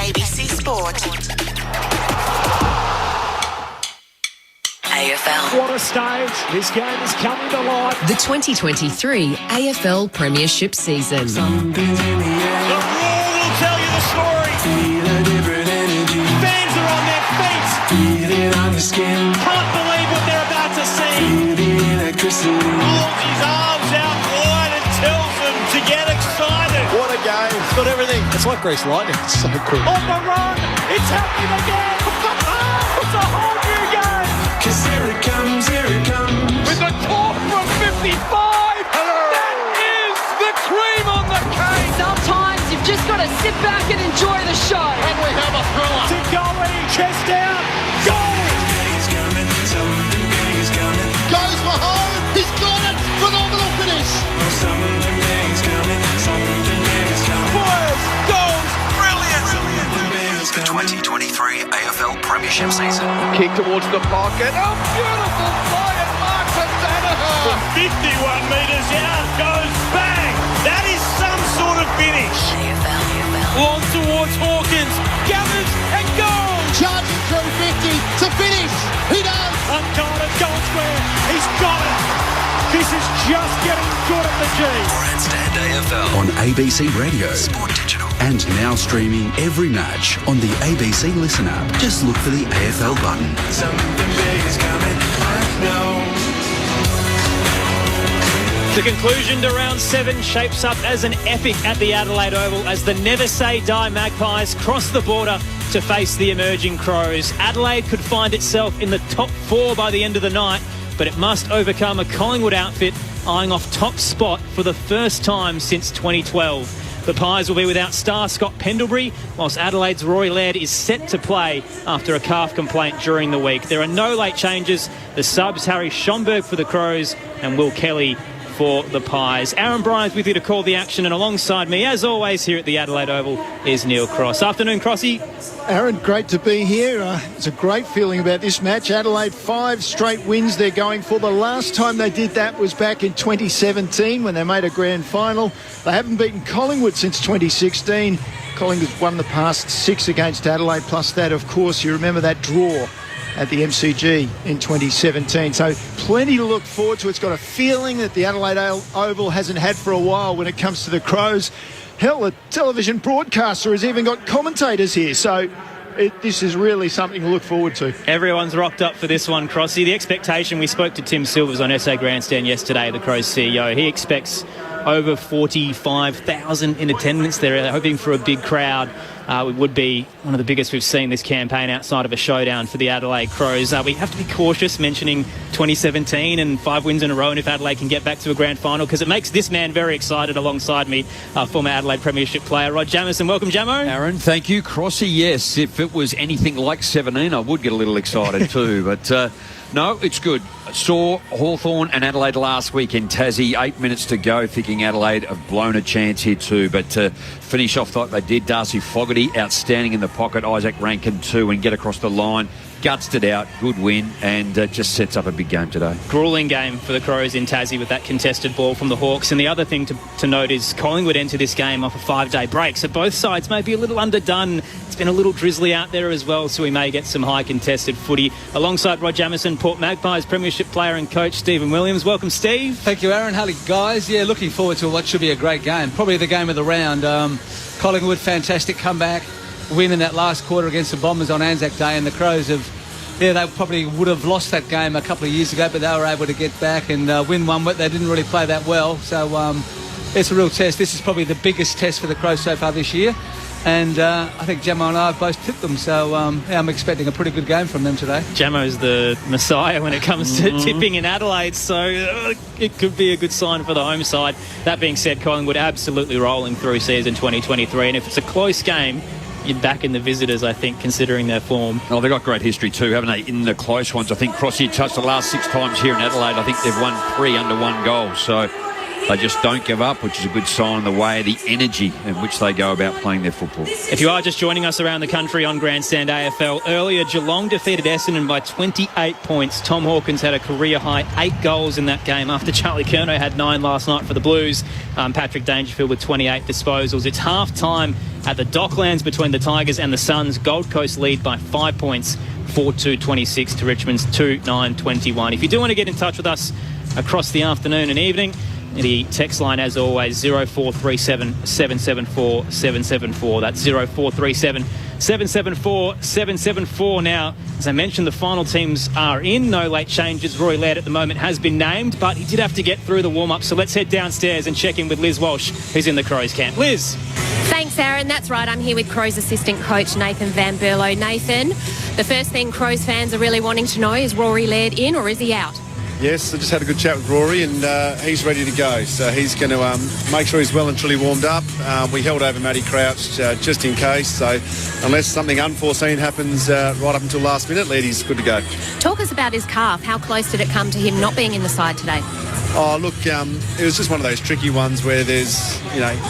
ABC Sport. AFL. What a stage. This game is coming to life. The 2023 AFL Premiership season. The roar will tell you the story. Fans are on their feet. Can't believe what they're about to see. Holds his arms out wide and tells them to get excited. What a game. It's got everything. It's like Grease Lightning. It's so cool. On the run. It's happening again. It's a whole new game. Cause here it comes. With a talk from 55. Hello. That is the cream on the cake. Sometimes you've just got to sit back and enjoy the show. And we have a thriller. To Goey, chest out. Goal. Goes for home. He's got it. Phenomenal finish. Boys, goals, brilliant. The 2023 AFL Premiership season. Kick towards the pocket. Oh, beautiful play at Mark Danaher. From 51 metres out goes bang. That is some sort of finish. Long towards Hawkins. Gathers and goes. Charging through 50 to finish. He does. Unguarded, goal square. He's got it. This is just getting good at the G. Grandstand AFL on ABC Radio. Sport Digital. And now streaming every match on the ABC Listen app. Just look for the AFL button. Something big is coming. I know. The conclusion to round 7 shapes up as an epic at the Adelaide Oval as the Never Say Die Magpies cross the border to face the emerging Crows. Adelaide could find itself in the top 4 by the end of the night, but it must overcome a Collingwood outfit eyeing off top spot for the first time since 2012. The Pies will be without star Scott Pendlebury, whilst Adelaide's Rory Laird is set to play after a calf complaint during the week. There are no late changes. The subs, Harry Schomburg for the Crows and Will Kelly for the Pies. Aaron Bryant's with you to call the action, and alongside me, as always, here at the Adelaide Oval is Neil Cross. Afternoon, Crossy. Aaron, great to be here. It's a great feeling about this match. Adelaide, 5 straight wins they're going for. The last time they did that was back in 2017 when they made a grand final. They haven't beaten Collingwood since 2016. Collingwood's won the past 6 against Adelaide, plus that, of course, you remember that draw at the MCG in 2017. So plenty to look forward to. It's got a feeling that the Adelaide Oval hasn't had for a while when it comes to the Crows. Hell, the television broadcaster has even got commentators here. So this is really something to look forward to. Everyone's rocked up for this one, Crossy. The expectation, we spoke to Tim Silvers on SA Grandstand yesterday, the Crows CEO. He expects over 45,000 in attendance. They're hoping for a big crowd. It would be one of the biggest we've seen this campaign outside of a showdown for the Adelaide Crows. We have to be cautious mentioning 2017 and 5 wins in a row, and if Adelaide can get back to a grand final, because it makes this man very excited alongside me, former Adelaide Premiership player Rod Jamison. Welcome, Jamo. Aaron, thank you. Crossy, yes, if it was anything like 17, I would get a little excited too, but no, it's good. Saw Hawthorn and Adelaide last week in Tassie, 8 minutes to go, thinking Adelaide have blown a chance here too, but to finish off like they did, Darcy Fogarty outstanding in the pocket, Isaac Rankin too, and get across the line, gutsed it out, good win, and just sets up a big game today. Gruelling game for the Crows in Tassie with that contested ball from the Hawks. And the other thing to note is Collingwood enter this game off a 5-day break, so both sides may be a little underdone. It's been a little drizzly out there as well, so we may get some high contested footy. Alongside Rod Jamison, Port Magpies Premiership player and coach Stephen Williams. Welcome, Steve. Thank you, Aaron. Howdy, guys. Yeah, looking forward to what should be a great game. Probably the game of the round. Collingwood, fantastic comeback. Win in that last quarter against the Bombers on Anzac Day, and the Crows they probably would have lost that game a couple of years ago, but they were able to get back and win one. But they didn't really play that well, so it's a real test. This is probably the biggest test for the Crows so far this year, and I think Jamo and I have both tipped them, so I'm expecting a pretty good game from them today. Jamo's the messiah when it comes to tipping in Adelaide, so it could be a good sign for the home side. That being said, Collingwood absolutely rolling through season 2023, and if it's a close game, you're back in the visitors, I think, considering their form. Oh, they've got great history too, haven't they, in the close ones. I think Crossy touched the last 6 times here in Adelaide. I think they've won 3 under 1 goal. So they just don't give up, which is a good sign of the way, the energy in which they go about playing their football. If you are just joining us around the country on Grandstand AFL, earlier Geelong defeated Essendon by 28 points. Tom Hawkins had a career-high 8 goals in that game after Charlie Curnow had 9 last night for the Blues. Patrick Dangerfield with 28 disposals. It's half-time at the Docklands between the Tigers and the Suns. Gold Coast lead by 5 points, 4-2-26 to Richmond's 2-9-21. If you do want to get in touch with us across the afternoon and evening, the text line, as always, 0437 774 774. That's 0437 774 774. Now, as I mentioned, the final teams are in. No late changes. Rory Laird at the moment has been named, but he did have to get through the warm-up. So let's head downstairs and check in with Liz Walsh, who's in the Crows camp. Liz. Thanks, Aaron. That's right. I'm here with Crows assistant coach Nathan Van Berlo. Nathan, the first thing Crows fans are really wanting to know is Rory Laird in or is he out? Yes, I just had a good chat with Rory and he's ready to go. So he's going to make sure he's well and truly warmed up. We held over Matty Crouch just in case. So unless something unforeseen happens right up until last minute, Lairdy's good to go. Talk us about his calf. How close did it come to him not being in the side today? Oh, look, it was just one of those tricky ones where there's,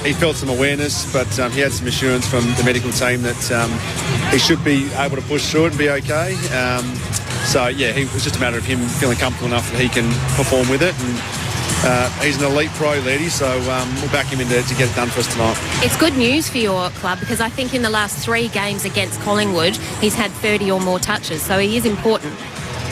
he felt some awareness, but he had some assurance from the medical team that he should be able to push through it and be okay. So, yeah, it was just a matter of him feeling comfortable enough that he can perform with it. And he's an elite pro, Lady, so we'll back him in to get it done for us tonight. It's good news for your club because I think in the last 3 games against Collingwood, he's had 30 or more touches, so he is important.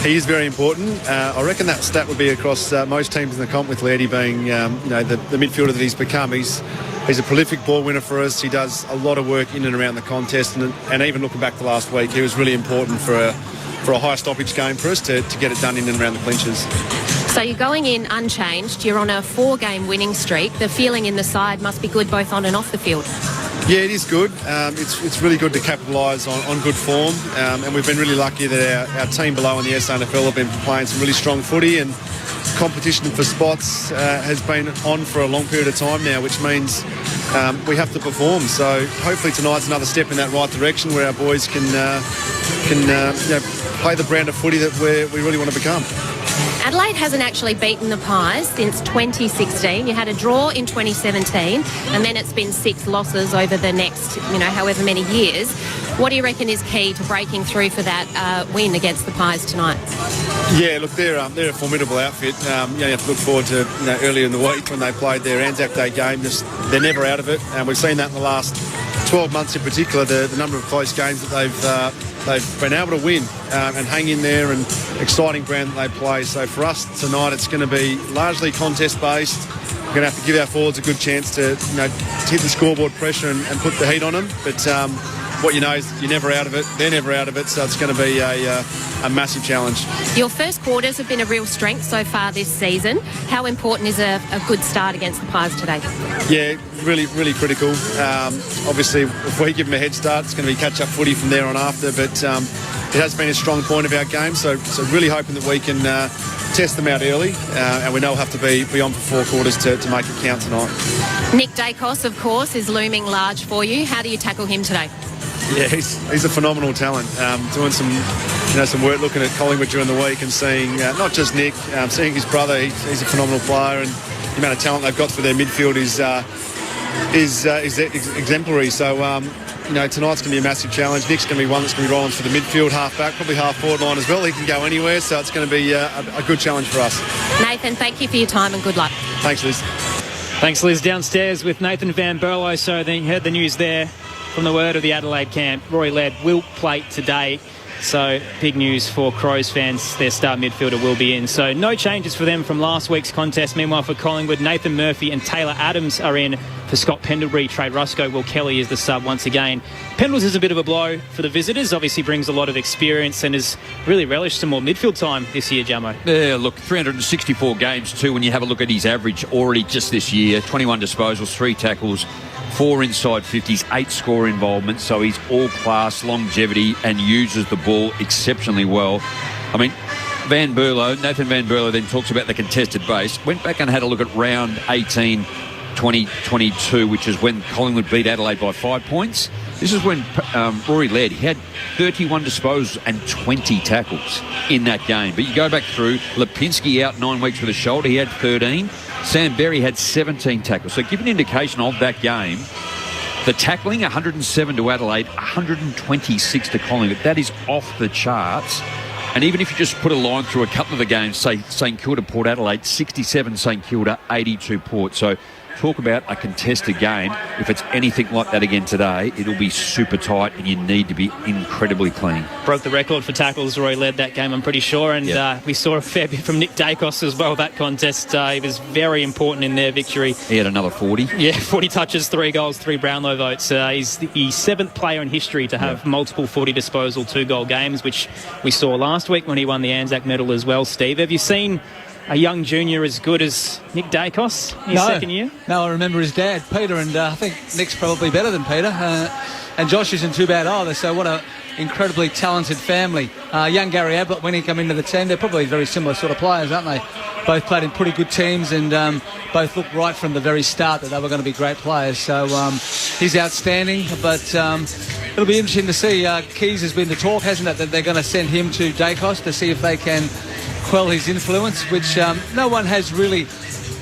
He is very important. I reckon that stat would be across most teams in the comp, with Lairdy being, the midfielder that he's become. He's a prolific ball winner for us. He does a lot of work in and around the contest, and even looking back to last week, he was really important for a high stoppage game for us to get it done in and around the clinches. So you're going in unchanged. You're on a 4-game winning streak. The feeling in the side must be good both on and off the field. Yeah, it is good. It's really good to capitalise on good form, and we've been really lucky that our team below in the SANFL have been playing some really strong footy, and competition for spots has been on for a long period of time now, which means we have to perform. So hopefully tonight's another step in that right direction where our boys can play the brand of footy that we really want to become. Adelaide hasn't actually beaten the Pies since 2016. You had a draw in 2017, and then it's been 6 losses over the next, however many years. What do you reckon is key to breaking through for that win against the Pies tonight? Yeah, look, they're a formidable outfit. You have to look forward to earlier in the week when they played their Anzac Day game. They're never out of it, and we've seen that in the last 12 months in particular. The number of close games that they've been able to win and hang in there, and exciting brand that they play. So for us tonight, it's going to be largely contest based. We're going to have to give our forwards a good chance to hit the scoreboard pressure and put the heat on them. But what you know is you're never out of it. They're never out of it. So it's going to be a massive challenge. Your first quarters have been a real strength so far this season. How important is a good start against the Pies today? Yeah, really, really critical. Obviously, if we give them a head start, it's going to be catch-up footy from there on after. But it has been a strong point of our game. So really hoping that we can test them out early. And we know we'll have to be on for 4 quarters to make it count tonight. Nick Dacos, of course, is looming large for you. How do you tackle him today? Yeah, he's a phenomenal talent. Doing some work looking at Collingwood during the week and seeing not just Nick, seeing his brother. He's a phenomenal player, and the amount of talent they've got for their midfield is exemplary. So tonight's going to be a massive challenge. Nick's going to be one that's going to be rolling for the midfield, half back, probably half forward line as well. He can go anywhere, so it's going to be a good challenge for us. Nathan, thank you for your time and good luck. Thanks, Liz. Thanks, Liz. Downstairs with Nathan Van Berlo. So then you heard the news there from the word of the Adelaide camp. Rory Laird will play today. So big news for Crows fans. Their star midfielder will be in. So no changes for them from last week's contest. Meanwhile, for Collingwood, Nathan Murphy and Taylor Adams are in for Scott Pendlebury. Trey Rusco, Will Kelly is the sub once again. Pendles is a bit of a blow for the visitors. Obviously brings a lot of experience and has really relished some more midfield time this year, Jamo. Yeah, look, 364 games too when you have a look at his average already just this year. 21 disposals, 3 tackles, 4 inside 50s, 8 score involvements, so he's all class, longevity, and uses the ball exceptionally well. I mean, Nathan Van Berlo then talks about the contested base. Went back and had a look at round 18, 2022, which is when Collingwood beat Adelaide by 5 points. This is when Rory Laird, he had 31 disposals and 20 tackles in that game. But you go back through, Lipinski out 9 weeks with a shoulder, he had 13. Sam Berry had 17 tackles. So give an indication of that game. The tackling, 107 to Adelaide, 126 to Collingwood. That is off the charts. And even if you just put a line through a couple of the games, say St Kilda, Port Adelaide, 67 St Kilda, 82 Port. So talk about a contested game. If it's anything like that again today, it'll be super tight and you need to be incredibly clean. Broke the record for tackles. Roy led that game, I'm pretty sure. And we saw a fair bit from Nick Dacos as well, that contest. He was very important in their victory. He had another 40. Yeah, 40 touches, 3 goals, 3 Brownlow votes. He's the 7th player in history to have multiple 40 disposal 2-goal games, which we saw last week when he won the Anzac medal as well, Steve. Have you seen a young junior as good as Nick Dacos in his second year? No, I remember his dad, Peter, and I think Nick's probably better than Peter. And Josh isn't too bad either, so what a incredibly talented family. Young Gary Ablett, when he came into the team, they're probably very similar sort of players, aren't they? Both played in pretty good teams and both looked right from the very start that they were going to be great players. So he's outstanding, but it'll be interesting to see. Keys has been the talk, hasn't it, that they're going to send him to Dacos to see if they can quell his influence, which no one has really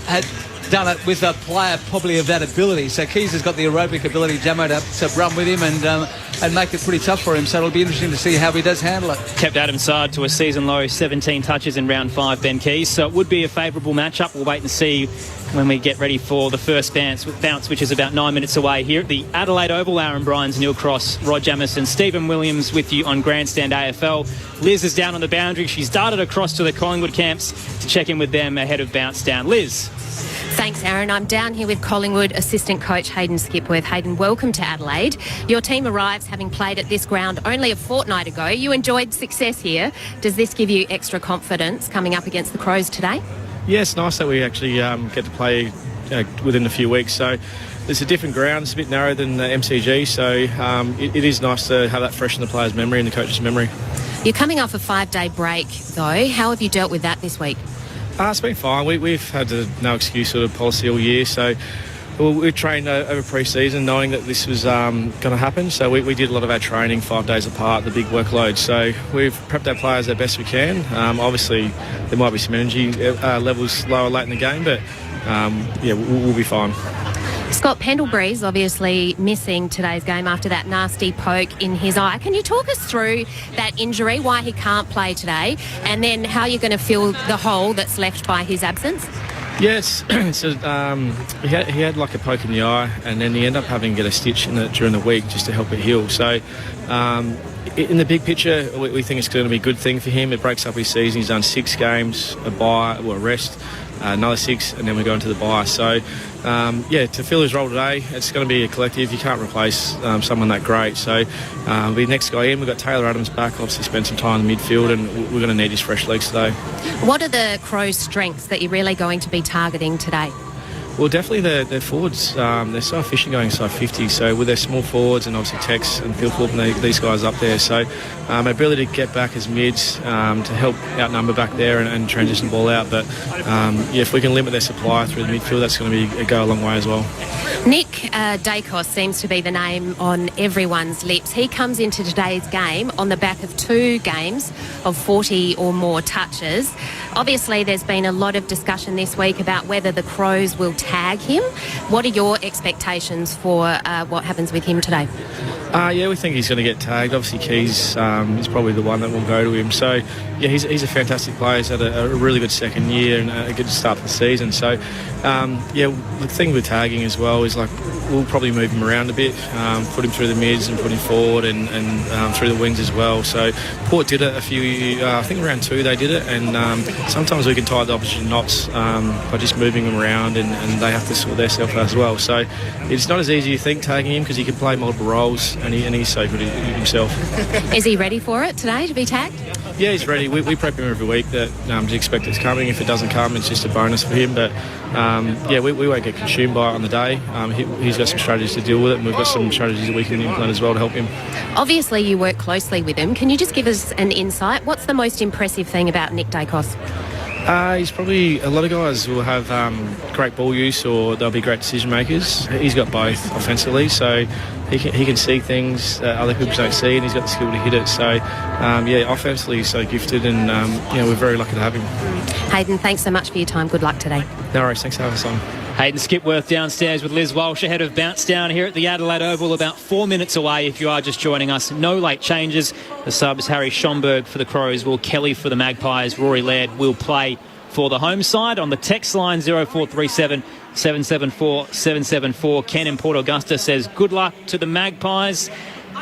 had done it with a player probably of that ability. So Keys has got the aerobic ability, Jamo, to run with him and make it pretty tough for him. So it'll be interesting to see how he does handle it. Kept Adam Sard to a season-low 17 touches in round 5, Ben Keys. So it would be a favourable matchup. We'll wait and see when we get ready for the first bounce, which is about 9 minutes away here at the Adelaide Oval. Aaron Bryans, Neil Cross, Rod Jamison, Stephen Williams with you on Grandstand AFL. Liz is down on the boundary. She's darted across to the Collingwood camps to check in with them ahead of bounce down. Liz. Thanks, Aaron. I'm down here with Collingwood assistant coach Hayden Skipworth. Hayden, welcome to Adelaide. Your team arrives having played at this ground only a fortnight ago. You enjoyed success here. Does this give you extra confidence coming up against the Crows today? Yeah, it's nice that we actually get to play within a few weeks. So it's a different ground. It's a bit narrower than the MCG. So it is nice to have that fresh in the player's memory and the coach's memory. You're coming off a 5-day break, though. How have you dealt with that this week? It's been fine. We've had a no excuse sort of policy all year. So we've trained over pre-season knowing that this was going to happen. So we did a lot of our training 5 days apart, the big workload. So we've prepped our players as best we can. Obviously, there might be some energy levels lower late in the game, but we'll be fine. Scott Pendlebury's obviously missing today's game after that nasty poke in his eye. Can you talk us through that injury, why he can't play today, and then how you're going to fill the hole that's left by his absence? Yes, so he had like a poke in the eye, and then he ended up having to get a stitch in it during the week just to help it heal. So in the big picture, we think it's going to be a good thing for him. It breaks up his season. He's done 6 games, a bye, a rest, another 6, and then we go into the bye. So to fill his role today, it's going to be a collective. You can't replace someone that great. So the next guy in, we've got Taylor Adams back, obviously spent some time in the midfield, and we're going to need his fresh legs today. What are the Crows' strengths that you're really going to be targeting today? Well, definitely their forwards. They're so efficient going inside 50. So with their small forwards and obviously Tex and Phil Fulton, these guys up there. So ability to get back as mids to help outnumber back there and transition the ball out. But if we can limit their supply through the midfield, that's going to go a long way as well. Nick Dacos seems to be the name on everyone's lips. He comes into today's game on the back of 2 games of 40 or more touches. Obviously, there's been a lot of discussion this week about whether the Crows will tag him. What are your expectations for what happens with him today? We think he's going to get tagged. Obviously, Keys is probably the one that will go to him. So, he's a fantastic player. He's had a really good second year and a good start to the season. So, the thing with tagging as well is we'll probably move him around a bit, put him through the mids and put him forward and through the wings as well. So, Port did it I think round 2 they did it, and sometimes we can tie the opposition knots by just moving them around, and they have to sort themselves out as well. So it's not as easy as you think tagging him, because he can play multiple roles, and he's so good himself. Is he ready for it today to be tagged? Yeah, he's ready. We prep him every week that to expect it's coming. If it doesn't come, it's just a bonus for him. But we won't get consumed by it on the day. He's got some strategies to deal with it, and we've got some strategies that we can implement as well to help him. Obviously, you work closely with him. Can you just give us an insight? What's the most impressive thing about Nick Dacos? He's probably, a lot of guys will have great ball use or they'll be great decision makers. He's got both offensively, so he can see things that other people don't see, and he's got the skill to hit it. So, offensively he's so gifted, and we're very lucky to have him. Hayden, thanks so much for your time. Good luck today. No worries, thanks for having us on. Hayden Skipworth downstairs with Liz Walsh ahead of bounce down here at the Adelaide Oval, about 4 minutes away if you are just joining us. No late changes. The subs, Harry Schomburg for the Crows, Will Kelly for the Magpies, Rory Laird will play for the home side. On the text line 0437 774 774, Ken in Port Augusta says good luck to the Magpies.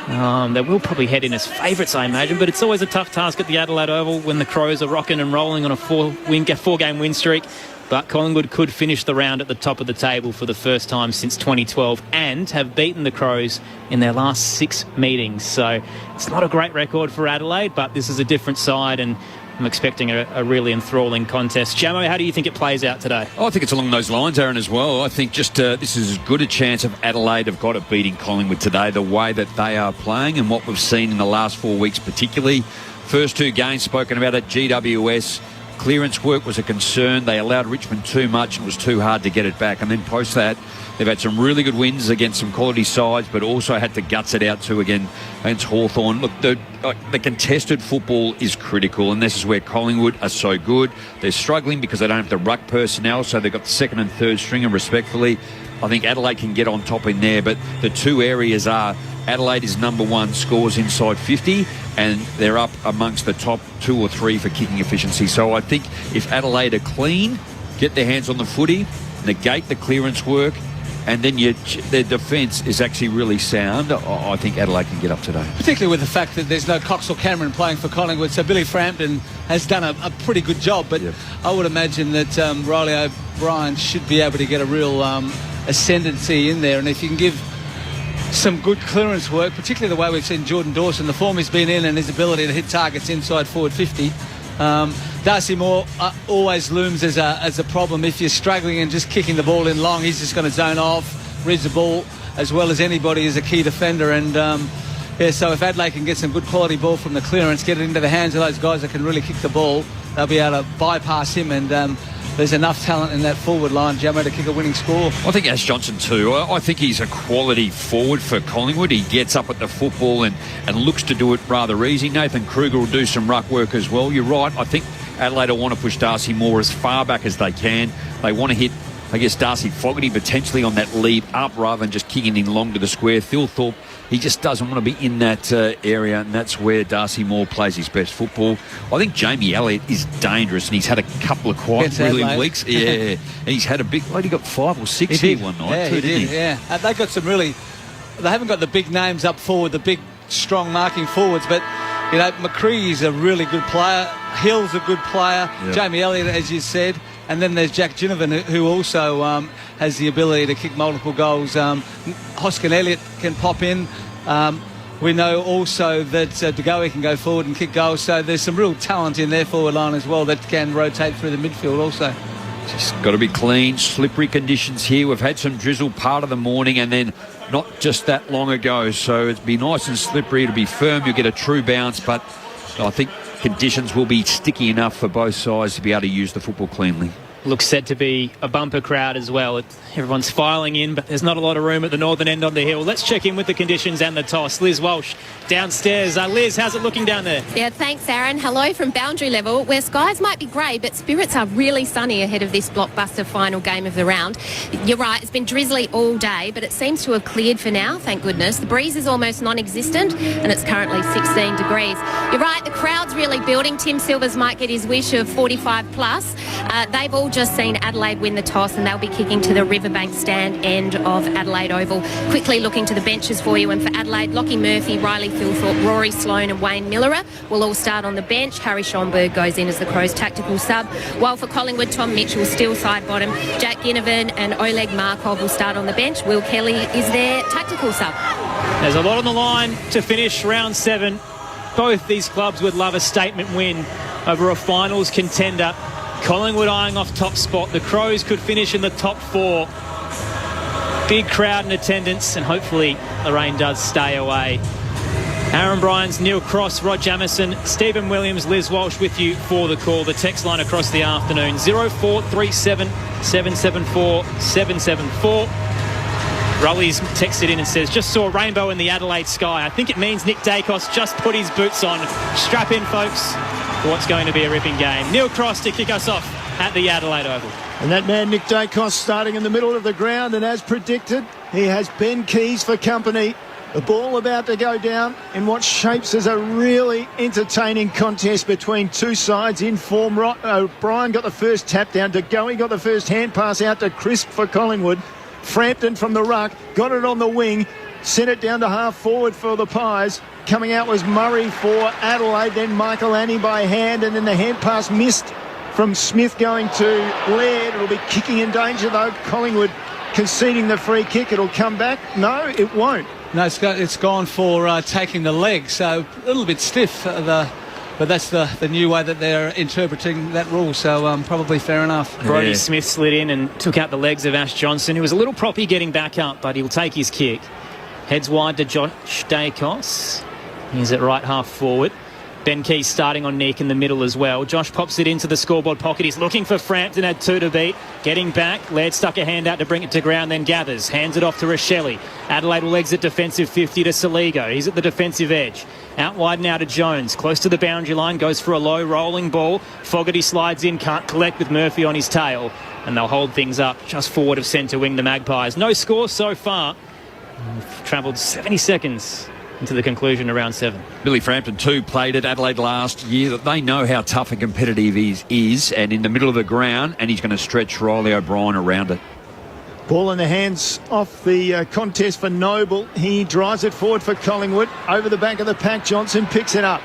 They will probably head in as favourites, I imagine, but it's always a tough task at the Adelaide Oval when the Crows are rocking and rolling on a four-game win streak. But Collingwood could finish the round at the top of the table for the first time since 2012 and have beaten the Crows in their last 6 meetings. So it's not a great record for Adelaide, but this is a different side, and I'm expecting a really enthralling contest. Jamo, how do you think it plays out today? I think it's along those lines, Aaron, as well. I think just this is as good a chance of Adelaide have got at beating Collingwood today, the way that they are playing and what we've seen in the last 4 weeks particularly. First 2 games spoken about at GWS. Clearance work was a concern. They allowed Richmond too much and it was too hard to get it back. And then post that, they've had some really good wins against some quality sides, but also had to guts it out too again against Hawthorn. Look, the contested football is critical, and this is where Collingwood are so good. They're struggling because they don't have the ruck personnel, so they've got the second and third stringer respectfully. I think Adelaide can get on top in there, but the 2 areas are Adelaide is number 1, scores inside 50, and they're up amongst the top 2 or 3 for kicking efficiency. So I think if Adelaide are clean, get their hands on the footy, negate the clearance work, and then their defence is actually really sound, I think Adelaide can get up today. Particularly with the fact that there's no Cox or Cameron playing for Collingwood, so Billy Frampton has done a pretty good job, but yep. I would imagine that Riley O'Brien should be able to get a real ascendancy in there, and if you can give some good clearance work, particularly the way we've seen Jordan Dawson, the form he's been in and his ability to hit targets inside forward 50. Darcy Moore always looms as a problem. If you're struggling and just kicking the ball in long, he's just going to zone off, reads the ball as well as anybody as a key defender. And so if Adelaide can get some good quality ball from the clearance, get it into the hands of those guys that can really kick the ball, they'll be able to bypass him, and there's enough talent in that forward line, Jamo, to kick a winning score. I think Ash Johnson too. I think he's a quality forward for Collingwood. He gets up at the football and looks to do it rather easy. Nathan Kruger will do some ruck work as well. You're right. I think Adelaide will want to push Darcy Moore as far back as they can. They want to hit, I guess, Darcy Fogarty potentially on that lead up rather than just kicking in long to the square. Phil Thorpe, he just doesn't want to be in that area, and that's where Darcy Moore plays his best football. I think Jamie Elliott is dangerous, and he's had a couple of quite brilliant weeks. Yeah, and he's had a big... Well, he got 5 or 6 here one night. Yeah, too, he didn't did. he? Yeah, they got some really... They haven't got the big names up forward, the big, strong marking forwards, but, McCree's a really good player. Hill's a good player. Yep. Jamie Elliott, as you said. And then there's Jack Ginnivan, who also has the ability to kick multiple goals. Hoskin Elliott can pop in. We know also that De Goey can go forward and kick goals. So there's some real talent in their forward line as well that can rotate through the midfield also. Just got to be clean. Slippery conditions here. We've had some drizzle part of the morning and then not just that long ago. So it'd be nice and slippery. It'll be firm. You'll get a true bounce. But I think conditions will be sticky enough for both sides to be able to use the football cleanly. Looks set to be a bumper crowd as well. Everyone's filing in, but there's not a lot of room at the northern end on the hill. Let's check in with the conditions and the toss. Liz Walsh downstairs. Liz, how's it looking down there? Yeah, thanks, Aaron. Hello from Boundary Level, where skies might be grey, but spirits are really sunny ahead of this blockbuster final game of the round. You're right, it's been drizzly all day, but it seems to have cleared for now, thank goodness. The breeze is almost non-existent, and it's currently 16 degrees. You're right, the crowd's really building. Tim Silvers might get his wish of 45 plus. They've all just seen Adelaide win the toss, and they'll be kicking to the Riverbank stand end of Adelaide Oval. Quickly looking to the benches for you, and for Adelaide, Lockie Murphy, Riley Philthorpe, Rory Sloane and Wayne Millerer will all start on the bench. Harry Schomburg goes in as the Crows' tactical sub, while for Collingwood, Tom Mitchell still side bottom. Jack Ginnivan and Oleg Markov will start on the bench. Will Kelly is their tactical sub. There's a lot on the line to finish round 7. Both these clubs would love a statement win over a finals contender. Collingwood eyeing off top spot. The Crows could finish in the top 4. Big crowd in attendance, and hopefully the rain does stay away. Aaron Bryans, Neil Cross, Rod Jamieson, Stephen Williams, Liz Walsh with you for the call. The text line across the afternoon, 0437 774 774. Rowley's texted in and says, just saw a rainbow in the Adelaide sky. I think it means Nick Dacos just put his boots on. Strap in, folks, for what's going to be a ripping game. Neil Cross to kick us off at the Adelaide Oval. And that man, Nick Dacos, starting in the middle of the ground, and as predicted, he has Ben Keys for company. The ball about to go down in what shapes as a really entertaining contest between two sides in form. O'Brien got the first tap down to go. He got the first hand pass out to Crisp for Collingwood. Frampton from the ruck, got it on the wing, sent it down to half forward for the Pies. Coming out was Murray for Adelaide, then Michael Annie by hand, and then the hand pass missed from Smith going to Laird. It'll be kicking in danger though. Collingwood conceding the free kick. It'll come back. No, it won't. No, it's gone for taking the leg, so a little bit stiff. But that's the new way that they're interpreting that rule, so probably fair enough. Brodie Smith slid in and took out the legs of Ash Johnson, who was a little proppy getting back up, but he'll take his kick. Heads wide to Josh Dacos. He's at right half forward. Ben Keys starting on Nick in the middle as well. Josh pops it into the scoreboard pocket. He's looking for Frampton, had 2 to beat. Getting back. Laird stuck a hand out to bring it to ground, then gathers. Hands it off to Rochelle. Adelaide will exit defensive 50 to Saligo. He's at the defensive edge. Out wide now to Jones. Close to the boundary line. Goes for a low rolling ball. Fogarty slides in. Can't collect with Murphy on his tail. And they'll hold things up just forward of centre wing, the Magpies. No score so far. We've travelled 70 seconds into the conclusion of round 7. Billy Frampton too played at Adelaide last year. They know how tough and competitive he is, and in the middle of the ground, and he's going to stretch Riley O'Brien around it. Ball in the hands off the contest for Noble. He drives it forward for Collingwood. Over the back of the pack, Johnson picks it up.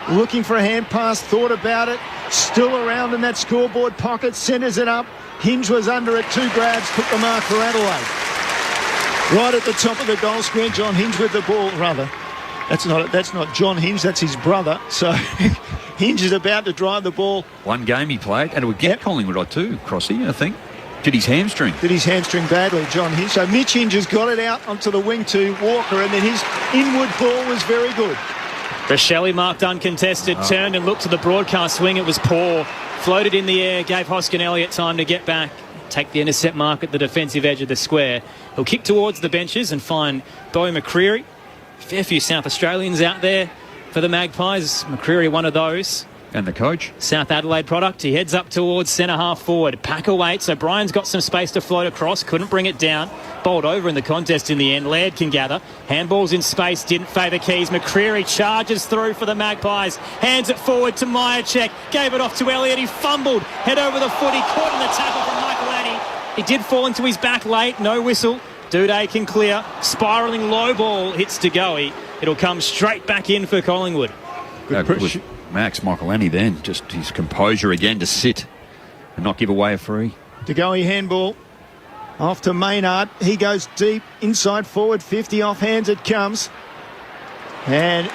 Looking for a hand pass, thought about it. Still around in that scoreboard pocket, centres it up. Hinge was under it, 2 grabs, took the mark for Adelaide. Right at the top of the goal square, John Hinge with the ball, rather. That's not John Hinge, that's his brother. So Hinge is about to drive the ball. One game he played, and it would get Collingwood too, Crossy, I think. Did his hamstring badly, John Hinge. So Mitch Hinge has got it out onto the wing to Walker, and then his inward ball was very good. Rochelle marked uncontested, turned and looked to the broadcast swing. It was poor. Floated in the air, gave Hoskin Elliott time to get back. Take the intercept mark at the defensive edge of the square. He'll kick towards the benches and find Beau McCreery. Fair few South Australians out there for the Magpies. McCreery, one of those. And the coach. South Adelaide product. He heads up towards centre half forward. Packer waits, so Brian's got some space to float across. Couldn't bring it down. Bowled over in the contest in the end. Laird can gather. Handballs in space. Didn't favour Keys. McCreery charges through for the Magpies. Hands it forward to Myercheck. Gave it off to Elliott. He fumbled. Head over the foot. He caught in the tackle from Michael Annie. He did fall into his back late. No whistle. Duday can clear. Spiralling low ball hits to Goey. It'll come straight back in for Collingwood. Good push. Max Michael Annie then, just his composure again to sit and not give away a free. De Goey handball off to Maynard. He goes deep inside forward 50, off hands it comes. And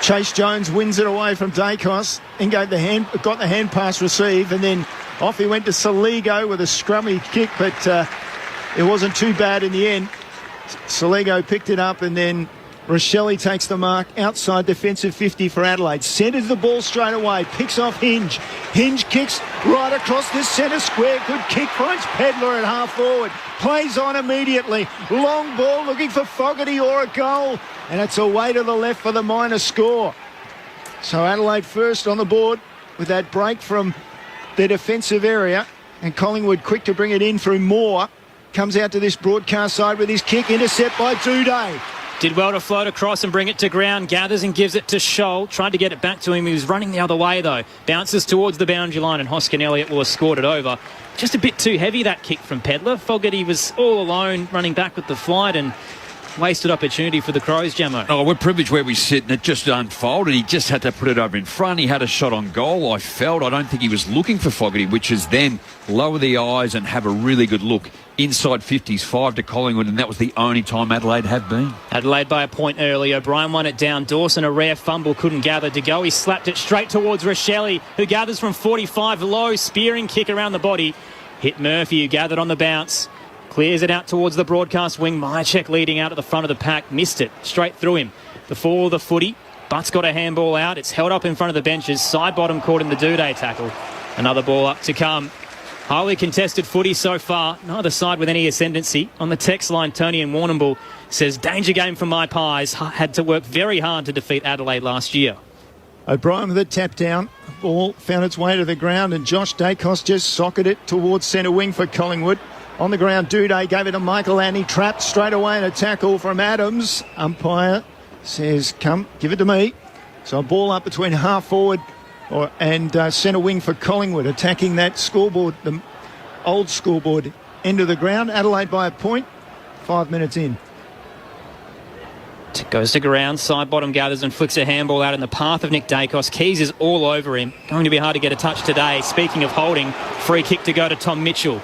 Chase Jones wins it away from Dacos and got the hand pass received, and then off he went to Saligo with a scrummy kick, but it wasn't too bad in the end. Saligo picked it up, and then Rochelle takes the mark outside defensive 50 for Adelaide. Centres the ball straight away. Picks off Hinge. Hinge kicks right across this centre square. Good kick finds Pedler at half forward. Plays on immediately. Long ball looking for Fogarty or a goal. And it's away to the left for the minor score. So Adelaide first on the board with that break from their defensive area. And Collingwood quick to bring it in through Moore. Comes out to this broadcast side with his kick. Intercept by Duday. Did well to float across and bring it to ground. Gathers and gives it to Scholl. Tried to get it back to him. He was running the other way, though. Bounces towards the boundary line, and Hoskin Elliott will have scored it over. Just a bit too heavy, that kick from Pedler. Fogarty was all alone, running back with the flight, and wasted opportunity for the Crows, Jamo. Oh, we're privileged where we sit, and it just unfolded. He just had to put it over in front. He had a shot on goal, I don't think he was looking for Fogarty, which is then lower the eyes and have a really good look. Inside 50s, 5 to Collingwood, and that was the only time Adelaide have been. Adelaide by a point early. O'Brien won it down. Dawson, a rare fumble, couldn't gather. De Goey slapped it straight towards Rochelle, who gathers from 45 low. Spearing kick around the body. Hit Murphy, who gathered on the bounce. Clears it out towards the broadcast wing. Myercheck leading out at the front of the pack. Missed it. Straight through him. The footy. Butts got a handball out. It's held up in front of the benches. Side bottom caught in the Duday tackle. Another ball up to come. Highly contested footy so far. Neither side with any ascendancy. On the text line, Tony in Warrnambool says, danger game for my Pies. Had to work very hard to defeat Adelaide last year. O'Brien with a tap down. Ball found its way to the ground and Josh Dacos just socketed it towards centre wing for Collingwood. On the ground, Duday gave it to Michael and he trapped straight away in a tackle from Adams. Umpire says, come, give it to me. So a ball up between half forward and centre wing for Collingwood, attacking that scoreboard, the old scoreboard end of the ground. Adelaide by a point, 5 minutes in. Goes to ground, side bottom gathers and flicks a handball out in the path of Nick Dacos. Keys is all over him. Going to be hard to get a touch today. Speaking of holding, free kick to go to Tom Mitchell.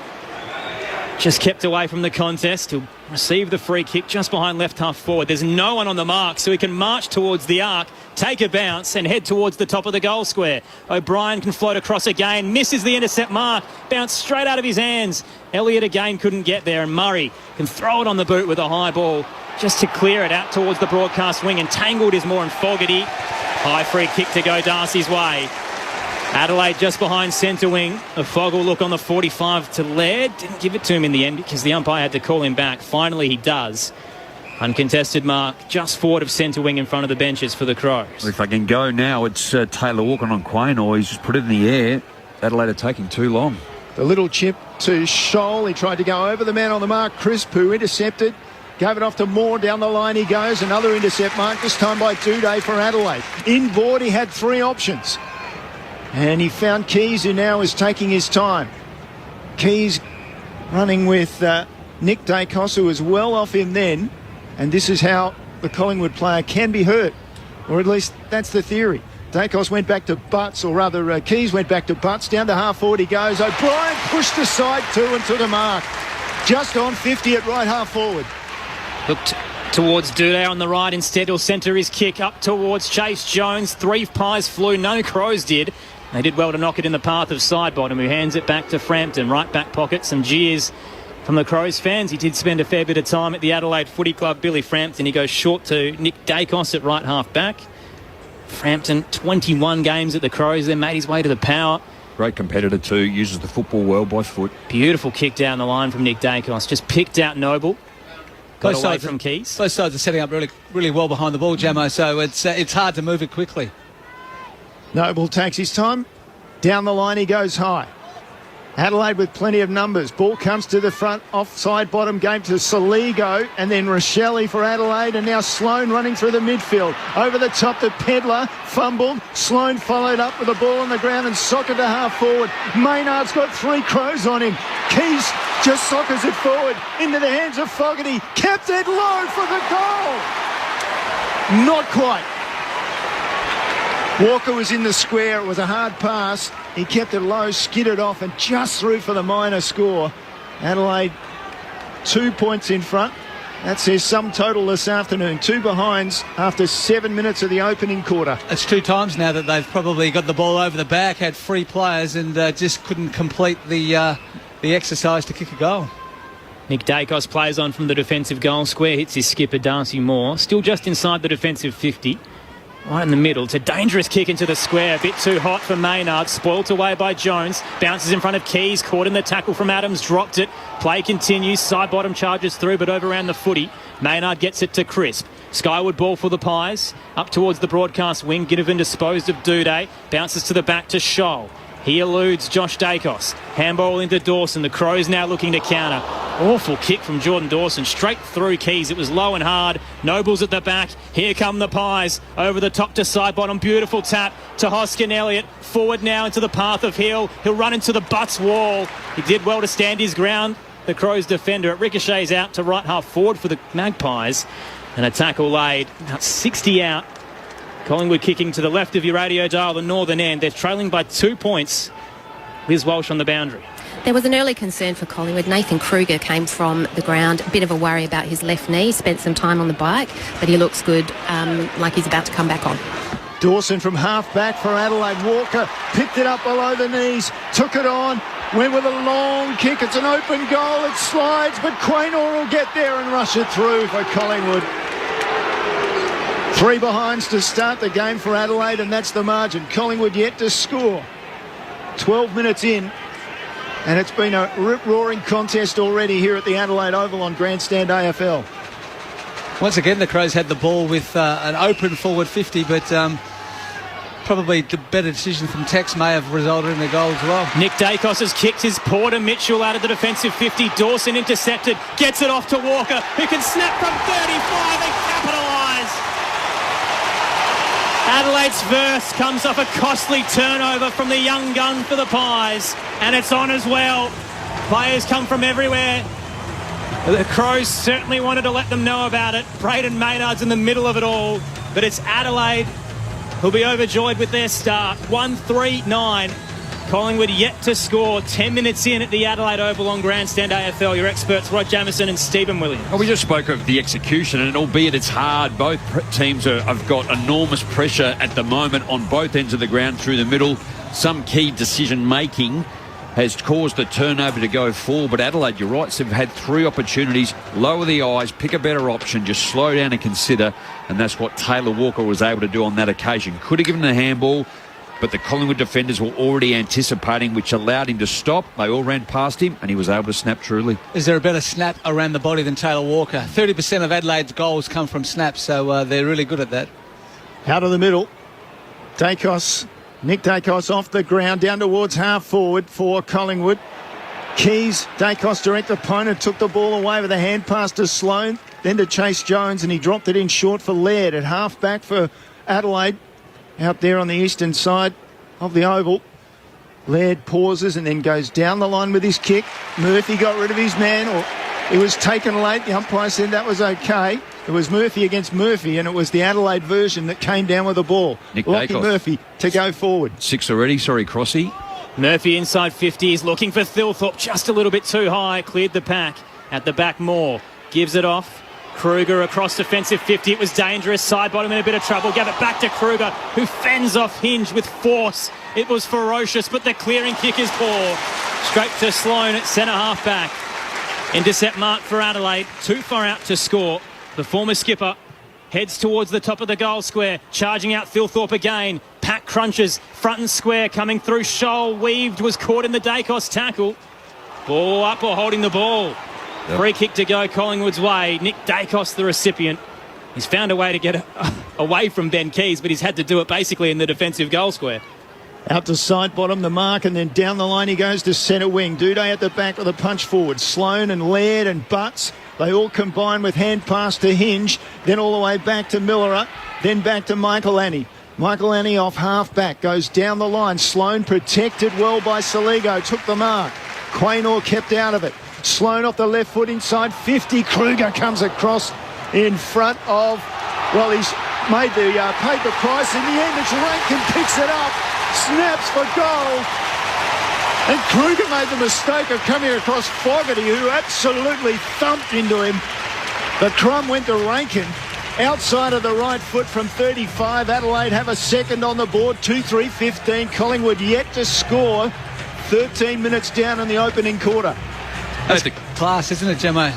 Just kept away from the contest. He'll receive the free kick just behind left half forward. There's no one on the mark, so he can march towards the arc, take a bounce and head towards the top of the goal square. O'Brien can float across again, misses the intercept mark, bounce straight out of his hands. Elliott again couldn't get there, and Murray can throw it on the boot with a high ball just to clear it out towards the broadcast wing. Entangled is more and Fogarty. High free kick to go Darcy's way. Adelaide just behind centre wing. A Fogel look on the 45 to Laird. Didn't give it to him in the end because the umpire had to call him back. Finally he does. Uncontested mark just forward of centre wing in front of the benches for the Crows. If I can go now, it's Taylor walking on Quain, or he's just put it in the air. Adelaide are taking too long. The little chip to Scholl. He tried to go over the man on the mark, Crisp, who intercepted. Gave it off to Moore. Down the line he goes. Another intercept mark, this time by Duday for Adelaide. Inboard, he had three options. And he found Keys, who now is taking his time. Keys running with Nick Dacos, who was well off him then. And this is how the Collingwood player can be hurt. Or at least that's the theory. Dacos went back to Butts, or rather Keys went back to Butts. Down to half forward he goes. O'Brien pushed aside two and to the mark. Just on 50 at right half forward. Looked towards Duday on the right. Instead he'll centre his kick up towards Chase Jones. 3 Pies flew, no Crows did. They did well to knock it in the path of side bottom, who hands it back to Frampton. Right back pocket, some jeers from the Crows fans. He did spend a fair bit of time at the Adelaide Footy Club, Billy Frampton. He goes short to Nick Dacos at right half back. Frampton, 21 games at the Crows, then made his way to the Power. Great competitor too, uses the football well by foot. Beautiful kick down the line from Nick Dacos. Just picked out Noble. Got away from Keys. Both sides are setting up really well behind the ball, Jamo, so it's hard to move it quickly. Noble takes his time. Down the line he goes high. Adelaide with plenty of numbers. Ball comes to the front, offside bottom game to Saligo, and then Rochelle for Adelaide, and now Sloan running through the midfield. Over the top to Pedler, fumbled. Sloan followed up with the ball on the ground and socked to half forward. Maynard's got 3 Crows on him. Keys just sockers it forward into the hands of Fogarty. Kept it low for the goal. Not quite. Walker was in the square. It was a hard pass. He kept it low, skidded off and just through for the minor score. Adelaide 2 points in front. That says sum total this afternoon. 2 behinds after 7 minutes of the opening quarter. It's 2 times now that they've probably got the ball over the back, had 3 players and just couldn't complete the exercise to kick a goal. Nick Dacos plays on from the defensive goal square, hits his skipper Darcy Moore. Still just inside the defensive 50. Right in the middle. It's a dangerous kick into the square. A bit too hot for Maynard. Spoilt away by Jones. Bounces in front of Keys. Caught in the tackle from Adams. Dropped it. Play continues. Side bottom charges through, but over around the footy. Maynard gets it to Crisp. Skyward ball for the Pies. Up towards the broadcast wing. Ginnivan disposed of Duday. Bounces to the back to Scholl. He eludes Josh Dacos. Handball into Dawson. The Crows now looking to counter. Awful kick from Jordan Dawson. Straight through Keys. It was low and hard. Noble's at the back. Here come the Pies. Over the top to side bottom. Beautiful tap to Hoskin Elliott. Forward now into the path of Hill. He'll run into the Butts wall. He did well to stand his ground. The Crows defender. It ricochets out to right half forward for the Magpies. And a tackle laid. About 60 out. Collingwood kicking to the left of your radio dial, the northern end. They're trailing by 2 points. Liz Walsh on the boundary. There was an early concern for Collingwood. Nathan Kruger came from the ground. A bit of a worry about his left knee. Spent some time on the bike, but he looks good, like he's about to come back on. Dawson from half back for Adelaide. Walker picked it up below the knees, took it on, went with a long kick. It's an open goal. It slides, but Quaynor will get there and rush it through for Collingwood. 3 behinds to start the game for Adelaide, and that's the margin. Collingwood yet to score. 12 minutes in, and it's been a rip-roaring contest already here at the Adelaide Oval on Grandstand AFL. Once again, the Crows had the ball with an open forward 50, but probably the better decision from Tex may have resulted in a goal as well. Nick Dacos has kicked his Porter Mitchell out of the defensive 50. Dawson intercepted, gets it off to Walker, who can snap from 35 and capitalise. Adelaide's verse comes off a costly turnover from the young gun for the Pies, and it's on as well. Players come from everywhere. The Crows certainly wanted to let them know about it. Braden Maynard's in the middle of it all, but it's Adelaide who'll be overjoyed with their start. 1-3-9. Collingwood yet to score. 10 minutes in at the Adelaide Oval on Grandstand AFL. Your experts, Rod Jamieson and Stephen Williams. Well, we just spoke of the execution, and albeit it's hard, both teams have got enormous pressure at the moment on both ends of the ground through the middle. Some key decision-making has caused the turnover to go forward, but Adelaide, you're right, so they've had 3 opportunities. Lower the eyes, pick a better option, just slow down and consider, and that's what Taylor Walker was able to do on that occasion. Could have given the handball, but the Collingwood defenders were already anticipating, which allowed him to stop. They all ran past him, and he was able to snap truly. Is there a better snap around the body than Taylor Walker? 30% of Adelaide's goals come from snaps, so they're really good at that. Out of the middle, Dacos. Nick Dacos off the ground, down towards half forward for Collingwood. Keys, Dacos direct opponent, took the ball away with a hand pass to Sloane, then to Chase Jones, and he dropped it in short for Laird at half back for Adelaide. Out there on the eastern side of the oval. Laird pauses and then goes down the line with his kick. Murphy got rid of his man, or he was taken late. The umpire said that was okay. It was Murphy against Murphy, and it was the Adelaide version that came down with the ball. Nick Lockie Dacos. Murphy to go forward. 6 already, sorry, Crossy. Murphy inside 50 is looking for Thilthorpe, just a little bit too high. Cleared the pack. At the back, Moore gives it off. Kruger across defensive 50. It was dangerous. Side bottom in a bit of trouble. Gave it back to Kruger, who fends off Hinge with force. It was ferocious, but the clearing kick is poor. Straight to Sloane at centre half back. Intercept mark for Adelaide. Too far out to score. The former skipper heads towards the top of the goal square. Charging out Thilthorpe again. Pack crunches. Front and square coming through. Shoal weaved. Was caught in the Dacos tackle. Ball up or holding the ball. Yep. Free kick to go Collingwood's way. Nick Dacos, the recipient. He's found a way to get away from Ben Keys, but he's had to do it basically in the defensive goal square. Out to side bottom, the mark, and then down the line he goes to centre wing. Duday at the back with a punch forward. Sloane and Laird and Butts, they all combine with hand pass to Hinge, then all the way back to Millerer, then back to Michael Annie. Michael Annie off half back, goes down the line. Sloane protected well by Saligo, took the mark. Quaynor kept out of it. Sloane off the left foot inside 50. Kruger comes across in front of, well, he's made the paid the price. In the end, it's Rankin picks it up, snaps for goal. And Kruger made the mistake of coming across Fogarty, who absolutely thumped into him. The crumb went to Rankin. Outside of the right foot from 35. Adelaide have a second on the board. 2-3-15. Collingwood yet to score. 13 minutes down in the opening quarter. That's class, isn't it, Gemmo?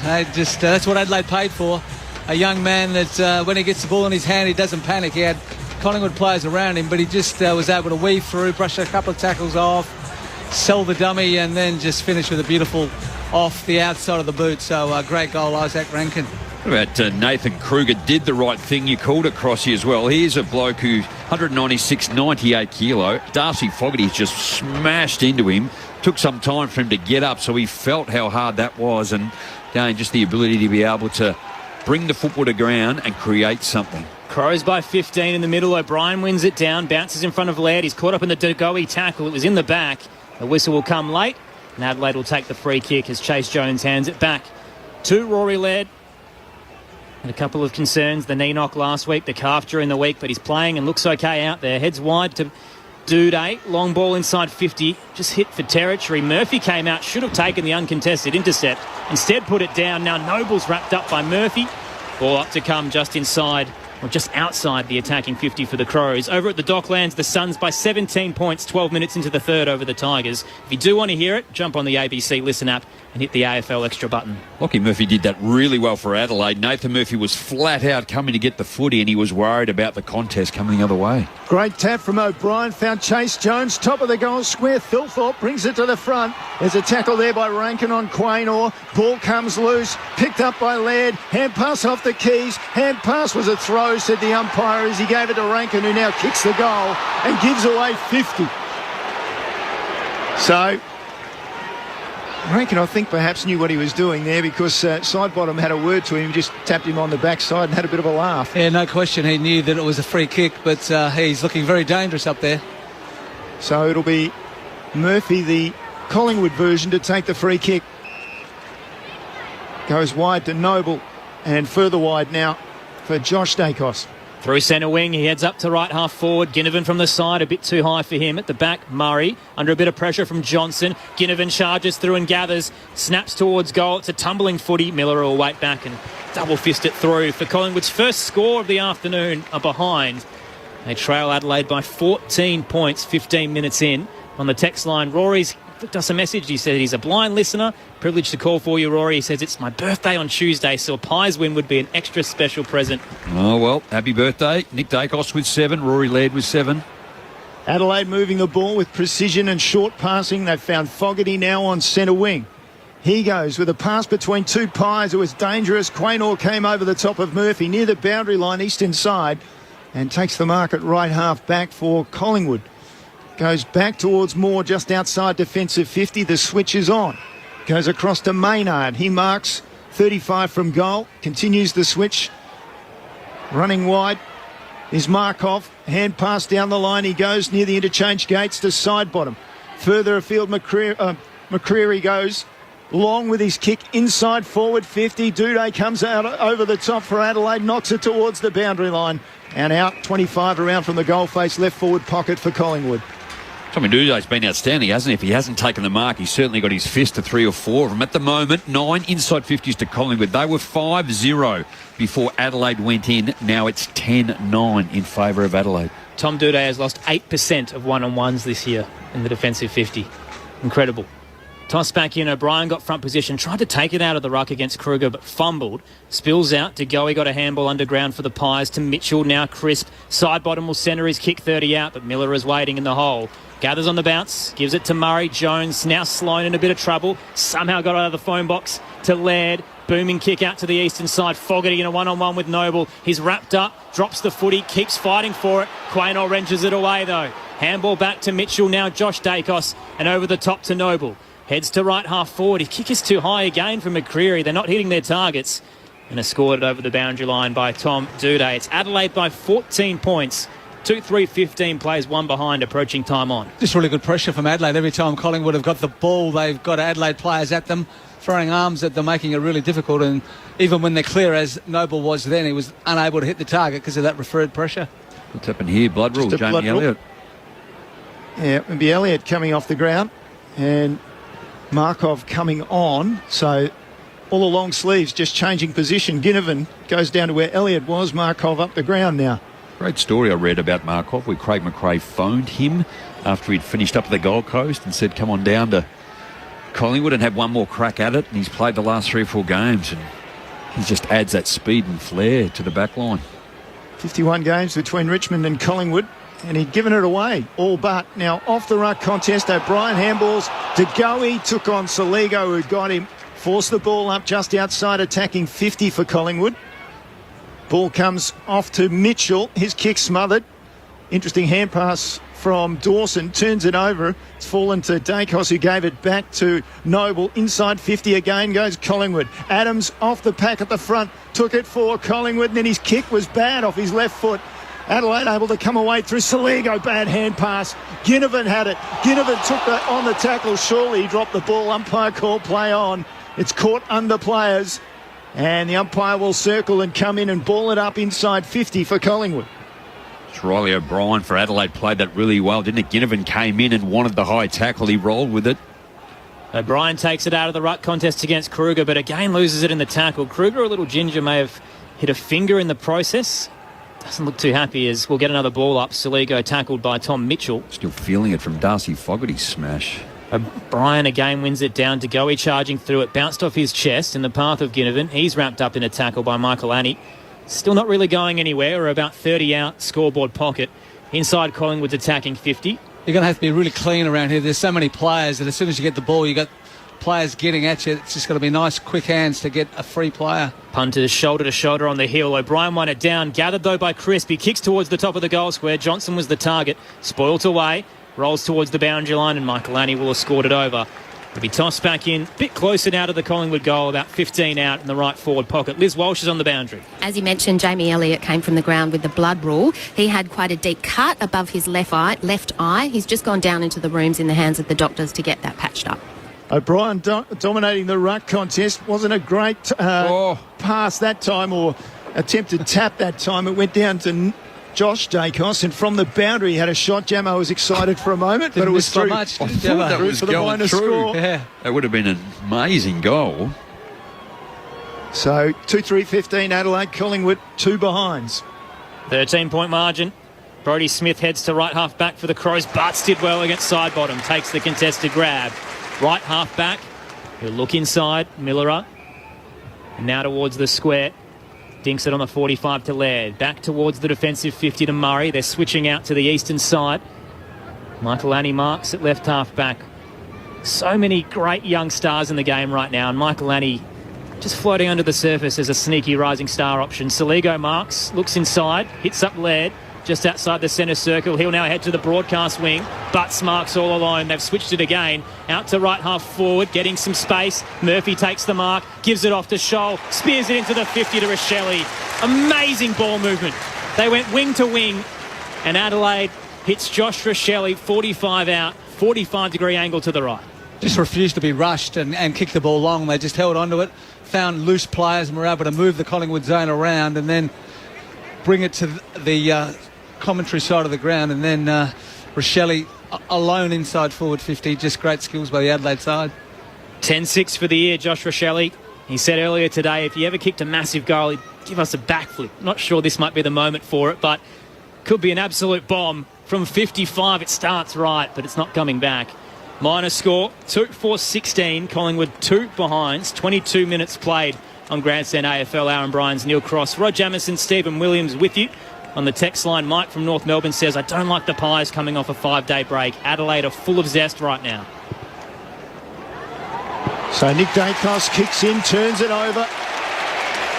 That's what Adelaide paid for. A young man that when he gets the ball in his hand, he doesn't panic. He had Collingwood players around him, but he just was able to weave through, brush a couple of tackles off, sell the dummy, and then just finish with a beautiful off the outside of the boot. So great goal, Isaac Rankin. What about Nathan Kruger? Did the right thing. You called it, Crossy, as well. Here's a bloke who 196, 98 kilo. Darcy Fogarty just smashed into him. Took some time for him to get up, so he felt how hard that was, and again, just the ability to be able to bring the football to ground and create something. Crows by 15 in the middle. O'Brien wins it down, bounces in front of Laird. He's caught up in the Degoe tackle. It was in the back. The whistle will come late, and Adelaide will take the free kick as Chase Jones hands it back to Rory Laird. And a couple of concerns. The knee knock last week, the calf during the week, but he's playing and looks okay out there. Heads wide to Duday, long ball inside 50, just hit for territory. Murphy came out, should have taken the uncontested intercept, instead put it down. Now Noble's wrapped up by Murphy. Ball up to come just inside or just outside the attacking 50 for the Crows. Over at the Docklands, the Suns by 17 points, 12 minutes into the third over the Tigers. If you do want to hear it, jump on the ABC Listen app and hit the AFL Extra button. Lockie Murphy did that really well for Adelaide. Nathan Murphy was flat out coming to get the footy, and he was worried about the contest coming the other way. Great tap from O'Brien, found Chase Jones, top of the goal square. Thilthorpe brings it to the front. There's a tackle there by Rankin on Quaynor. Ball comes loose, picked up by Laird. Hand pass off the Keys. Hand pass was a throw, said the umpire, as he gave it to Rankin, who now kicks the goal and gives away 50. So Rankin, I think, perhaps knew what he was doing there, because Sidebottom had a word to him. He just tapped him on the backside and had a bit of a laugh. Yeah, no question. He knew that it was a free kick, but he's looking very dangerous up there. So it'll be Murphy, the Collingwood version, to take the free kick. Goes wide to Noble, and further wide now for Josh Dacos. Through centre wing, he heads up to right half forward. Ginnivan from the side, a bit too high for him. At the back, Murray, under a bit of pressure from Johnson. Ginnivan charges through and gathers, snaps towards goal. It's a tumbling footy. Miller will wait back and double fist it through. For Collingwood's first score of the afternoon are behind. They trail Adelaide by 14 points, 15 minutes in. On the text line, Rory's flicked us a message. He said he's a blind listener. Privileged to call for you, Rory. He says it's my birthday on Tuesday, so a Pies win would be an extra special present. Oh, well, happy birthday. Nick Dacos with 7, Rory Laird with 7. Adelaide moving the ball with precision and short passing. They've found Fogarty now on centre wing. He goes with a pass between two Pies. It was dangerous. Quaynor came over the top of Murphy near the boundary line, eastern side, and takes the mark at right half back for Collingwood. Goes back towards Moore, just outside defensive 50. The switch is on. Goes across to Maynard. He marks 35 from goal. Continues the switch. Running wide is Markov. Hand pass down the line. He goes near the interchange gates to Sidebottom. Further afield, McCreary goes long with his kick inside forward 50. Duday comes out over the top for Adelaide. Knocks it towards the boundary line. And out 25 around from the goal face left forward pocket for Collingwood. Tommy Duday's been outstanding, hasn't he? If he hasn't taken the mark, he's certainly got his fist to 3 or 4 of them. At the moment, 9 inside 50s to Collingwood. They were 5-0 before Adelaide went in. Now it's 10-9 in favour of Adelaide. Tom Duday has lost 8% of one-on-ones this year in the defensive 50. Incredible. Toss back in. O'Brien got front position, tried to take it out of the ruck against Kruger, but fumbled. Spills out. De Goey got a handball underground for the Pies to Mitchell. Now crisp. Sidebottom will centre his kick 30 out, but Miller is waiting in the hole. Gathers on the bounce, gives it to Murray. Jones, now Sloan in a bit of trouble. Somehow got out of the phone box to Laird. Booming kick out to the eastern side. Fogarty in a one-on-one with Noble. He's wrapped up, drops the footy, keeps fighting for it. Quaynor wrenches it away though. Handball back to Mitchell, now Josh Dacos, and over the top to Noble. Heads to right half forward. His kick is too high again from McCreary. They're not hitting their targets. And are scored over the boundary line by Tom Duday. It's Adelaide by 14 points. 2-3-15 plays, one behind, approaching time on. Just really good pressure from Adelaide. Every time Collingwood have got the ball, they've got Adelaide players at them, throwing arms at them, making it really difficult. And even when they're clear, as Noble was then, he was unable to hit the target because of that referred pressure. What's happened here? Blood rule, Jamie Elliott. Yeah, it would be Elliott coming off the ground and Markov coming on. So all the long sleeves just changing position. Ginnivan goes down to where Elliott was. Markov up the ground now. Great story I read about Markov where Craig McRae phoned him after he'd finished up at the Gold Coast and said, come on down to Collingwood and have one more crack at it. And he's played the last 3 or 4 games and he just adds that speed and flair to the back line. 51 games between Richmond and Collingwood, and he'd given it away all but. Now off the ruck contest, O'Brien handballs. De Goey took on Saligo, who got him. Forced the ball up just outside attacking 50 for Collingwood. Ball comes off to Mitchell. His kick smothered. Interesting hand pass from Dawson. Turns it over. It's fallen to Dacos, who gave it back to Noble. Inside 50 again goes Collingwood. Adams off the pack at the front. Took it for Collingwood. And then his kick was bad off his left foot. Adelaide able to come away through Saligo. Bad hand pass. Ginnivan had it. Ginnivan took that on the tackle. Surely he dropped the ball. Umpire called play on. It's caught under players. And the umpire will circle and come in and ball it up inside 50 for Collingwood. It's Riley O'Brien for Adelaide played that really well, didn't it? Ginnivan came in and wanted the high tackle. He rolled with it. O'Brien takes it out of the ruck contest against Kruger, but again loses it in the tackle. Kruger, a little ginger, may have hit a finger in the process. doesn't look too happy as we'll get another ball up. Saligo tackled by Tom Mitchell. Still feeling it from Darcy Fogarty's smash. O'Brien again wins it down. Degoe charging through it. Bounced off his chest in the path of Ginnivan. He's wrapped up in a tackle by Michael Annie. Still not really going anywhere. We're about 30 out scoreboard pocket. Inside Collingwood's attacking 50. You're going to have to be really clean around here. There's so many players that as soon as you get the ball, you got players getting at you. It's just got to be nice, quick hands to get a free player. Punters shoulder to shoulder on the heel. O'Brien won it down. Gathered though by Crisp. He kicks towards the top of the goal square. Johnson was the target. Spoilt away. Rolls towards the boundary line and Michael Annie will have scored it over. It'll be tossed back in. A bit closer now to the Collingwood goal. About 15 out in the right forward pocket. Liz Walsh is on the boundary. As you mentioned, Jamie Elliott came from the ground with the blood rule. He had quite a deep cut above his left eye. He's just gone down into the rooms in the hands of the doctors to get that patched up. O'Brien dominating the ruck contest. Wasn't a great pass that time or attempted tap that time. It went down to Josh Dacos, and from the boundary he had a shot. Jamo was excited for a moment, but it was through. I thought that was for the going minor through. score. Yeah. That would have been an amazing goal. So 2-3-15 Adelaide, Collingwood 2 behinds. 13-point margin. Brodie Smith heads to right half back for the Crows. Butts did well against side bottom. Takes the contested grab. Right half back. He'll look inside. Millerer. And now towards the square. Dinks it on the 45 to Laird. Back towards the defensive 50 to Murray. They're switching out to the eastern side. Michael Annie marks at left half back. So many great young stars in the game right now. And Michael Annie just floating under the surface as a sneaky rising star option. Saligo marks. Looks inside. Hits up Laird. Just outside the centre circle. He'll now head to the broadcast wing. Butts marks all alone. They've switched it again. Out to right half forward. Getting some space. Murphy takes the mark. Gives it off to Scholl. Spears it into the 50 to Rochelle. Amazing ball movement. They went wing to wing. And Adelaide hits Josh Rochelle 45 out. 45-degree angle to the right. Just refused to be rushed and kick the ball long. They just held onto it. Found loose players and were able to move the Collingwood zone around and then bring it to the commentary side of the ground, and then Rochelle alone inside forward 50. Just great skills by the Adelaide side. 10-6 for the year, Josh Rochelle. He said earlier today, if he ever kicked a massive goal, he'd give us a backflip. Not sure this might be the moment for it, but could be an absolute bomb. From 55, it starts right, but it's not coming back. Minor score, 2-4-16. Collingwood 2 behinds, 22 minutes played on Grandstand AFL. Aaron Bryans, Neil Cross, Rod Jamison, Stephen Williams with you. On the text line, Mike from North Melbourne says, I don't like the Pies coming off a 5-day break. Adelaide are full of zest right now. So Nick Dacos kicks in, turns it over.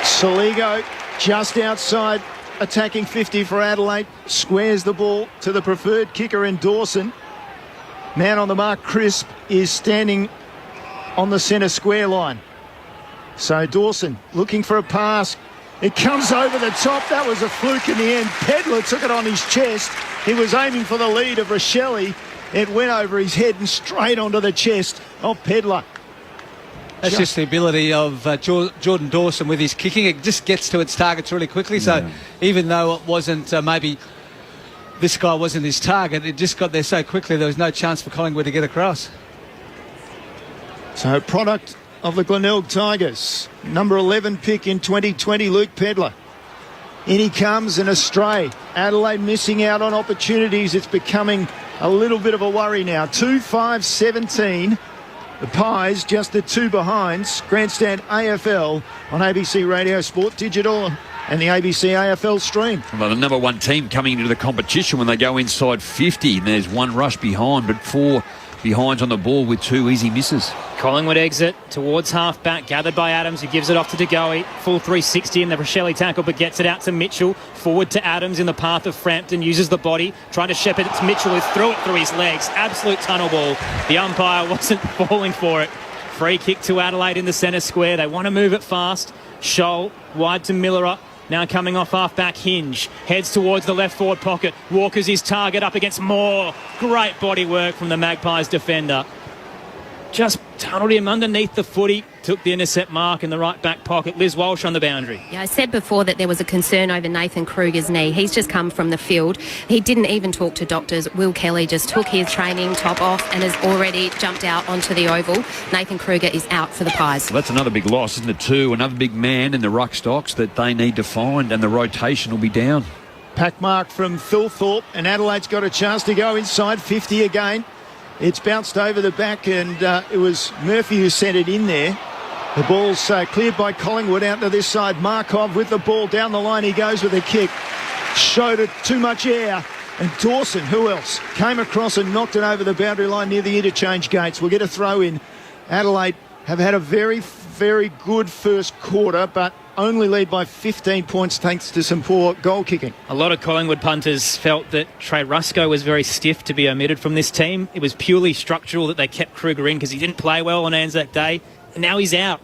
Saligo just outside, attacking 50 for Adelaide. Squares the ball to the preferred kicker in Dawson. Man on the mark, Crisp, is standing on the centre square line. So Dawson looking for a pass. It comes over the top. That was a fluke in the end. Pedler took it on his chest. He was aiming for the lead of Rochelle. It went over his head and straight onto the chest of Pedler. That's just the ability of Jordan Dawson with his kicking. It just gets to its targets really quickly. So even though it wasn't maybe this guy wasn't his target, it just got there so quickly there was no chance for Collingwood to get across. So product of the Glenelg Tigers. Number 11 pick in 2020, Luke Pedler. In he comes and astray. Adelaide missing out on opportunities. It's becoming a little bit of a worry now. 2-5-17. The Pies just the 2 behinds. Grandstand AFL on ABC Radio Sport Digital and the ABC AFL stream. Well, the number 1 team coming into the competition when they go inside 50. And there's 1 rush behind, but 4 behinds on the ball with 2 easy misses. Collingwood exit towards half-back, gathered by Adams, who gives it off to DeGoey. Full 360 in the Rochelle tackle, but gets it out to Mitchell. Forward to Adams in the path of Frampton, uses the body, trying to shepherd it to Mitchell, who threw it through his legs. Absolute tunnel ball. The umpire wasn't falling for it. Free kick to Adelaide in the centre square. They want to move it fast. Scholl, wide to Millerer. Now coming off half-back, Hinge. Heads towards the left forward pocket. Walker's his target up against Moore. Great body work from the Magpies defender. Just tunnelled him underneath the footy. Took the intercept mark in the right back pocket. Liz Walsh on the boundary. Yeah, I said before that there was a concern over Nathan Kruger's knee. He's just come from the field. He didn't even talk to doctors. Will Kelly just took his training top off and has already jumped out onto the oval. Nathan Kruger is out for the Pies. Well, that's another big loss, isn't it, too? Another big man in the ruck stocks that they need to find, and the rotation will be down. Pack mark from Thilthorpe, and Adelaide's got a chance to go inside 50 again. It's bounced over the back, and it was Murphy who sent it in there. The ball's cleared by Collingwood out to this side. Markov with the ball down the line. He goes with a kick. Showed it too much air. And Dawson, who else, came across and knocked it over the boundary line near the interchange gates. We'll get a throw in. Adelaide have had a very, very good first quarter, but only lead by 15 points thanks to some poor goal kicking. A lot of Collingwood punters felt that Trey Rusco was very stiff to be omitted from this team. It was purely structural that they kept Kruger in because he didn't play well on Anzac Day. And now he's out.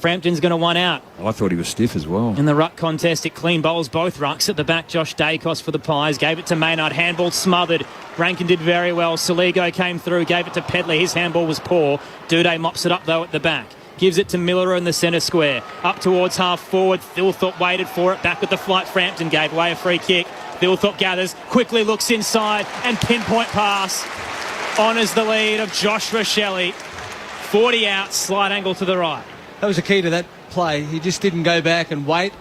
Frampton's going to one out. I thought he was stiff as well. In the ruck contest, it clean bowls both rucks. At the back, Josh Dacos for the Pies. Gave it to Maynard. Handball smothered. Rankin did very well. Saligo came through. Gave it to Pedley. His handball was poor. Duday mops it up, though, at the back. Gives it to Miller in the centre square. Up towards half forward. Thilthorpe waited for it. Back with the flight. Frampton gave away a free kick. Thilthorpe gathers. Quickly looks inside. And pinpoint pass. Honours the lead of Josh Rochelle. 40 out. Slight angle to the right. That was the key to that play. He just didn't go back and wait.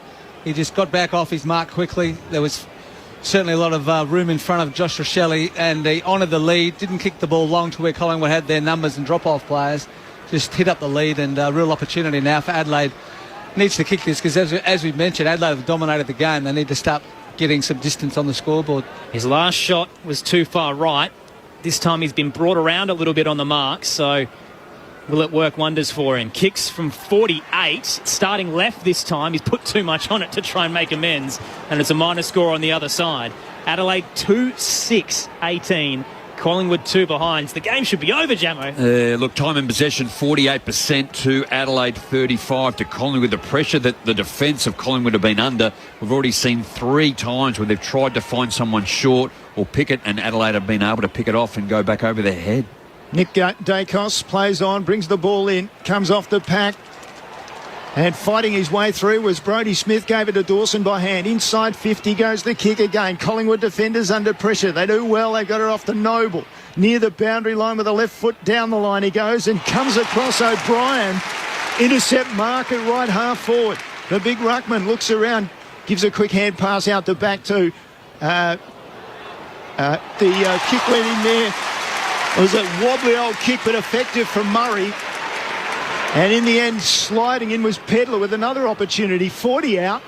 He just got back off his mark quickly. There was certainly a lot of room in front of Josh Rochelle, and he honoured the lead. Didn't kick the ball long to where Collingwood had their numbers and drop-off players. Just hit up the lead, and real opportunity now for Adelaide. Needs to kick this because, as we mentioned, Adelaide have dominated the game. They need to start getting some distance on the scoreboard. His last shot was too far right. This time he's been brought around a little bit on the mark, so will it work wonders for him? Kicks from 48, starting left this time. He's put too much on it to try and make amends, and it's a minor score on the other side. Adelaide 2-6-18. Collingwood 2 behinds. The game should be over, Jamo. Look, time in possession 48% to Adelaide, 35 to Collingwood. The pressure that the defence of Collingwood have been under, we've already seen 3 times where they've tried to find someone short or pick it, and Adelaide have been able to pick it off and go back over their head. Nick Dacos plays on, brings the ball in, comes off the pack. And fighting his way through was Brodie Smith, gave it to Dawson by hand. Inside 50 goes the kick again. Collingwood defenders under pressure. They do well. They got it off to Noble. Near the boundary line with the left foot down the line he goes and comes across O'Brien. Intercept mark at right half forward. The big ruckman looks around, gives a quick hand pass out the back to the kick went in there. It was a wobbly old kick but effective from Murray. And in the end, sliding in was Pedler with another opportunity. 40 out.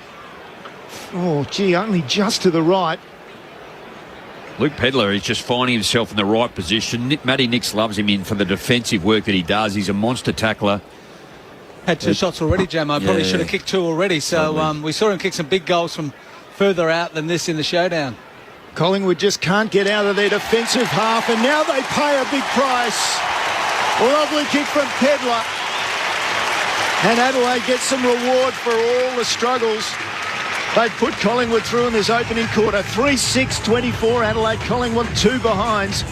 Oh, gee, only just to the right. Luke Pedler is just finding himself in the right position. Matty Nix loves him in for the defensive work that he does. He's a monster tackler. Had 2 shots already, Jamo. Probably should have kicked 2 already. So we saw him kick some big goals from further out than this in the showdown. Collingwood just can't get out of their defensive half, and now they pay a big price. Lovely kick from Pedler. And Adelaide gets some reward for all the struggles they put Collingwood through in this opening quarter. 3-6-24 Adelaide. Collingwood 2 behinds.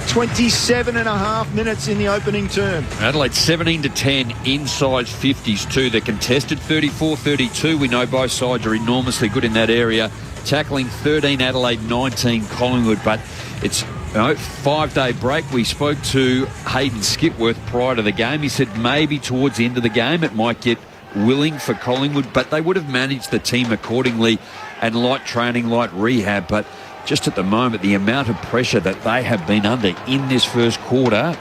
27 and a half minutes in the opening term. Adelaide 17-10 inside 50s too. They're contested 34-32. We know both sides are enormously good in that area. Tackling 13 Adelaide, 19 Collingwood, but it's 5-day break. We spoke to Hayden Skipworth prior to the game. He said maybe towards the end of the game it might get willing for Collingwood, but they would have managed the team accordingly and light training, light rehab. But just at the moment, the amount of pressure that they have been under in this first quarter,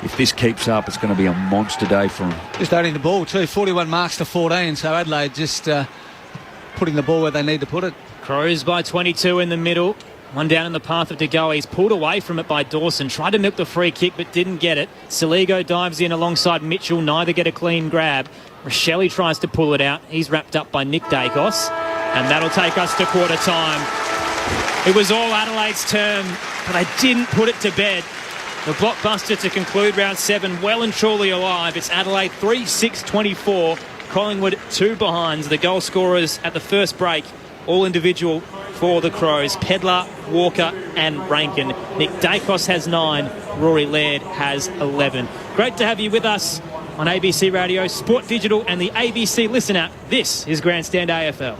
if this keeps up, it's going to be a monster day for them. Just owning the ball too, 41 marks to 14, so Adelaide just putting the ball where they need to put it. Crows by 22 in the middle. One down in the path of De Goey. He's pulled away from it by Dawson. Tried to milk the free kick but didn't get it. Saligo dives in alongside Mitchell. Neither get a clean grab. Rochelle tries to pull it out. He's wrapped up by Nick Dacos. And that'll take us to quarter time. It was all Adelaide's turn, but they didn't put it to bed. The blockbuster to conclude round 7 well and truly alive. It's Adelaide 3-6-24. Collingwood 2 behinds. The goal scorers at the first break, all individual for the Crows. Pedler, Walker and Rankin. Nick Dacos has 9. Rory Laird has 11. Great to have you with us on ABC Radio, Sport Digital and the ABC Listen app. This is Grandstand AFL.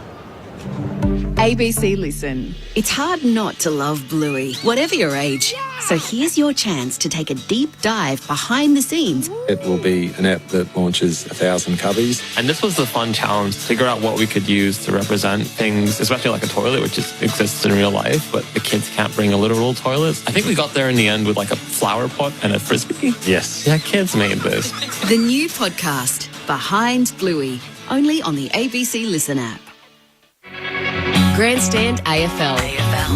ABC Listen. It's hard not to love Bluey, whatever your age. So here's your chance to take a deep dive behind the scenes. It will be an app that launches 1,000 cubbies. And this was the fun challenge, to figure out what we could use to represent things, especially like a toilet, which exists in real life, but the kids can't bring a literal toilet. I think we got there in the end with like a flower pot and a frisbee. Yes. Yeah, kids made this. The new podcast, Behind Bluey, only on the ABC Listen app. Grandstand AFL.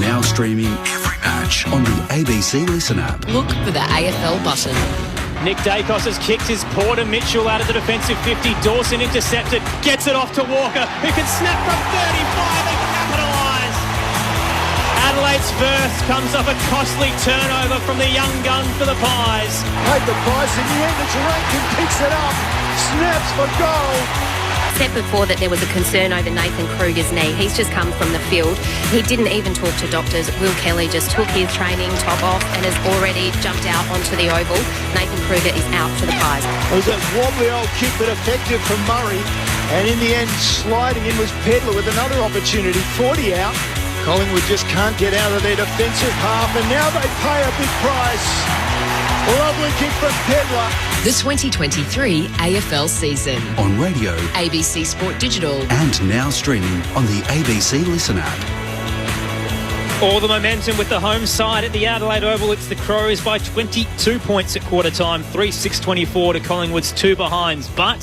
Now streaming every match on the ABC Listen app. Look for the AFL button. Nick Dacos has kicked his Porter Mitchell out of the defensive 50. Dawson intercepted, gets it off to Walker, who can snap from 35 and capitalise. Adelaide's first comes off a costly turnover from the young gun for the Pies. Paid the price in the end. It's Rankin picks it up, snaps for goal. Said before that there was a concern over Nathan Kruger's knee. He's just come from the field. He didn't even talk to doctors. Will Kelly just took his training top off and has already jumped out onto the oval. Nathan Kruger is out for the Pies. It was a wobbly old kick but effective from Murray, and in the end sliding in was Pedler with another opportunity. 40 out. Collingwood just can't get out of their defensive half, and now they pay a big price. Lovely kick from Pedler. The 2023 AFL season. On radio, ABC Sport Digital. and now streaming on the ABC Listen app. All the momentum with the home side at the Adelaide Oval. It's the Crows by 22 points at quarter time. 3-6-24 to Collingwood's 2 behinds. But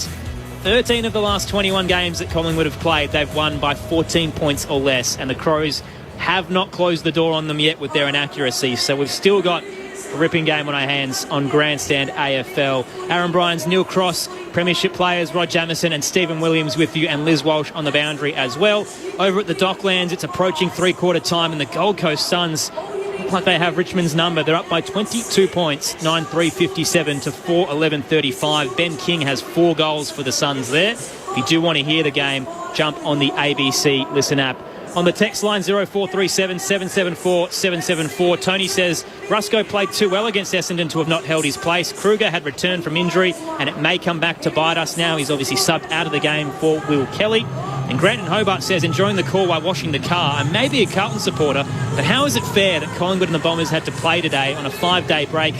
13 of the last 21 games that Collingwood have played, they've won by 14 points or less. And the Crows have not closed the door on them yet with their inaccuracy. So we've still got a ripping game on our hands on Grandstand AFL. Aaron Bryans, Neil Cross, Premiership players Rod Jamieson and Stephen Williams with you, and Liz Walsh on the boundary as well. Over at the Docklands, it's approaching three-quarter time, and the Gold Coast Suns look like they have Richmond's number. They're up by 22 points, 9-3-57 to 4-11-35. Ben King has 4 goals for the Suns there. If you do want to hear the game, jump on the ABC Listen app. On the text line 0437 774 774, Tony says Rusco played too well against Essendon to have not held his place. Kruger had returned from injury and it may come back to bite us now. He's obviously subbed out of the game for Will Kelly. And Granton Hobart says enjoying the call while washing the car, and maybe a Carlton supporter, but how is it fair that Collingwood and the Bombers had to play today on a 5-day break?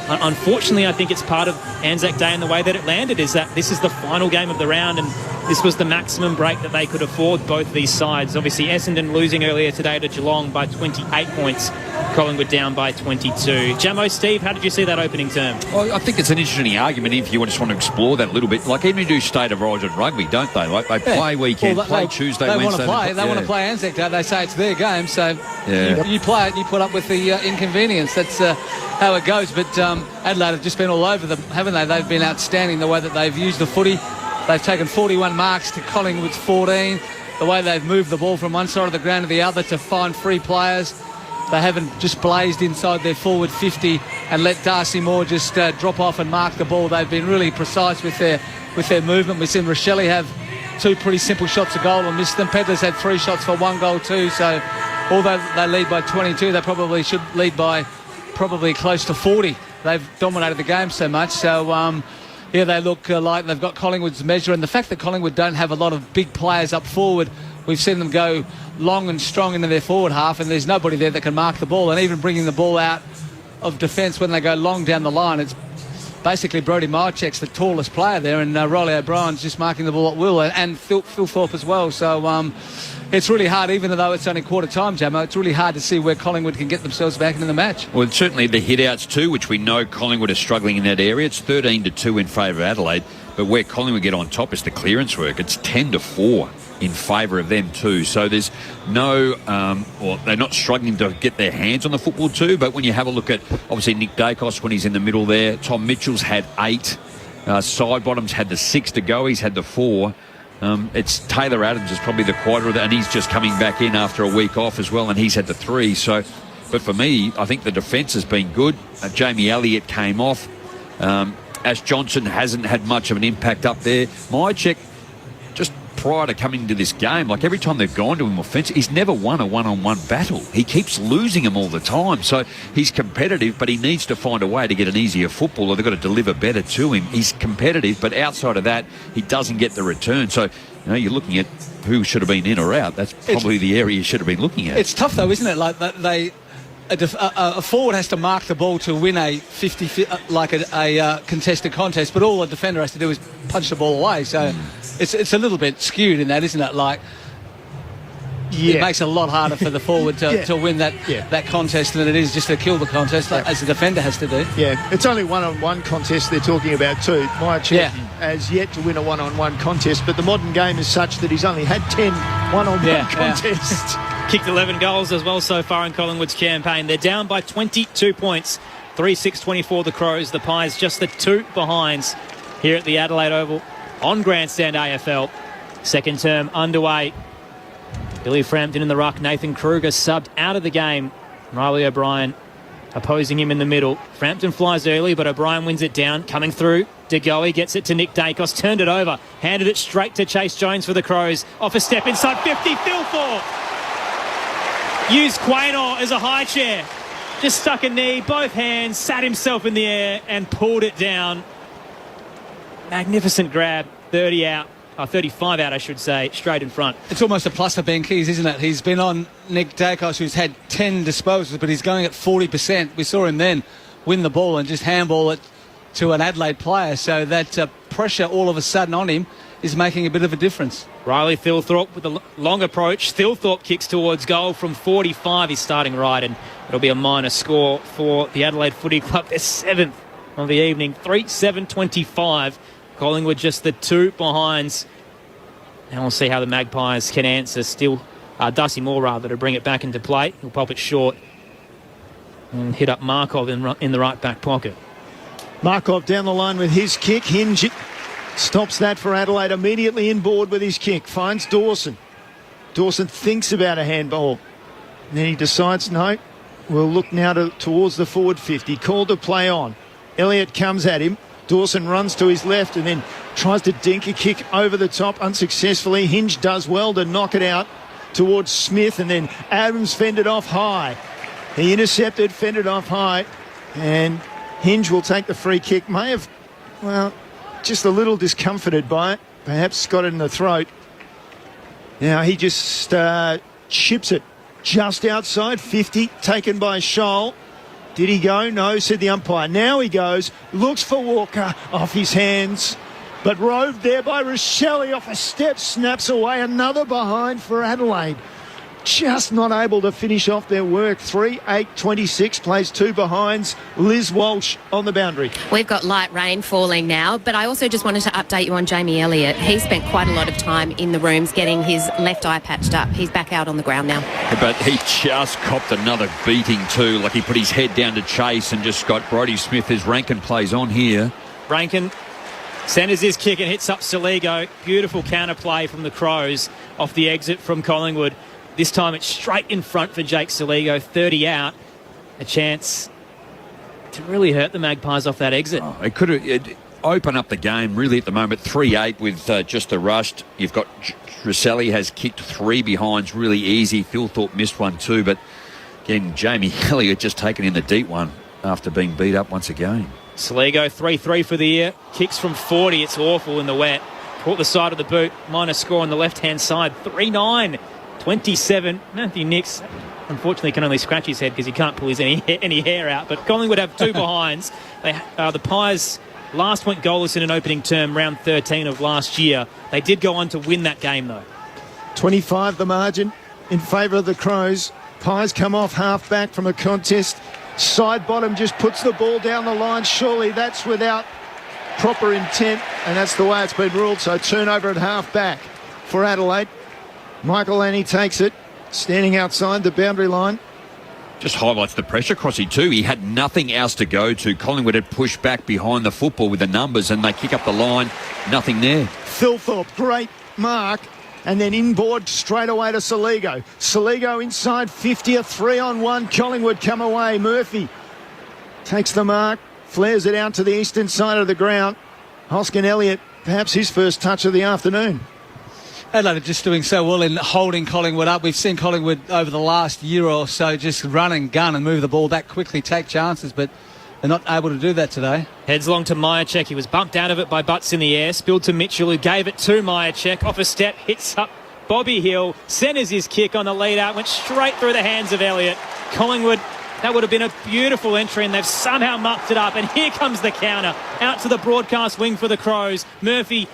Unfortunately, I think it's part of Anzac Day and the way that it landed is that this is the final game of the round and this was the maximum break that they could afford, both these sides. Obviously, Essendon losing earlier today to Geelong by 28 points. Collingwood down by 22. Jamo, Steve, how did you see that opening term? Well, I think it's an interesting argument if you just want to explore that a little bit. Like even do State of Origin rugby, don't they? Like they play weekend, play Tuesday, Wednesday. They want to play Anzac Day. They say it's their game, so you play it and you put up with the inconvenience. That's how it goes. But Adelaide have just been all over them, haven't they? They've been outstanding the way that they've used the footy. They've taken 41 marks to Collingwood's 14. The way they've moved the ball from one side of the ground to the other to find free players. They haven't just blazed inside their forward 50 and let Darcy Moore just drop off and mark the ball. They've been really precise with their movement. We've seen Rochelle have 2 pretty simple shots a goal and missed them. Pedler's had 3 shots for 1 goal too. So although they lead by 22, they probably should lead by probably close to 40. They've dominated the game so much. So they look like they've got Collingwood's measure, and the fact that Collingwood don't have a lot of big players up forward, we've seen them go long and strong into their forward half, and there's nobody there that can mark the ball, and even bringing the ball out of defence when they go long down the line, it's basically Brodie Myercheck's the tallest player there, and Riley O'Brien's just marking the ball at will, and Phil Thorpe as well. So it's really hard, even though it's only quarter time, Jamo, it's really hard to see where Collingwood can get themselves back into the match. Well, certainly the hit-outs too, which we know Collingwood are struggling in that area. It's 13-2 in favour of Adelaide, but where Collingwood get on top is the clearance work. It's 10-4 in favour of them too. So there's no, they're not struggling to get their hands on the football too, but when you have a look at, obviously, Nick Dacos when he's in the middle there, Tom Mitchell's had 8, Sidebottom's had the 6 to go, he's had the 4. It's Taylor Adams is probably the quieter of that, and he's just coming back in after a week off as well, and he's had the 3. So, but for me, I think the defence has been good. Jamie Elliott came off. Ash Johnson hasn't had much of an impact up there. Myercheck, just prior to coming into this game, like every time they've gone to him offensively, he's never won a one-on-one battle. He keeps losing them all the time. So he's competitive, but he needs to find a way to get an easier football, or they've got to deliver better to him. He's competitive, but outside of that, he doesn't get the return. So you're looking at who should have been in or out. That's probably the area you should have been looking at. It's tough, though, isn't it? Like a forward has to mark the ball to win a 50, like a contested contest, but all a defender has to do is punch the ball away. So it's a little bit skewed in that, isn't it? Like, it makes it a lot harder for the forward to win that contest than it is just to kill the contest, as the defender has to do. Yeah, it's only one-on-one contest they're talking about too. Myerchev has yet to win a one-on-one contest, but the modern game is such that he's only had 10 one-on-one contests. Kicked 11 goals as well so far in Collingwood's campaign. They're down by 22 points. 3-6-24 the Crows. The Pies just the 2 behinds here at the Adelaide Oval on Grandstand AFL. Second term underway. Billy Frampton in the ruck. Nathan Kruger subbed out of the game. Riley O'Brien opposing him in the middle. Frampton flies early, but O'Brien wins it down. Coming through, De Goey gets it to Nick Dacos. Turned it over. Handed it straight to Chase Jones for the Crows. Off a step inside 50. Philthorpe used Quaynor as a high chair. Just stuck a knee, both hands, sat himself in the air and pulled it down. Magnificent grab. 35 out, I should say, straight in front. It's almost a plus for Ben Keys, isn't it? He's been on Nick Dacos, who's had 10 disposals, but he's going at 40%. We saw him then win the ball and just handball it to an Adelaide player. So that pressure all of a sudden on him is making a bit of a difference. Riley Thilthorpe with a long approach. Thilthorpe kicks towards goal from 45. He's starting right, and it'll be a minor score for the Adelaide Footy Club. Their 7th of the evening. 3-7-25. Collingwood just the 2 behinds. And we'll see how the Magpies can answer. Still, Dusty Moore rather, to bring it back into play. He'll pop it short and hit up Markov in the right back pocket. Markov down the line with his kick. Hinge stops that for Adelaide. Immediately inboard with his kick. Finds Dawson. Dawson thinks about a handball. And then he decides, no, we'll look now towards the forward 50. Called to play on. Elliott comes at him. Dawson runs to his left and then tries to dink a kick over the top unsuccessfully. Hinge does well to knock it out towards Smith, and then Adams fended off high. He intercepted, fended off high, and Hinge will take the free kick. May have, just a little discomforted by it. Perhaps got it in the throat. Now he just chips it just outside 50, taken by Scholl. Did he go? No, said the umpire. Now he goes, looks for Walker, off his hands, but roved there by Rochelle off a step, snaps away. Another behind for Adelaide. Just not able to finish off their work. 3-8-26, plays 2 behinds. Liz Walsh on the boundary. We've got light rain falling now, but I also just wanted to update you on Jamie Elliott. He spent quite a lot of time in the rooms getting his left eye patched up. He's back out on the ground now. But he just copped another beating too. Like, he put his head down to chase and just got Brodie Smith as Rankin plays on here. Rankin centres his kick and hits up Saligo. Beautiful counterplay from the Crows off the exit from Collingwood. This time it's straight in front for Jake Saligo, 30 out. A chance to really hurt the Magpies off that exit. It could have opened up the game really at the moment. 3-8 with just the rush. You've got Rosselli has kicked 3 behinds really easy. Philthorpe missed one too, but again, Jamie Elliott just taken in the deep one after being beat up once again. Saligo 3-3 for the year. Kicks from 40. It's awful in the wet. Caught the side of the boot. Minor score on the left-hand side. 3-9. 27. Matthew Nix, unfortunately, can only scratch his head because he can't pull his any hair out. But Collingwood have 2 behinds. The Pies last went goalless in an opening term, round 13 of last year. They did go on to win that game, though. 25 the margin in favour of the Crows. Pies come off half back from a contest. Side bottom just puts the ball down the line. Surely that's without proper intent, and that's the way it's been ruled. So turnover at half back for Adelaide. Michael Lanny takes it, standing outside the boundary line. Just highlights the pressure, Crossy, too. He had nothing else to go to. Collingwood had pushed back behind the football with the numbers, and they kick up the line. Nothing there. Philthorpe, great mark. And then inboard straight away to Saligo. Saligo inside 50, a 3-on-1. Collingwood come away. Murphy takes the mark, flares it out to the eastern side of the ground. Hoskin Elliott, perhaps his first touch of the afternoon. Adelaide are just doing so well in holding Collingwood up. We've seen Collingwood over the last year or so just run and gun and move the ball back quickly, take chances, but They're not able to do that today. Heads along to Myercheck. He was bumped out of it by Butts in the air. Spilled to Mitchell, who gave it to Myercheck. Off a step, hits up Bobby Hill. Centres his kick on the lead out. Went straight through the hands of Elliott. Collingwood, that would have been a beautiful entry, and they've somehow mucked it up. And here comes the counter. Out to the broadcast wing for the Crows. Murphy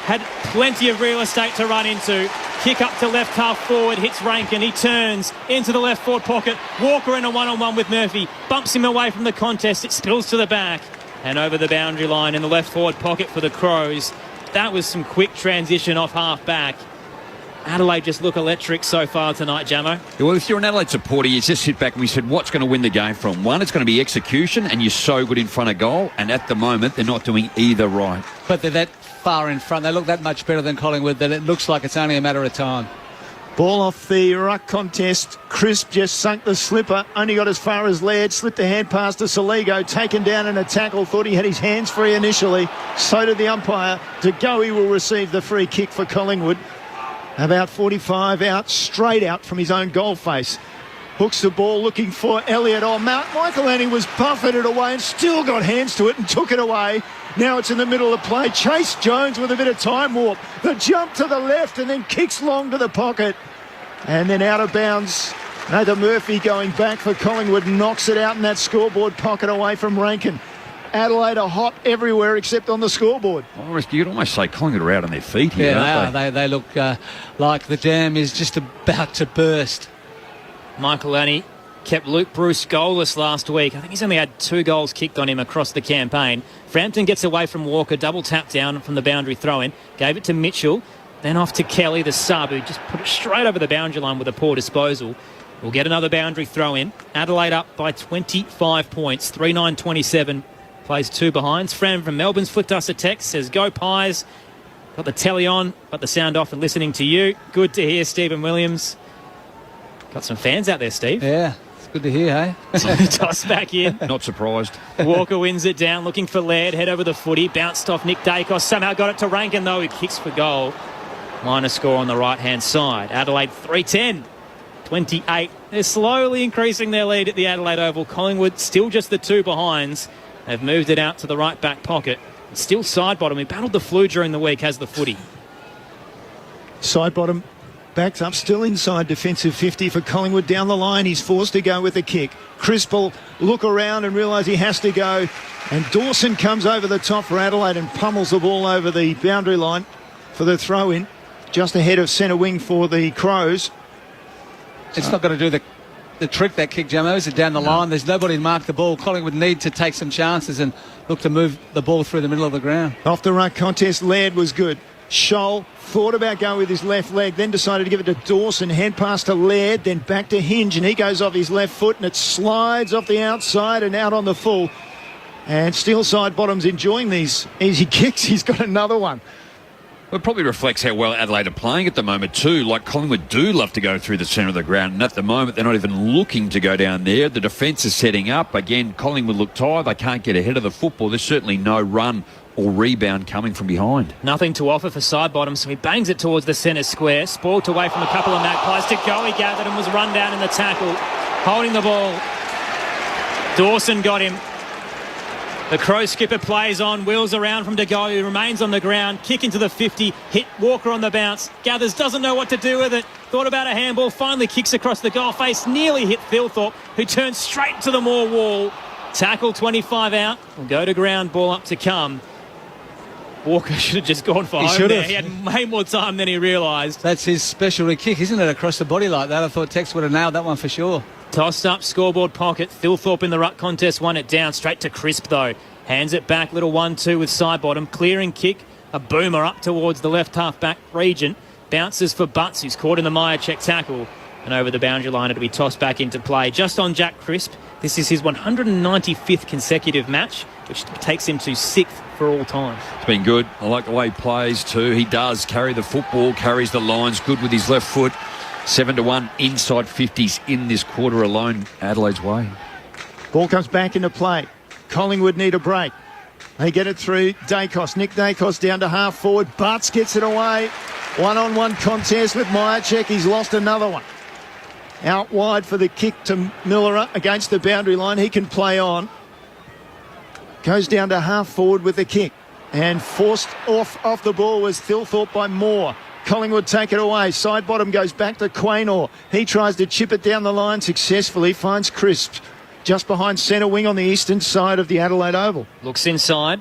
had plenty of real estate to run into. Kick up to left half forward, hits Rankin. He turns into the left forward pocket. Walker in a one-on-one with Murphy. Bumps him away from the contest. It spills to the back and over the boundary line in the left forward pocket for the Crows. That was some quick transition off half back. Adelaide just look electric so far tonight, Jamo. Well, if you're an Adelaide supporter, you just sit back and we said, what's going to win the game from? One, it's going to be execution, and you're so good in front of goal, and at the moment, they're not doing either right. But they're that far in front. They look that much better than Collingwood that it looks like it's only a matter of time. Ball off the ruck contest. Crisp just sunk the slipper. Only got as far as Laird. Slipped the hand pass to Soligo. Taken down in a tackle. Thought he had his hands free initially. So did the umpire. De Goey will receive the free kick for Collingwood. About 45 out, straight out from his own goal face. Hooks the ball looking for Elliott. Oh, Michael Anning was buffeted away and still got hands to it and took it away. Now it's in the middle of play. Chase Jones with a bit of time warp. The jump to the left and then kicks long to the pocket. And then out of bounds. Nathan Murphy going back for Collingwood. Knocks it out in that scoreboard pocket away from Rankin. Adelaide are hot everywhere except on the scoreboard. Oh, you'd almost say Collingwood are out on their feet here, yeah, aren't they look like the dam is just about to burst. Michael Anning kept Luke Bruce goalless last week. I think he's only had 2 goals kicked on him across the campaign. Frampton gets away from Walker, double tap down from the boundary throw-in. Gave it to Mitchell, then off to Kelly, the sub, who just put it straight over the boundary line with a poor disposal. We'll get another boundary throw-in. Adelaide up by 25 points, 3-9-27. Plays 2 behinds. Fran from Melbourne's flicked us a text, says, go Pies. Got the telly on, got the sound off and listening to you. Good to hear, Stephen Williams. Got some fans out there, Steve. Yeah, it's good to hear, hey? Toss back in. Not surprised. Walker wins it down, looking for Laird. Head over the footy, bounced off Nick Dacos. Somehow got it to Rankin, though. He kicks for goal. Minor score on the right-hand side. Adelaide 3-10. 28. They're slowly increasing their lead at the Adelaide Oval. Collingwood still just the 2 behinds. They've moved it out to the right back pocket. Still side bottom. He battled the flu during the week, has the footy. Side bottom backs up, still inside defensive 50 for Collingwood. Down the line, he's forced to go with the kick. Crisp will look around and realise he has to go. And Dawson comes over the top for Adelaide and pummels the ball over the boundary line for the throw-in. Just ahead of centre wing for the Crows. It's not going to do the trick, that kick, Jamo. Is it down the line? There's nobody to mark the ball. Collingwood need to take some chances and look to move the ball through the middle of the ground. Off the ruck contest, Laird was good. Scholl thought about going with his left leg, then decided to give it to Dawson. Hand pass to Laird, then back to Hinge, and he goes off his left foot, and it slides off the outside and out on the full. And Steelside Bottom's enjoying these easy kicks. He's got another one. Well, it probably reflects how well Adelaide are playing at the moment too. Like Collingwood do love to go through the centre of the ground, and at the moment they're not even looking to go down there. The defence is setting up. Again, Collingwood look tired. They can't get ahead of the football. There's certainly no run or rebound coming from behind. Nothing to offer for side bottom, so he bangs it towards the centre square. Spoilt away from a couple of Magpies. De Goey gathered and was run down in the tackle. Holding the ball. Dawson got him. The Crow skipper plays on, wheels around from De Goey, who remains on the ground, kick into the 50, hit Walker on the bounce, gathers, doesn't know what to do with it, thought about a handball, finally kicks across the goal face, nearly hit Thilthorpe, who turns straight to the Moore wall. Tackle 25 out, will go to ground, ball up to come. Walker should have just gone for home there. He had way more time than he realised. That's his specialty kick, isn't it, across the body like that? I thought Tex would have nailed that one for sure. Tossed up, scoreboard pocket. Thilthorpe in the ruck contest won it down. Straight to Crisp, though. Hands it back, little 1-2 with side bottom. Clearing kick, a boomer up towards the left half-back region. Bounces for Butts, who's caught in the Myercheck tackle. And over the boundary line, it'll be tossed back into play. Just on Jack Crisp. This is his 195th consecutive match, which takes him to 6th for all time. It's been good. I like the way he plays too. He does carry the football, carries the lines, good with his left foot. 7-1 inside 50s in this quarter alone, Adelaide's way. Ball comes back into play. Collingwood need a break. They get it through Dacos. Nick Dacos down to half forward. Butts gets it away. One-on-one contest with Myercheck. He's lost another one. Out wide for the kick to Miller against the boundary line. He can play on. goes down to half forward with the kick. And forced off the ball was Thilthorpe by Moore. Collingwood take it away. Side bottom goes back to Quaynor. He tries to chip it down the line successfully. Finds Crisp just behind centre wing on the eastern side of the Adelaide Oval. Looks inside.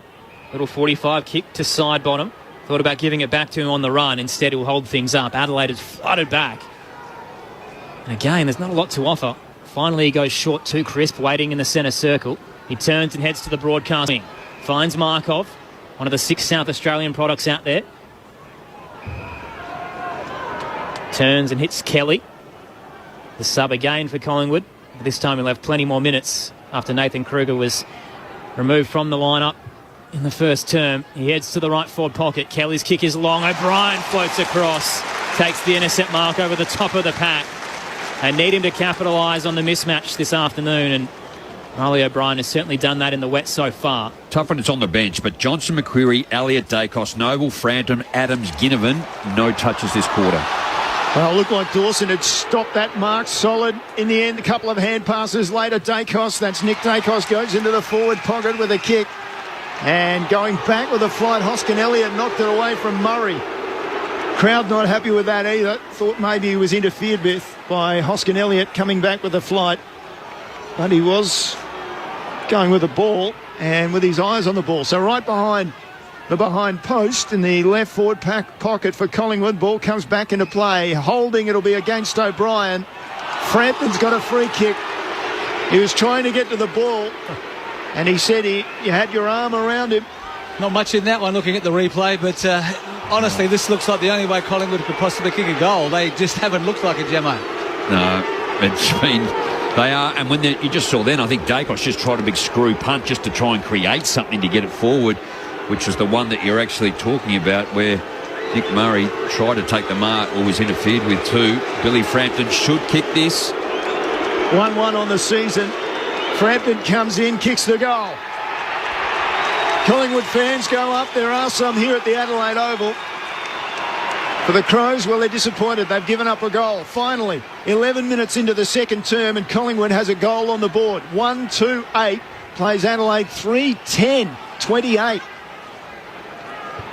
Little 45 kick to side bottom. Thought about giving it back to him on the run. Instead, he'll hold things up. Adelaide has flooded back. And again, there's not a lot to offer. Finally, he goes short to Crisp, waiting in the centre circle. He turns and heads to the broadcast wing. Finds Markov, one of the 6 South Australian products out there. Turns and hits Kelly. The sub again for Collingwood. This time he'll have plenty more minutes after Nathan Kruger was removed from the lineup in the first term. He heads to the right forward pocket. Kelly's kick is long. O'Brien floats across. Takes the intercept mark over the top of the pack. They need him to capitalise on the mismatch this afternoon, and Riley O'Brien has certainly done that in the wet so far. Tough when it's on the bench, but Johnson, McQuarrie, Elliott, Dacos, Noble, Frampton, Adams, Ginnivan, no touches this quarter. Well, it looked like Dawson had stopped that mark solid. In the end, a couple of hand passes later. Dacos, that's Nick Dacos, goes into the forward pocket with a kick. And going back with a flight, Hoskin Elliott knocked it away from Murray. Crowd not happy with that either. Thought maybe he was interfered with by Hoskin Elliott coming back with a flight. But he was going with the ball and with his eyes on the ball. So right behind the behind post in the left forward pocket for Collingwood. Ball comes back into play. Holding, it'll be against O'Brien. Frampton's got a free kick. He was trying to get to the ball, and he said you had your arm around him. Not much in that one looking at the replay, but honestly, this looks like the only way Collingwood could possibly kick a goal. They just haven't looked like it, Gemmo. No, it's been... They are, and when you just saw then, I think Dacos just tried a big screw punt just to try and create something to get it forward, which is the one that you're actually talking about, where Nick Murray tried to take the mark or was interfered with too. Billy Frampton should kick this. 1-1 on the season. Frampton comes in, kicks the goal. Collingwood fans go up. There are some here at the Adelaide Oval. For the Crows, well, they're disappointed. They've given up a goal. Finally, 11 minutes into the second term, and Collingwood has a goal on the board. 1-2-8 plays Adelaide 3-10-28.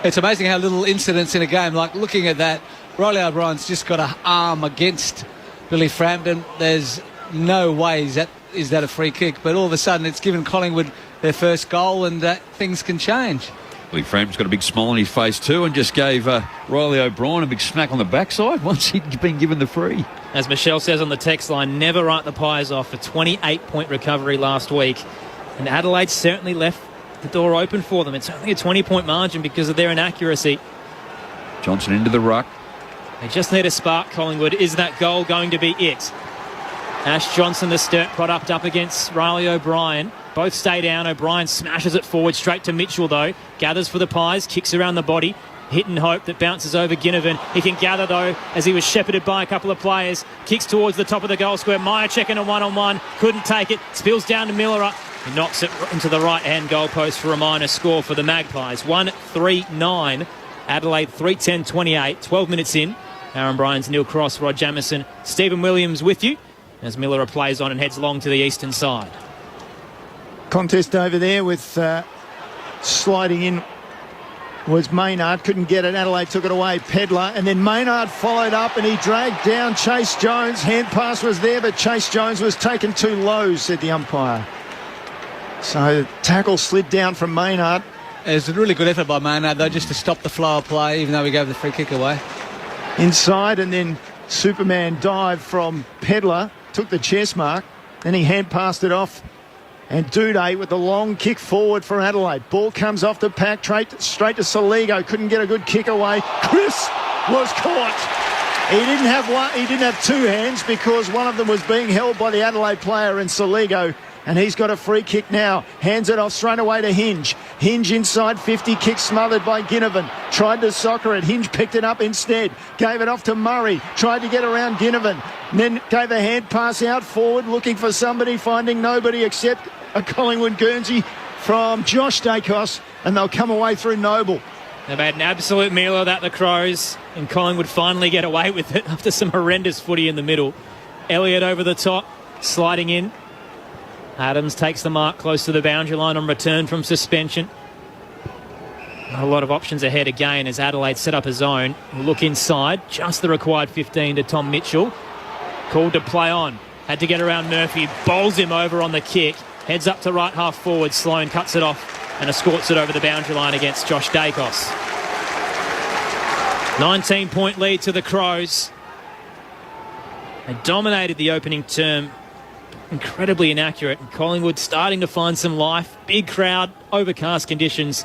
It's amazing how little incidents in a game. Like looking at that, Riley O'Brien's just got an arm against Billy Frampton. There's no way is that a free kick, but all of a sudden it's given Collingwood their first goal, and things can change. Billy Frampton's got a big smile on his face too, and just gave Riley O'Brien a big smack on the backside once he'd been given the free. As Michelle says on the text line, never write the Pies off. A 28-point recovery last week, and Adelaide certainly left the door open for them. It's only a 20-point margin because of their inaccuracy. Johnson into the ruck. They just need a spark, Collingwood. Is that goal going to be it? Ash Johnson, the Sturt product, up against Riley O'Brien. Both stay down. O'Brien smashes it forward straight to Mitchell, though. Gathers for the Pies, kicks around the body. Hit and hope that bounces over Ginnivan. He can gather, though, as he was shepherded by a couple of players. Kicks towards the top of the goal square. Meyer checking a one-on-one. Couldn't take it. Spills down to Miller. He knocks it into the right-hand goalpost for a minor score for the Magpies. 1-3-9. Adelaide 3-10-28. 12 minutes in. Aaron Bryans, Neil Cross, Rod Jamieson, Stephen Williams with you as Miller plays on and heads long to the eastern side. Contest over there with sliding in was Maynard. Couldn't get it. Adelaide took it away. Pedlar. And then Maynard followed up and he dragged down Chase Jones. Hand pass was there, but Chase Jones was taken too low, said the umpire. So tackle slid down from Maynard. It was a really good effort by Maynard, though, just to stop the flow of play, even though we gave the free kick away. Inside, and then Superman dive from Pedlar. Took the chest mark. Then he hand passed it off. And Duday with the long kick forward for Adelaide. Ball comes off the pack, straight to Soligo. Couldn't get a good kick away. Chris was caught. He didn't have two hands because one of them was being held by the Adelaide player in Soligo. And he's got a free kick now. Hands it off straight away to Hinge. Hinge inside 50, kick smothered by Ginnivan. Tried to soccer it. Hinge picked it up instead. Gave it off to Murray. Tried to get around Ginnivan. And then gave a hand pass out forward, looking for somebody, finding nobody except a Collingwood Guernsey from Josh Dacos. And they'll come away through Noble. They've had an absolute meal of that, the Crows. And Collingwood finally get away with it after some horrendous footy in the middle. Elliott over the top, sliding in. Adams takes the mark close to the boundary line on return from suspension. Not a lot of options ahead again as Adelaide set up a zone. We'll look inside. Just the required 15 to Tom Mitchell. Called to play on. Had to get around Murphy. Bowls him over on the kick. Heads up to right half forward. Sloan cuts it off and escorts it over the boundary line against Josh Dacos. 19-point lead to the Crows. They dominated the opening term. Incredibly inaccurate. And Collingwood starting to find some life. Big crowd, overcast conditions.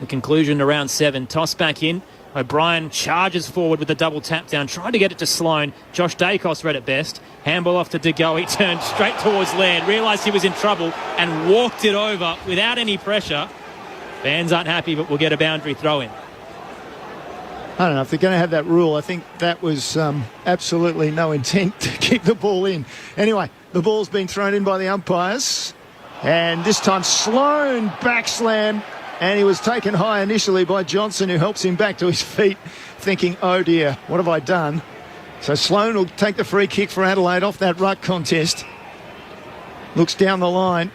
The conclusion to round 7. Toss back in. O'Brien charges forward with the double tap down. Tried to get it to Sloan. Josh Dacos read it best. Handball off to De Goey. Turned straight towards Laird. Realised he was in trouble and walked it over without any pressure. Fans aren't happy, but we'll get a boundary throw in. I don't know if they're going to have that rule. I think that was absolutely no intent to keep the ball in. Anyway, the ball's been thrown in by the umpires. And this time Sloan backslam. And he was taken high initially by Johnson, who helps him back to his feet, thinking, oh dear, what have I done? So Sloan will take the free kick for Adelaide off that ruck contest. Looks down the line.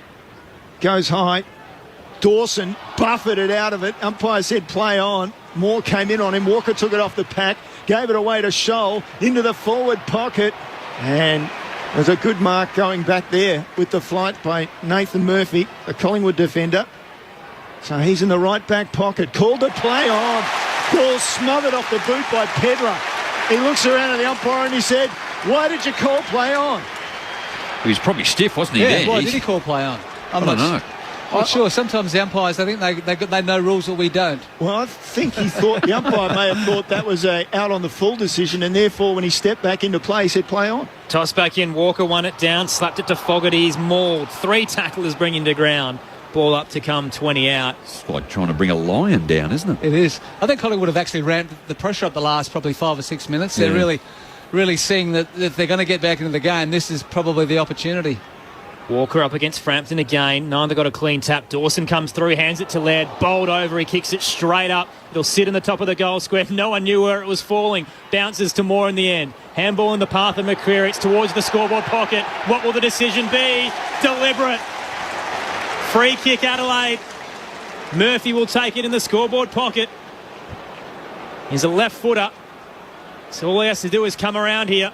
Goes high. Dawson buffeted out of it. Umpire said play on. Moore came in on him. Walker took it off the pack. Gave it away to Scholl. Into the forward pocket. And there's a good mark going back there with the flight by Nathan Murphy, the Collingwood defender. So he's in the right back pocket. Called to play on. Ball smothered off the boot by Pedler. He looks around at the umpire and he said, why did you call play on? He was probably stiff, wasn't he? Yeah, why did he call play on? I don't know. Not sure. Sometimes the umpires, I think they know rules that we don't. Well, I think he thought, the umpire may have thought that was a out on the full decision, and therefore when he stepped back into play, he said play on. Toss back in. Walker won it down. Slapped it to Fogarty. He's mauled. 3 tacklers bring him to ground. Ball up to come 20 out. It's like trying to bring a lion down, isn't it? It is. I think Collingwood have actually ramped the pressure up the last probably 5 or 6 minutes. Yeah. They're really seeing that if they're going to get back into the game, this is probably the opportunity. Walker up against Frampton again. Neither got a clean tap. Dawson comes through, hands it to Laird. Bowled over. He kicks it straight up. It'll sit in the top of the goal square. No one knew where it was falling. Bounces to Moore in the end. Handball in the path of McCreary. It's towards the scoreboard pocket. What will the decision be? Deliberate. Free kick Adelaide. Murphy will take it in the scoreboard pocket. He's a left footer. So all he has to do is come around here.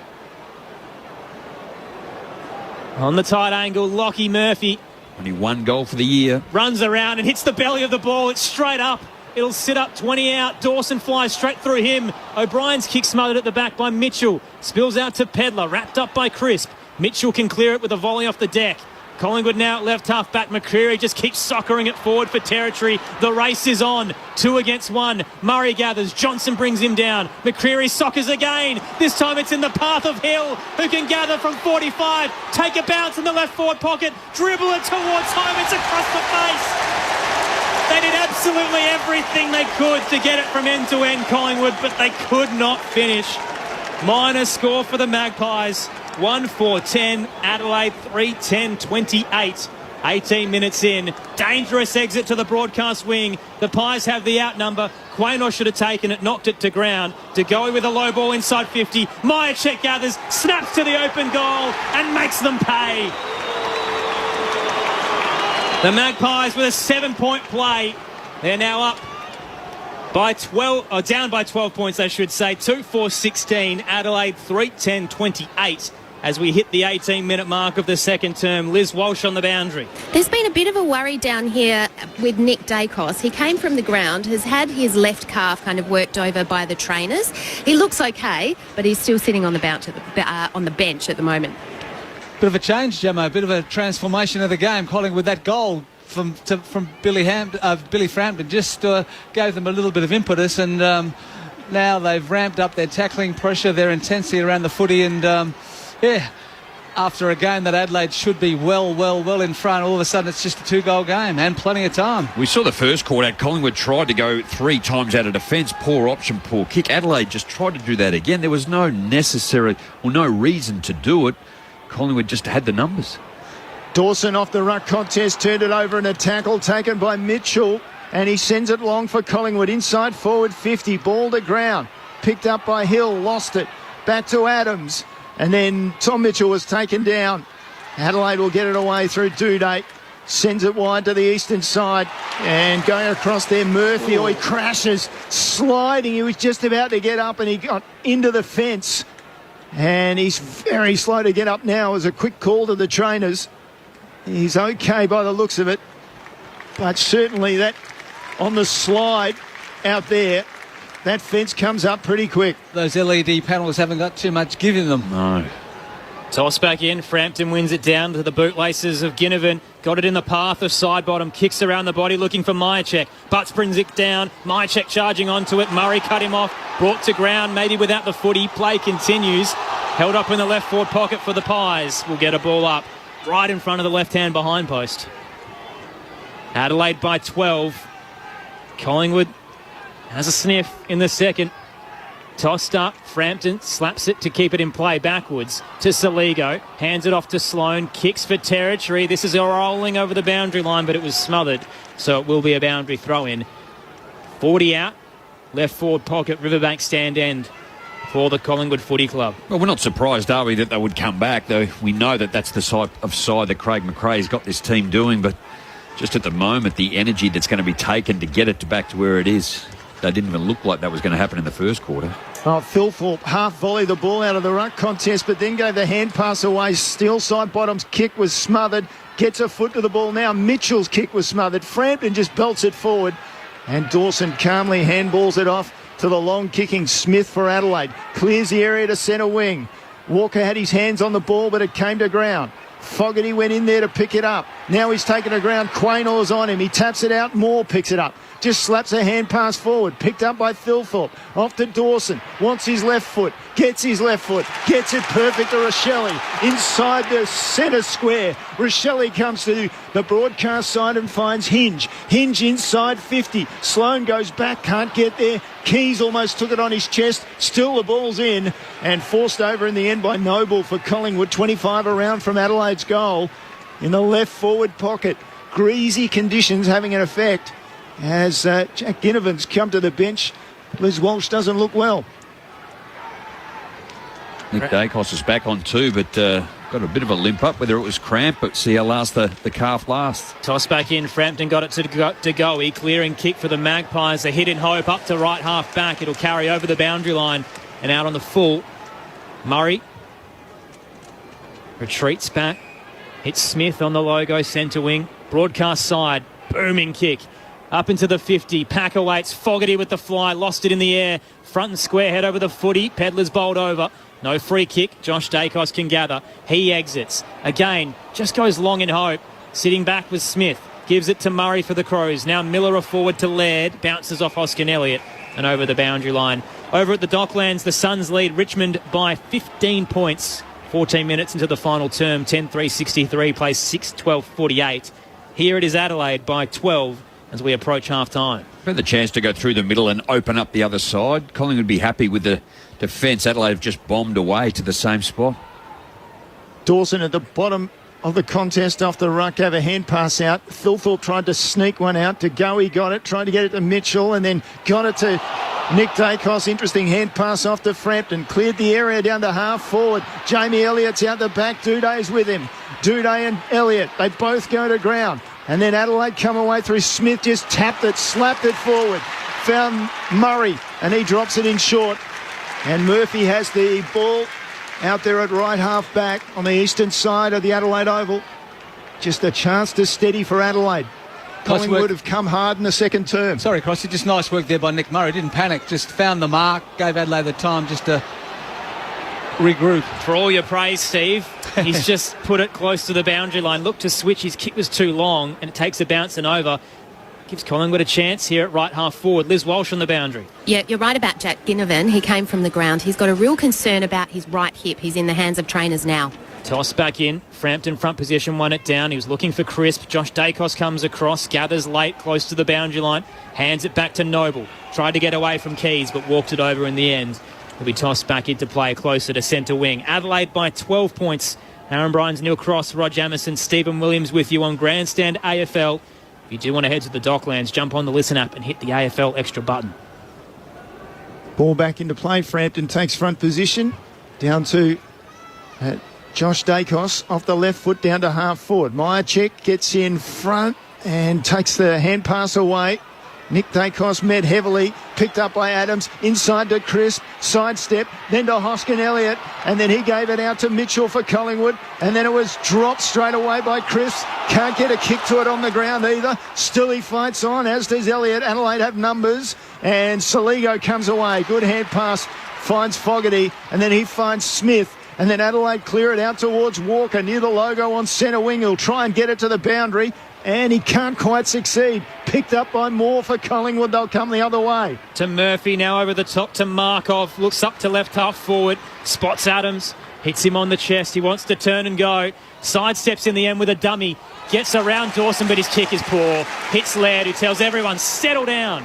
On the tight angle, Lockie Murphy. Only 1 goal for the year. Runs around and hits the belly of the ball. It's straight up. It'll sit up 20 out. Dawson flies straight through him. O'Brien's kick smothered at the back by Mitchell. Spills out to Pedler. Wrapped up by Crisp. Mitchell can clear it with a volley off the deck. Collingwood now at left half back. McCreary just keeps soccering it forward for territory. The race is on. 2 against 1. Murray gathers. Johnson brings him down. McCreary soccers again. This time it's in the path of Hill, who can gather from 45. Take a bounce in the left forward pocket. Dribble it towards home. It's across the face. They did absolutely everything they could to get it from end to end, Collingwood, but they could not finish. Minor score for the Magpies. 1-4-10, Adelaide 3-10-28. 18 minutes in. Dangerous exit to the broadcast wing. The Pies have the outnumber. Quaynor should have taken it, knocked it to ground. De Goey with a low ball inside 50. Myercheck gathers, snaps to the open goal and makes them pay. The Magpies with a 7-point play. They're now up by 12, or down by 12 points, I should say. 2-4-16, Adelaide 3-10-28. As we hit the 18-minute mark of the second term. Liz Walsh on the boundary. There's been a bit of a worry down here with Nick Dacos. He came from the ground, has had his left calf kind of worked over by the trainers. He looks okay, but he's still sitting on the bench at the moment. Bit of a change, Gemma. A bit of a transformation of the game. Collingwood with that goal from Billy Frampton just gave them a little bit of impetus, and now they've ramped up their tackling pressure, their intensity around the footy, and after a game that Adelaide should be well in front, all of a sudden it's just a 2-goal game and plenty of time. We saw the first quarter. Collingwood tried to go 3 times out of defence. Poor option, poor kick. Adelaide just tried to do that again. There was no reason to do it. Collingwood just had the numbers. Dawson off the ruck contest, turned it over in a tackle taken by Mitchell, and he sends it long for Collingwood. Inside forward 50, ball to ground. Picked up by Hill, lost it. Back to Adams. And then Tom Mitchell was taken down. Adelaide will get it away through Duday. Sends it wide to the eastern side. And going across there, Murphy. Oh, he crashes, sliding. He was just about to get up and he got into the fence. And he's very slow to get up now as a quick call to the trainers. He's okay by the looks of it. But certainly that on the slide out there, that fence comes up pretty quick. Those LED panels haven't got too much give in them. No. Toss back in. Frampton wins it down to the bootlaces of Ginnivan. Got it in the path of side bottom. Kicks around the body looking for Myercheck. Butts brings it down. Myercheck charging onto it. Murray cut him off. Brought to ground, maybe without the footy. Play continues. Held up in the left forward pocket for the Pies. Will get a ball up right in front of the left-hand behind post. Adelaide by 12. Collingwood has a sniff in the second. Tossed up, Frampton slaps it to keep it in play backwards to Saligo. Hands it off to Sloane, kicks for territory. This is a rolling over the boundary line, but it was smothered, so it will be a boundary throw-in. 40 out, left forward pocket, Riverbank stand end for the Collingwood Footy Club. Well, we're not surprised, are we, that they would come back, though we know that that's the side that Craig McRae's got this team doing, but just at the moment, the energy that's going to be taken to get it back to where it is, they didn't even look like that was going to happen in the first quarter. Oh, Phil Thorpe half volleyed the ball out of the ruck contest, but then gave the hand pass away. Still side bottom's kick was smothered. Gets a foot to the ball now. Mitchell's kick was smothered. Frampton just belts it forward. And Dawson calmly handballs it off to the long kicking Smith for Adelaide. Clears the area to centre wing. Walker had his hands on the ball, but it came to ground. Fogarty went in there to pick it up. Now he's taken to ground. Quaynord's on him. He taps it out. Moore picks it up. Just slaps a hand pass forward. Picked up by Thilthorpe. Off to Dawson. Wants his left foot. Gets his left foot. Gets it perfect to Rochelle. Inside the centre square. Rochelle comes to the broadcast side and finds Hinge. Hinge inside 50. Sloane goes back. Can't get there. Keys almost took it on his chest. Still the ball's in. And forced over in the end by Noble for Collingwood. 25 around from Adelaide's goal. In the left forward pocket. Greasy conditions having an effect. As Jack Ginnivan's come to the bench, Liz Walsh doesn't look well. Nick Dacos is back on too, but got a bit of a limp up, whether it was cramp, but see how last the calf lasts. Toss back in. Frampton got it to Goey. Clearing kick for the Magpies. A hit in hope up to right half back. It'll carry over the boundary line and out on the full. Murray retreats back. Hits Smith on the logo centre wing. Broadcast side. Booming kick. Up into the 50. Packer waits. Fogarty with the fly. Lost it in the air. Front and square. Head over the footy. Pedlar's bowled over. No free kick. Josh Dacos can gather. He exits. Again, just goes long in hope. Sitting back with Smith. Gives it to Murray for the Crows. Now Miller forward to Laird. Bounces off Hoskin Elliott and over the boundary line. Over at the Docklands, the Suns lead Richmond by 15 points. 14 minutes into the final term. 10-3-63. Plays 6-12-48. Here it is Adelaide by 12 as we approach half-time. Had the chance to go through the middle and open up the other side. Collingwood would be happy with the defence. Adelaide have just bombed away to the same spot. Dawson at the bottom of the contest off the ruck, gave a hand pass out. Thilthorpe tried to sneak one out to go. He got it, tried to get it to Mitchell and then got it to Nick Dacos. Interesting hand pass off to Frampton. Cleared the area down to half forward. Jamie Elliott's out the back. Duday's with him. Duday and Elliott, they both go to ground. And then Adelaide come away through Smith, just tapped it, slapped it forward. Found Murray, and he drops it in short. And Murphy has the ball out there at right half back on the eastern side of the Adelaide Oval. Just a chance to steady for Adelaide. Collingwood have come hard in the second term. Sorry, Crossy, just nice work there by Nick Murray. Didn't panic, just found the mark, gave Adelaide the time just to regroup. For all your praise, Steve, he's just put it close to the boundary line. Looked to switch, his kick was too long, and it takes a bounce and over. Gives Collingwood a chance here at right half forward. Liz Walsh on the boundary. Yeah, you're right about Jack Ginnivan. He came from the ground. He's got a real concern about his right hip. He's in the hands of trainers now. Toss back in. Frampton front position, won it down. He was looking for crisp. Josh Dacos comes across, gathers late, close to the boundary line. Hands it back to Noble. Tried to get away from Keys, but walked it over in the end. Will be tossed back into play closer to centre wing. Adelaide by 12 points. Aaron Bryans, Neil Cross, Rod Jamison, Stephen Williams with you on Grandstand AFL. If you do want to head to the Docklands, jump on the Listen app and hit the AFL extra button. Ball back into play. Frampton takes front position. Down to Josh Dacos off the left foot down to half forward. Myercheck gets in front and takes the hand pass away. Nick Dacos met heavily, picked up by Adams, inside to Crisp, sidestep, then to Hoskin Elliott, and then he gave it out to Mitchell for Collingwood, and then it was dropped straight away by Crisp. Can't get a kick to it on the ground either. Still he fights on, as does Elliott. Adelaide have numbers, and Saligo comes away. Good hand pass, finds Fogarty, and then he finds Smith. And then Adelaide clear it out towards Walker near the logo on centre wing. He'll try and get it to the boundary, and he can't quite succeed. Picked up by Moore for Collingwood. They'll come the other way. To Murphy, now over the top to Markov. Looks up to left half forward. Spots Adams. Hits him on the chest. He wants to turn and go. Sidesteps in the end with a dummy. Gets around Dawson, but his kick is poor. Hits Laird, who tells everyone, settle down.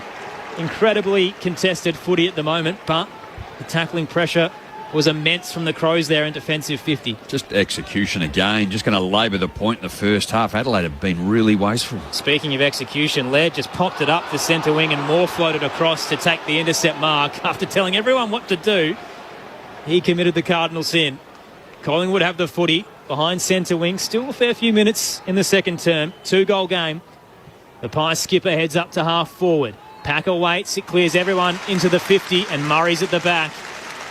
Incredibly contested footy at the moment, but the tackling pressure was immense from the Crows there in defensive 50. Just execution again. Just going to labour the point in the first half. Adelaide have been really wasteful. Speaking of execution, Laird just popped it up the centre wing and Moore floated across to take the intercept mark. After telling everyone what to do, he committed the cardinal sin. Collingwood have the footy behind centre wing. Still a fair few minutes in the second term. 2-goal game. The Pies skipper heads up to half forward. Packer waits. It clears everyone into the 50 and Murray's at the back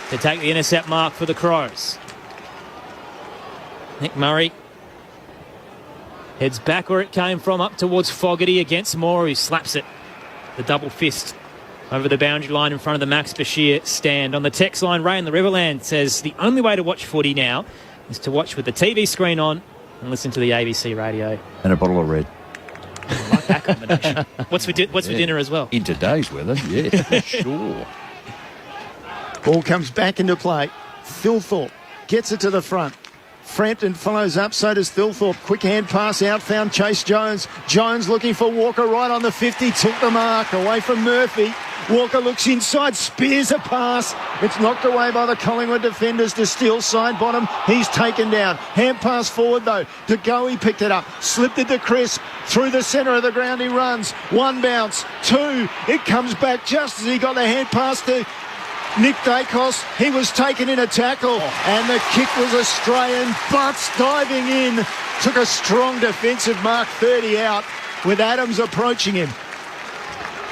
to take the intercept mark for the Crows. Nick Murray heads back where it came from, up towards Fogarty against Moore, who slaps it. The double fist over the boundary line in front of the Max Bashir stand. On the text line, Ray in the Riverland says the only way to watch footy now is to watch with the TV screen on and listen to the ABC radio. And a bottle of red. I like that combination. What's for dinner as well? In today's weather, yeah, sure. Ball comes back into play. Thilthorpe gets it to the front. Frampton follows up, so does Thilthorpe. Quick hand pass out, found Chase Jones. Jones looking for Walker right on the 50, took the mark away from Murphy. Walker looks inside, spears a pass. It's knocked away by the Collingwood defenders to Steele side bottom. He's taken down. Hand pass forward though. To go, he picked it up. Slipped it to Crisp. Through the centre of the ground he runs. One bounce. Two. It comes back just as he got the hand pass to Nick Dacos. He was taken in a tackle and the kick was Australian. Butts diving in. Took a strong defensive mark, 30 out, with Adams approaching him.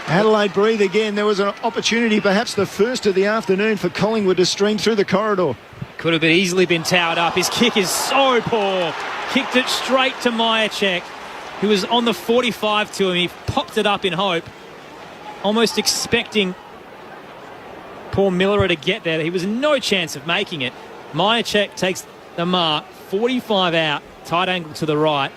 Adelaide breathe again. There was an opportunity, perhaps the first of the afternoon, for Collingwood to stream through the corridor. Could have easily been towered up. His kick is so poor. Kicked it straight to Myercheck, who was on the 45 to him. He popped it up in hope, almost expecting poor Miller to get there. He was no chance of making it. Myercheck takes the mark, 45 out, tight angle to the right.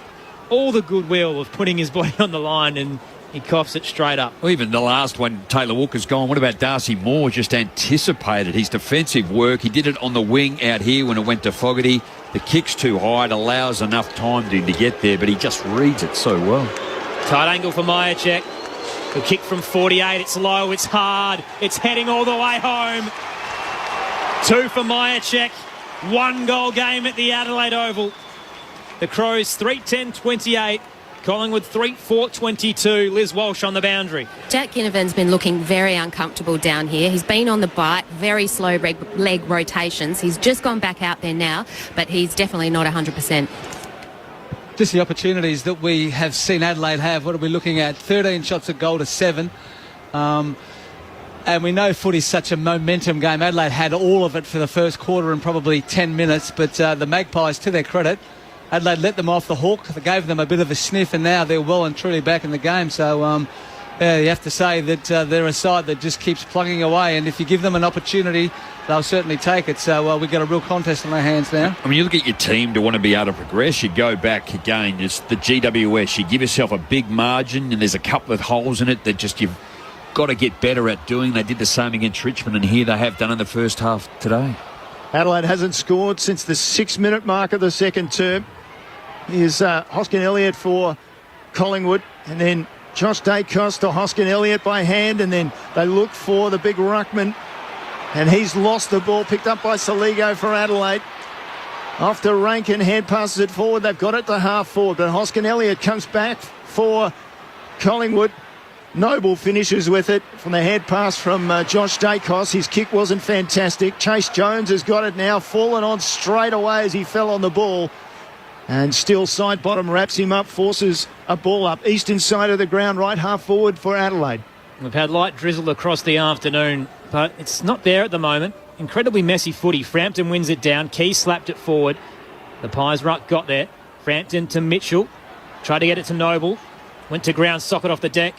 All the goodwill of putting his body on the line, and he coughs it straight up. Well, even the last one, Taylor Walker's gone. What about Darcy Moore? Just anticipated his defensive work. He did it on the wing out here when it went to Fogarty. The kick's too high. It allows enough time to get there, but he just reads it so well. Tight angle for Myercheck. The kick from 48. It's low. It's hard. It's heading all the way home. 2 for Myercheck. 1-goal game at the Adelaide Oval. The Crows 3-10-28. Collingwood 3-4-22. Liz Walsh on the boundary. Jack Ginnivan's been looking very uncomfortable down here. He's been on the bite, very slow leg rotations. He's just gone back out there now, but he's definitely not 100%. Just the opportunities that we have seen Adelaide have. What are we looking at? 13 shots at goal to 7. And we know footy's such a momentum game. Adelaide had all of it for the first quarter and probably 10 minutes, but the Magpies, to their credit, Adelaide let them off the hook. They gave them a bit of a sniff, and now they're well and truly back in the game. So, you have to say that they're a side that just keeps plugging away, and if you give them an opportunity, they'll certainly take it. So we've got a real contest on our hands now. I mean, you look at your team to want to be able to progress, you go back again, just the GWS, you give yourself a big margin, and there's a couple of holes in it that just you've got to get better at doing. They did the same against Richmond, and here they have done in the first half today. Adelaide hasn't scored since the 6-minute mark of the second term. Here's Hoskin Elliott for Collingwood, and then Josh Dacos to Hoskin Elliott by hand, and then they look for the big ruckman, and he's lost the ball, picked up by Saligo for Adelaide. After Rankin hand passes it forward, they've got it to half forward, but Hoskin Elliott comes back for Collingwood. Noble finishes with it from the head pass from Josh Dacos. His kick wasn't fantastic. Chase Jones has got it now, fallen on straight away as he fell on the ball. And still side bottom wraps him up, forces a ball up. Eastern side of the ground, right half forward for Adelaide. We've had light drizzle across the afternoon, but it's not there at the moment. Incredibly messy footy. Frampton wins it down. Key slapped it forward. The Pies ruck got there. Frampton to Mitchell. Tried to get it to Noble. Went to ground, socket off the deck.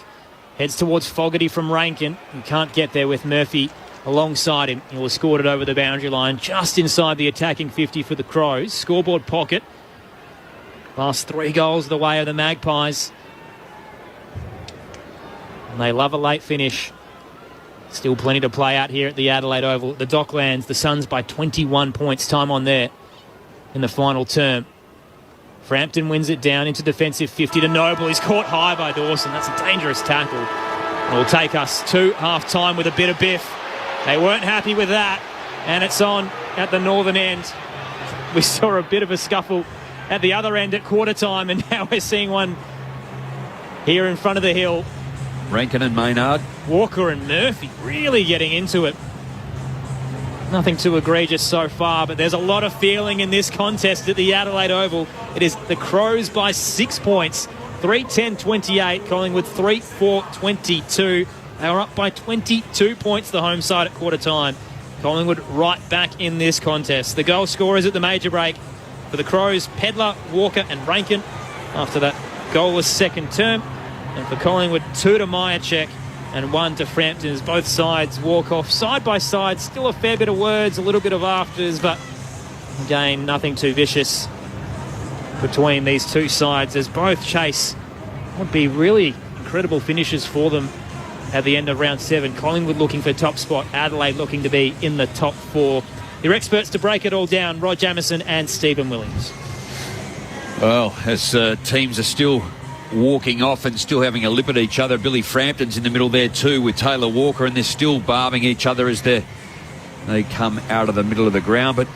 Heads towards Fogarty from Rankin. He can't get there with Murphy alongside him. He'll have scored it over the boundary line just inside the attacking 50 for the Crows. Scoreboard pocket. Last 3 goals the way of the Magpies. And they love a late finish. Still plenty to play out here at the Adelaide Oval. The Docklands, the Suns by 21 points. Time on there in the final term. Frampton wins it down into defensive 50 to Noble. He's caught high by Dawson. That's a dangerous tackle. It'll take us to half-time with a bit of biff. They weren't happy with that. And it's on at the northern end. We saw a bit of a scuffle at the other end at quarter time, and now we're seeing one here in front of the hill. Rankin and Maynard. Walker and Murphy really getting into it. Nothing too egregious so far, but there's a lot of feeling in this contest at the Adelaide Oval. It is the Crows by 6 points. 3-10-28. Collingwood 3-4-22. They were up by 22 points, the home side at quarter time. Collingwood right back in this contest. The goal scorers at the major break for the Crows, Pedler, Walker and Rankin. After that goalless second term. And for Collingwood, 2 to Myercheck and 1 to Frampton as both sides walk off side by side. Still a fair bit of words, a little bit of afters, but again, nothing too vicious between these two sides as both chase would be really incredible finishes for them at the end of round 7. Collingwood looking for top spot, Adelaide looking to be in the top 4. Your experts to break it all down, Rod Jamieson and Stephen Williams. Well, as teams are still walking off and still having a lip at each other. Billy Frampton's in the middle there too with Taylor Walker, and they're still barbing each other as they come out of the middle of the ground. But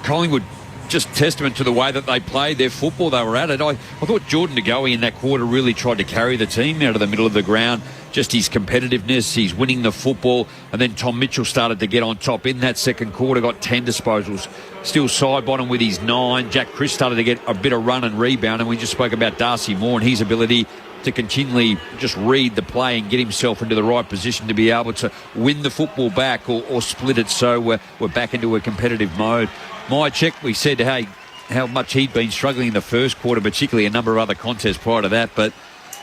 Collingwood, just testament to the way that they played their football. They were at it. I thought Jordan De Goey in that quarter really tried to carry the team out of the middle of the ground. Just his competitiveness, he's winning the football. And then Tom Mitchell started to get on top in that second quarter, got 10 disposals. Still side bottom with his 9. Jack Chris started to get a bit of run and rebound. And we just spoke about Darcy Moore and his ability to continually just read the play and get himself into the right position to be able to win the football back or split it. So we're back into a competitive mode. Myercheck, we said, hey, how much he'd been struggling in the first quarter, particularly a number of other contests prior to that, but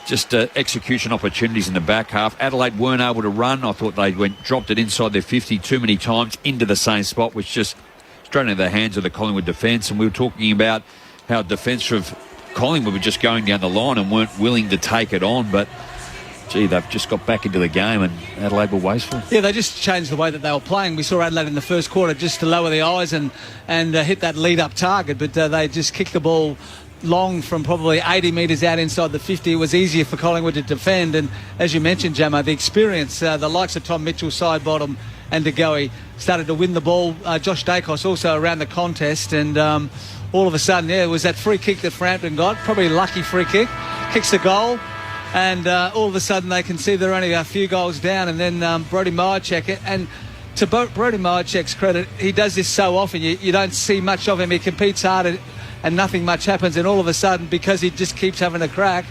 just execution opportunities in the back half. Adelaide weren't able to run. I thought they dropped it inside their 50 too many times into the same spot, which just straight into the hands of the Collingwood defence. And we were talking about how defensive Collingwood were just going down the line and weren't willing to take it on, but gee, they've just got back into the game and Adelaide were wasteful. Yeah, they just changed the way that they were playing. We saw Adelaide in the first quarter just to lower the eyes and hit that lead-up target, but they just kicked the ball long from probably 80 metres out inside the 50. It was easier for Collingwood to defend, and as you mentioned, Jamo, the experience, the likes of Tom Mitchell, side bottom, and De Goey started to win the ball. Josh Dacos also around the contest, and all of a sudden, it was that free kick that Frampton got, probably a lucky free kick, kicks the goal, and all of a sudden they can see they're only a few goals down, and then Brodie Myercheck, and to Brodie Myercheck's credit, he does this so often, you don't see much of him. He competes hard and nothing much happens, and all of a sudden, because he just keeps having a crack,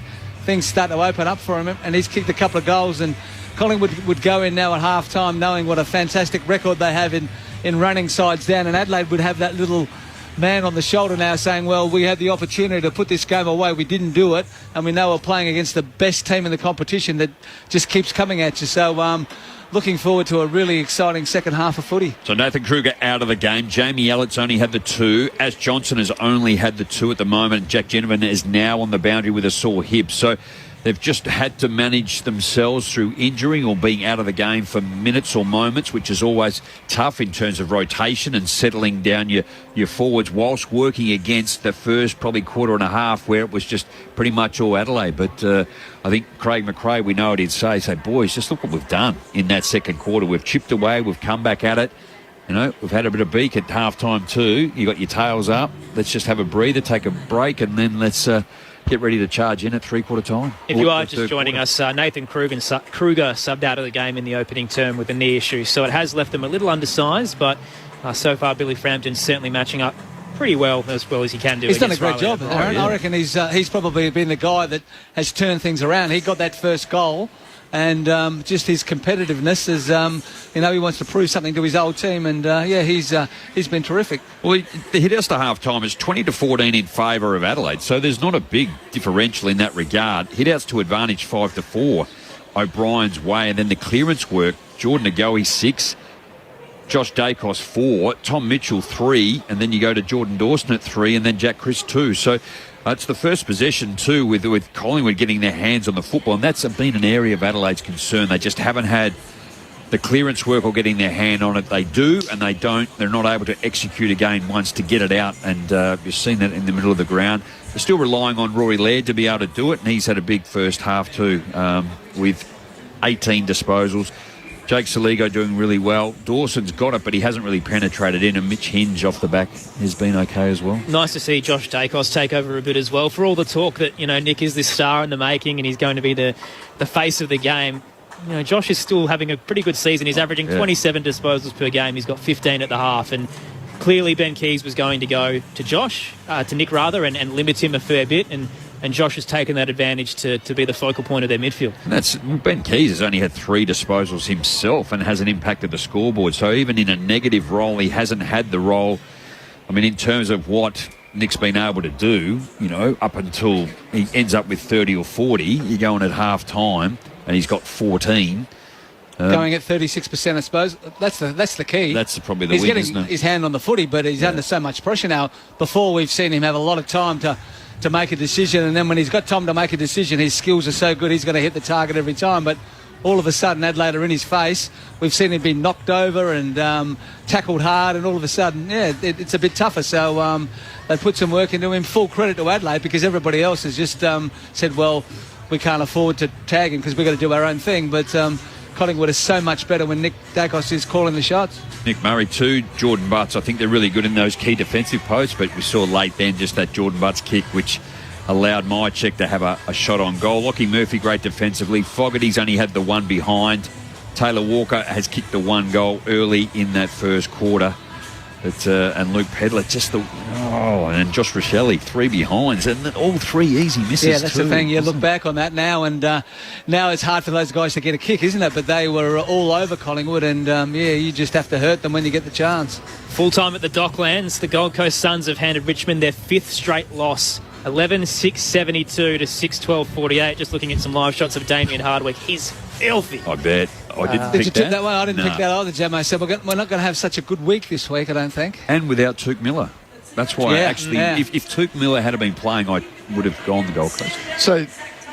things start to open up for him, and he's kicked a couple of goals, and Collingwood would go in now at half-time knowing what a fantastic record they have in running sides down, and Adelaide would have that little man on the shoulder now saying, well, we had the opportunity to put this game away, we didn't do it, and we know we're playing against the best team in the competition that just keeps coming at you. So looking forward to a really exciting second half of footy. So Nathan Kruger out of the game. Jamie Elliot's only had the 2. Ash Johnson has only had the 2 at the moment. Jack Ginnivan is now on the boundary with a sore hip. So they've just had to manage themselves through injury or being out of the game for minutes or moments, which is always tough in terms of rotation and settling down your forwards whilst working against the first probably quarter and a half where it was just pretty much all Adelaide. But I think Craig McRae, we know what he'd say, boys, just look what we've done in that second quarter. We've chipped away, we've come back at it. You know, we've had a bit of beak at half-time too. You got your tails up. Let's just have a breather, take a break, and then let's get ready to charge in at three-quarter time. If you are just joining us, Nathan Kruger subbed out of the game in the opening term with a knee issue, so it has left them a little undersized, but so far Billy Frampton's certainly matching up pretty well as he can do. He's done a great job, Aaron. I reckon he's probably been the guy that has turned things around. He got that first goal, and just his competitiveness is, he wants to prove something to his old team, and he's been terrific. Well, the hit outs to half time is 20-14 in favour of Adelaide, so there's not a big differential in that regard. Hit outs to advantage 5-4 O'Brien's way, and then the clearance work, Jordan Agoe 6, Josh Dacos 4, Tom Mitchell 3, and then you go to Jordan Dawson at 3, and then Jack Chris 2. So it's the first possession too with Collingwood getting their hands on the football, and that's been an area of Adelaide's concern. They just haven't had the clearance work or getting their hand on it. They do and they don't. They're not able to execute again once to get it out, and you've seen that in the middle of the ground. They're still relying on Rory Laird to be able to do it, and he's had a big first half too, with 18 disposals. Jake Saligo doing really well. Dawson's got it, but he hasn't really penetrated in, and Mitch Hinge off the back has been okay as well. Nice to see Josh Dacos take over a bit as well. For all the talk that, Nick is this star in the making and he's going to be the face of the game, Josh is still having a pretty good season. He's averaging 27 disposals per game. He's got 15 at the half, and clearly Ben Keys was going to go to Nick rather, and limit him a fair bit, and Josh has taken that advantage to be the focal point of their midfield. And Ben Keys has only had 3 disposals himself and hasn't impacted the scoreboard. So even in a negative role, he hasn't had the role. I mean, in terms of what Nick's been able to do, up until he ends up with 30 or 40, you're going at half time and he's got 14. Going at 36%, I suppose. That's the key. That's probably the win, isn't it? He's getting his hand on the footy, but he's under so much pressure now. Before, we've seen him have a lot of time to make a decision, and then when he's got time to make a decision, his skills are so good he's going to hit the target every time. But all of a sudden, Adelaide are in his face. We've seen him be knocked over and tackled hard, and all of a sudden, it's a bit tougher. So they put some work into him. Full credit to Adelaide, because everybody else has just said, well, we can't afford to tag him because we've got to do our own thing. But Collingwood is so much better when Nick Dacos is calling the shots. Nick Murray too, Jordan Butts. I think they're really good in those key defensive posts, but we saw late then just that Jordan Butts kick, which allowed Mychek to have a shot on goal. Lockie Murphy, great defensively. Fogarty's only had the one behind. Taylor Walker has kicked the one goal early in that first quarter. And Luke Pedler and Josh Rochelle, 3 behinds, and all 3 easy misses. Yeah, that's the thing. You look back on that now, and now it's hard for those guys to get a kick, isn't it? But they were all over Collingwood, and you just have to hurt them when you get the chance. Full time at the Docklands, the Gold Coast Suns have handed Richmond their 5th straight loss. 11-6-72 to 6-12-48. Just looking at some live shots of Damien Hardwick. He's filthy. I bet. Did you pick that one? I didn't pick that either, Jam. I said we're not going to have such a good week this week, I don't think. And without Tuke Miller. That's why if Tuke Miller had been playing, I would have gone the Gold Coast. So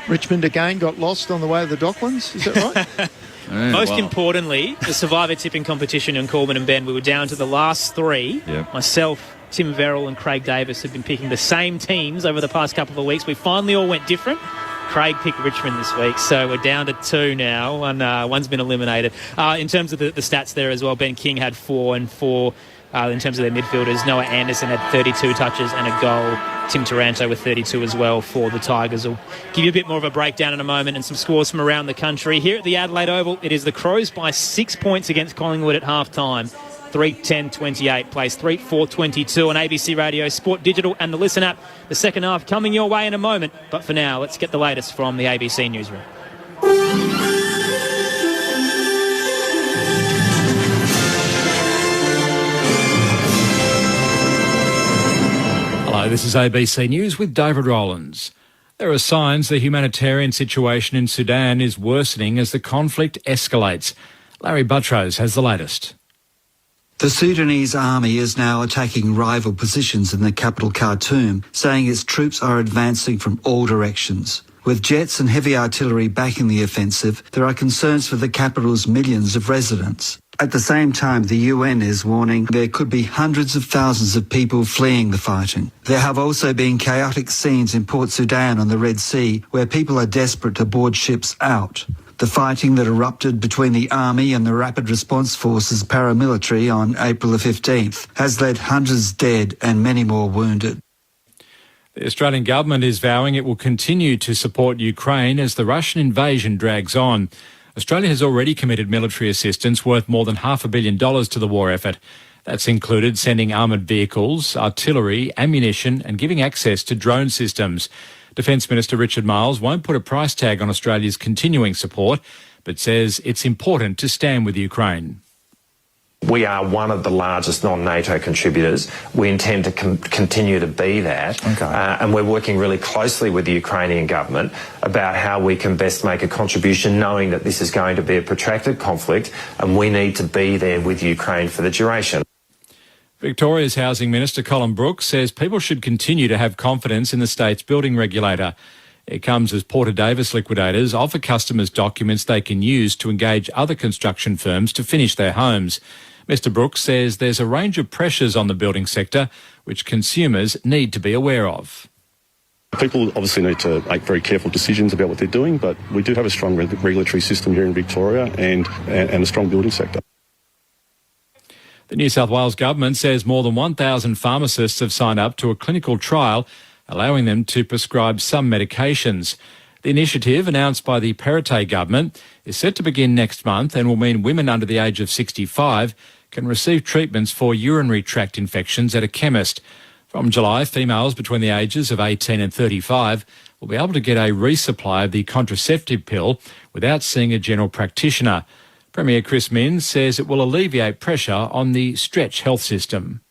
Richmond again got lost on the way of the Docklands, is that right? Most importantly, the Survivor tipping competition in Corbin and Ben, we were down to the last 3. Yep. Myself, Tim Verrill and Craig Davis have been picking the same teams over the past couple of weeks. We finally all went different. Craig picked Richmond this week, so we're down to 2 now, and one's been eliminated. In terms of the stats there as well, Ben King had 4 and 4 in terms of their midfielders. Noah Anderson had 32 touches and a goal. Tim Taranto with 32 as well for the Tigers. I'll give you a bit more of a breakdown in a moment and some scores from around the country. Here at the Adelaide Oval, it is the Crows by 6 points against Collingwood at half-time. 3-10-28, plays 3-4-22 on ABC Radio, Sport Digital and the Listen app. The second half coming your way in a moment. But for now, let's get the latest from the ABC newsroom. Hello, this is ABC News with David Rowlands. There are signs the humanitarian situation in Sudan is worsening as the conflict escalates. Larry Buttrose has the latest. The Sudanese army is now attacking rival positions in the capital Khartoum, saying its troops are advancing from all directions. With jets and heavy artillery backing the offensive, there are concerns for the capital's millions of residents. At the same time, the UN is warning there could be hundreds of thousands of people fleeing the fighting. There have also been chaotic scenes in Port Sudan on the Red Sea, where people are desperate to board ships out. The fighting that erupted between the Army and the Rapid Response Forces paramilitary on April the 15th has led hundreds dead and many more wounded. The Australian government is vowing it will continue to support Ukraine as the Russian invasion drags on. Australia has already committed military assistance worth more than $500 million to the war effort. That's included sending armoured vehicles, artillery, ammunition and giving access to drone systems. Defence Minister Richard Marles won't put a price tag on Australia's continuing support, but says it's important to stand with Ukraine. We are one of the largest non-NATO contributors. We intend to continue to be that. And we're working really closely with the Ukrainian government about how we can best make a contribution, knowing that this is going to be a protracted conflict and we need to be there with Ukraine for the duration. Victoria's Housing Minister Colin Brooks says people should continue to have confidence in the state's building regulator. It comes as Porter Davis liquidators offer customers documents they can use to engage other construction firms to finish their homes. Mr Brooks says there's a range of pressures on the building sector which consumers need to be aware of. People obviously need to make very careful decisions about what they're doing, but we do have a strong regulatory system here in Victoria and a strong building sector. The New South Wales government says more than 1,000 pharmacists have signed up to a clinical trial allowing them to prescribe some medications. The initiative, announced by the Perrottet government, is set to begin next month and will mean women under the age of 65 can receive treatments for urinary tract infections at a chemist. From July, females between the ages of 18 and 35 will be able to get a resupply of the contraceptive pill without seeing a general practitioner. Premier Chris Minns says it will alleviate pressure on the stretch health system.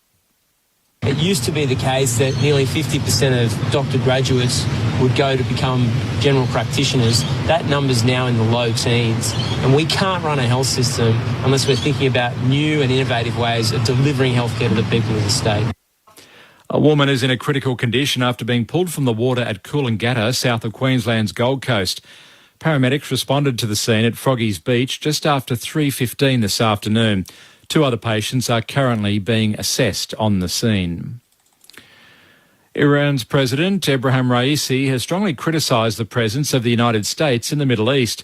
It used to be the case that nearly 50% of doctor graduates would go to become general practitioners. That number's now in the low teens. And we can't run a health system unless we're thinking about new and innovative ways of delivering healthcare to the people of the state. A woman is in a critical condition after being pulled from the water at Coolangatta, south of Queensland's Gold Coast. Paramedics responded to the scene at Froggy's Beach just after 3:15 this afternoon. 2 other patients are currently being assessed on the scene. Iran's President Ebrahim Raisi has strongly criticised the presence of the United States in the Middle East.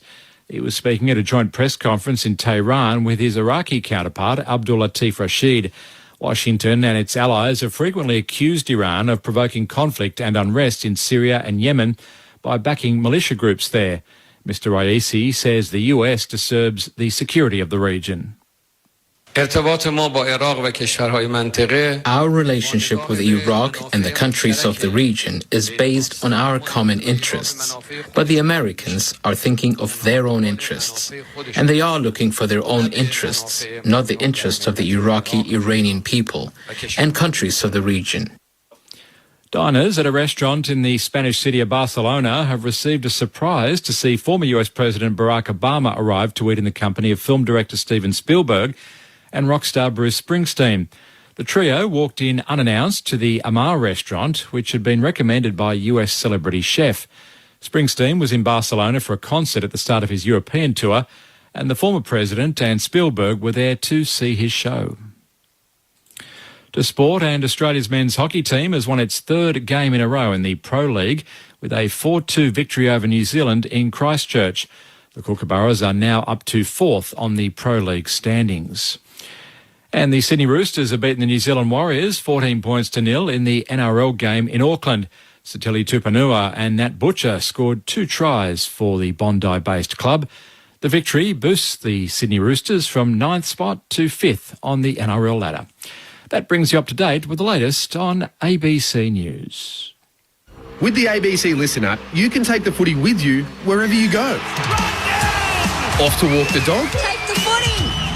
He was speaking at a joint press conference in Tehran with his Iraqi counterpart, Abdul Latif Rashid. Washington and its allies have frequently accused Iran of provoking conflict and unrest in Syria and Yemen by backing militia groups there. Mr. Raisi says the US disturbs the security of the region. Our relationship with Iraq and the countries of the region is based on our common interests. But the Americans are thinking of their own interests. And they are looking for their own interests, not the interests of the Iraqi-Iranian people and countries of the region. Diners at a restaurant in the Spanish city of Barcelona have received a surprise to see former US President Barack Obama arrive to eat in the company of film director Steven Spielberg and rock star Bruce Springsteen. The trio walked in unannounced to the Amar restaurant, which had been recommended by a US celebrity chef. Springsteen was in Barcelona for a concert at the start of his European tour, and the former president and Spielberg were there to see his show. To sport, and Australia's men's hockey team has won its 3rd game in a row in the Pro League with a 4-2 victory over New Zealand in Christchurch. The Kookaburras are now up to 4th on the Pro League standings. And the Sydney Roosters have beaten the New Zealand Warriors 14-0 in the NRL game in Auckland. Satili Tupanua and Nat Butcher scored 2 tries for the Bondi-based club. The victory boosts the Sydney Roosters from 9th spot to 5th on the NRL ladder. That brings you up to date with the latest on ABC News. With the ABC Listen app, you can take the footy with you wherever you go. Off to walk the dog? Take the footy!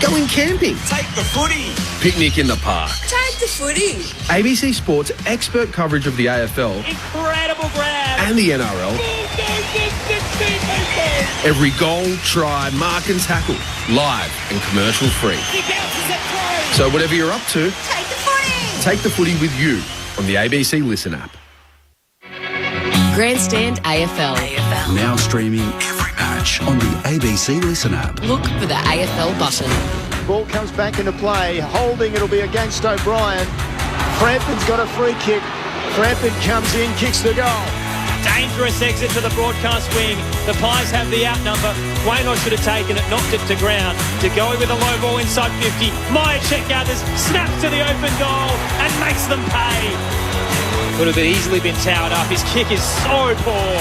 Going camping? Take the footy! Picnic in the park? Take the footy! ABC Sport's expert coverage of the AFL. Incredible grab! And the NRL. Every goal, try, mark and tackle. Live and commercial free. So whatever you're up to, take the footy! Take the footy with you on the ABC Listen app. Grandstand AFL. Now streaming every match on the ABC Listen app. Look for the AFL button. Ball comes back into play. Holding, it'll be against O'Brien. Frampton's got a free kick. Frampton comes in, kicks the goal. Dangerous exit to the broadcast wing. The Pies have the outnumber. Waino should have taken it, knocked it to ground. To go with a low ball inside 50. Myercheck gathers, snaps to the open goal and makes them pay. Could have easily been towered up. His kick is so poor.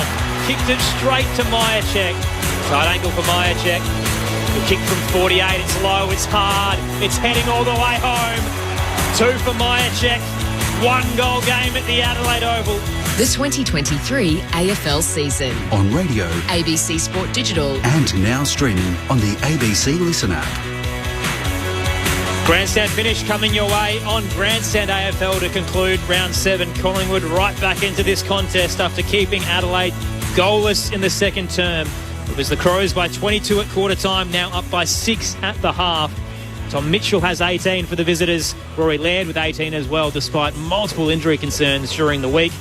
Kicked it straight to Myercheck. Tight angle for Myercheck. The kick from 48. It's low. It's hard. It's heading all the way home. 2 for Myercheck. 1 goal game at the Adelaide Oval. The 2023 AFL season. On radio, ABC Sport Digital. and now streaming on the ABC Listen app. Grandstand finish coming your way on Grandstand AFL to conclude round 7. Collingwood right back into this contest after keeping Adelaide goalless in the second term. It was the Crows by 22 at quarter time, now up by 6 at the half. Tom Mitchell has 18 for the visitors. Rory Laird with 18 as well, despite multiple injury concerns during the week.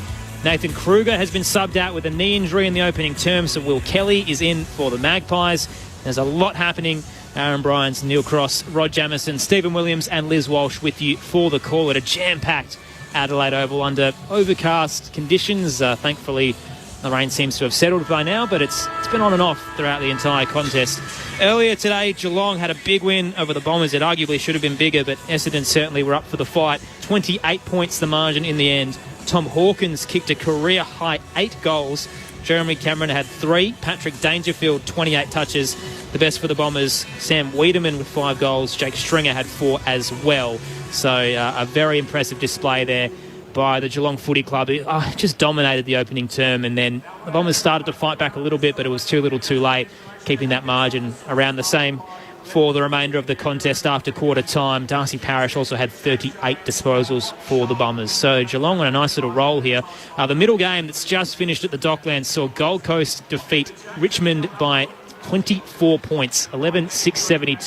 Nathan Kruger has been subbed out with a knee injury in the opening term, so Will Kelly is in for the Magpies. There's a lot happening. Aaron Bryans, Neil Cross, Rod Jamieson, Stephen Williams and Liz Walsh with you for the call at a jam-packed Adelaide Oval under overcast conditions. Thankfully, the rain seems to have settled by now, but it's been on and off throughout the entire contest. Earlier today, Geelong had a big win over the Bombers. It arguably should have been bigger, but Essendon certainly were up for the fight. 28 points the margin in the end. Tom Hawkins kicked a career-high 8 goals. Jeremy Cameron had 3. Patrick Dangerfield, 28 touches. The best for the Bombers, Sam Wiedemann with 5 goals. Jake Stringer had 4 as well. So a very impressive display there by the Geelong Footy Club. It just dominated the opening term, and then the Bombers started to fight back a little bit, but it was too little too late, keeping that margin around the same for the remainder of the contest after quarter time. Darcy Parish also had 38 disposals for the Bombers. So Geelong on a nice little roll here. The middle game that's just finished at the Docklands saw Gold Coast defeat Richmond by 24 points, 11-6-72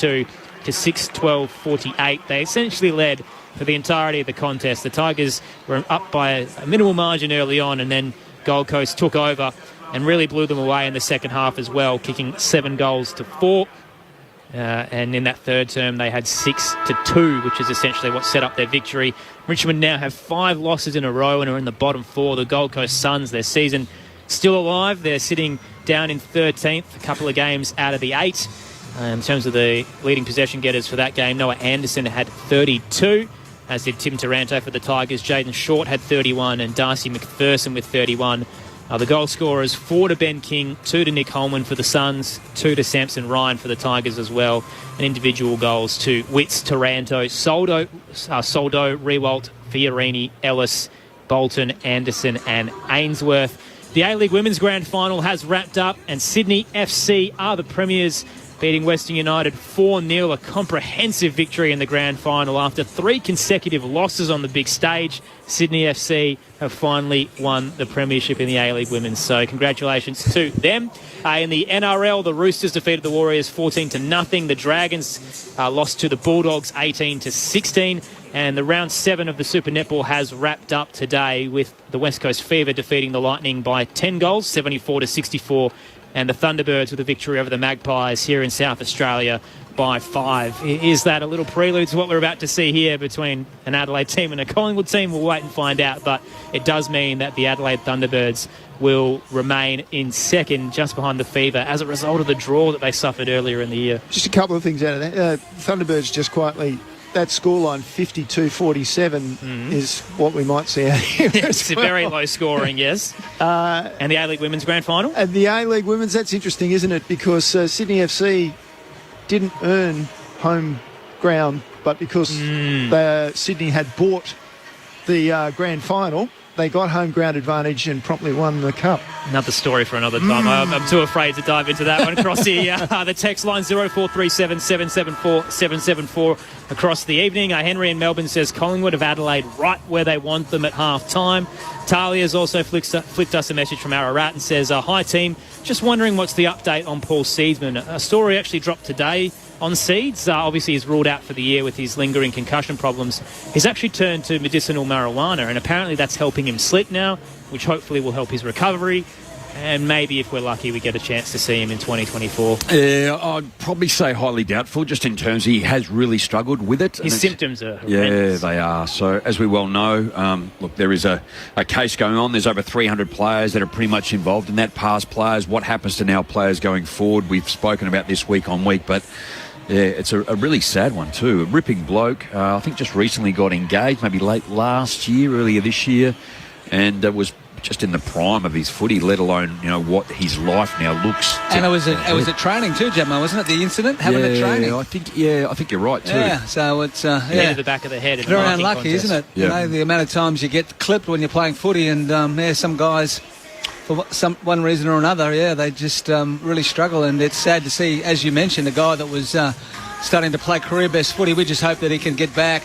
to 6-12-48. They essentially led for the entirety of the contest. The Tigers were up by a minimal margin early on, and then Gold Coast took over and really blew them away in the second half as well, kicking 7 goals to 4. And in that third term, they had 6-2, which is essentially what set up their victory. Richmond now have 5 losses in a row and are in the bottom 4. The Gold Coast Suns, their season still alive. They're sitting down in 13th, a couple of games out of the 8. In terms of the leading possession getters for that game, Noah Anderson had 32, as did Tim Taranto for the Tigers. Jaden Short had 31 and Darcy McPherson with 31. The goal scorers, 4 to Ben King, 2 to Nick Holman for the Suns, 2 to Samson Ryan for the Tigers as well. And individual goals to Witts, Taranto, Soldo, Rewalt, Fiorini, Ellis, Bolton, Anderson and Ainsworth. The A-League Women's Grand Final has wrapped up, and Sydney FC are the premiers, beating Western United 4-0, a comprehensive victory in the grand final. After 3 consecutive losses on the big stage, Sydney FC have finally won the premiership in the A-League Women's. So congratulations to them. In the NRL, the Roosters defeated the Warriors 14-0. The Dragons lost to the Bulldogs 18-16. And the round 7 of the Super Netball has wrapped up today with the West Coast Fever defeating the Lightning by 10 goals, 74-64. And the Thunderbirds with a victory over the Magpies here in South Australia by 5. Is that a little prelude to what we're about to see here between an Adelaide team and a Collingwood team? We'll wait and find out, but it does mean that the Adelaide Thunderbirds will remain in second, just behind the Fever, as a result of the draw that they suffered earlier in the year. Just a couple of things out of that. Thunderbirds just quietly, that scoreline 52-47 is what we might see out here. It's very low scoring, yes. And the A-League Women's Grand Final? And the A-League Women's, that's interesting, isn't it? Because Sydney FC didn't earn home ground, but because Sydney had bought the grand final, they got home ground advantage and promptly won the cup. Another story for another time. I'm too afraid to dive into that one. Across the text line 0437 774 774 across the evening. Henry in Melbourne says Collingwood of Adelaide right where they want them at half time. Talia's also flicked us a message from Ararat and says, hi team, just wondering what's the update on Paul Seedsman. A story actually dropped today on Seeds. Obviously he's ruled out for the year with his lingering concussion problems. He's actually turned to medicinal marijuana, and apparently that's helping him sleep now, which hopefully will help his recovery. And maybe if we're lucky, we get a chance to see him in 2024. I'd probably say highly doubtful, just in terms he has really struggled with it. His symptoms are horrendous. Yeah, they are. So as we well know, look, there is a case going on. There's over 300 players that are pretty much involved in that, past players. What happens to now players going forward? We've spoken about this week on week, but yeah, it's a really sad one too. A ripping bloke. I think just recently got engaged, maybe late last year, earlier this year. and was just in the prime of his footy, let alone what his life now looks. And it was at training too, Gemma, wasn't it? The incident happened at training. I think you're right too. Yeah, so it's to the back of the head. Very unlucky, contest. isn't it? Yeah. The amount of times you get clipped when you're playing footy, and some guys, for one reason or another, they just really struggle, and it's sad to see, as you mentioned, a guy that was starting to play career best footy. We just hope that he can get back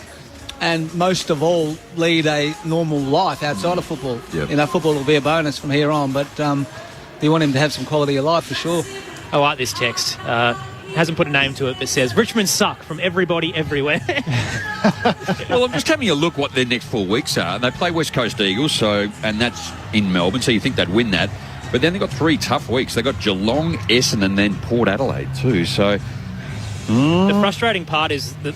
and most of all lead a normal life outside of football. Yep. Football will be a bonus from here on, but you want him to have some quality of life for sure. I like this text. Hasn't put a name to it, but says Richmond suck from everybody everywhere. Well, I'm just having a look what their next 4 weeks are. They play West Coast Eagles, and that's in Melbourne, so you think they'd win that. But then they've got 3 tough weeks. They've got Geelong, Essendon, and then Port Adelaide too. So the frustrating part is that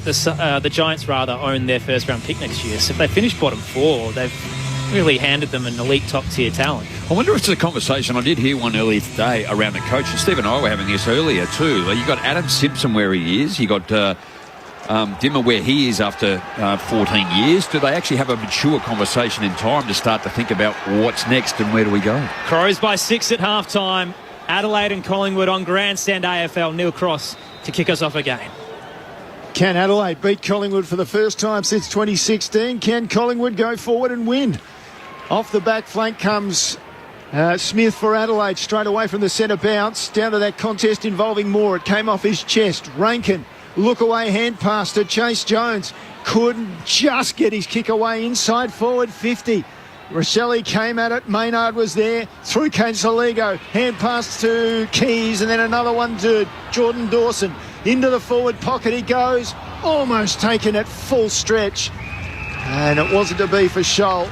the Giants rather own their first round pick next year. So if they finish bottom 4, they've really handed them an elite top tier talent. I wonder if it's a conversation. I did hear one earlier today around the coach, and Steve and I were having this earlier too. You got Adam Simpson where he is. You got Dimmer where he is after 14 years. Do they actually have a mature conversation in time to start to think about what's next and where do we go? Crows by 6 at half time. Adelaide and Collingwood on grandstand AFL. Neil Cross to kick us off again. Can Adelaide beat Collingwood for the first time since 2016? Can Collingwood go forward and win? Off the back flank comes Smith for Adelaide, straight away from the centre bounce, down to that contest involving Moore. It came off his chest. Rankin, look away hand pass to Chase Jones. Couldn't just get his kick away inside forward 50. Rochelle came at it. Maynard was there. Through came Saligo. Hand pass to Keys, and then another one to Jordan Dawson. Into the forward pocket he goes. Almost taken at full stretch. And it wasn't to be for Scholl.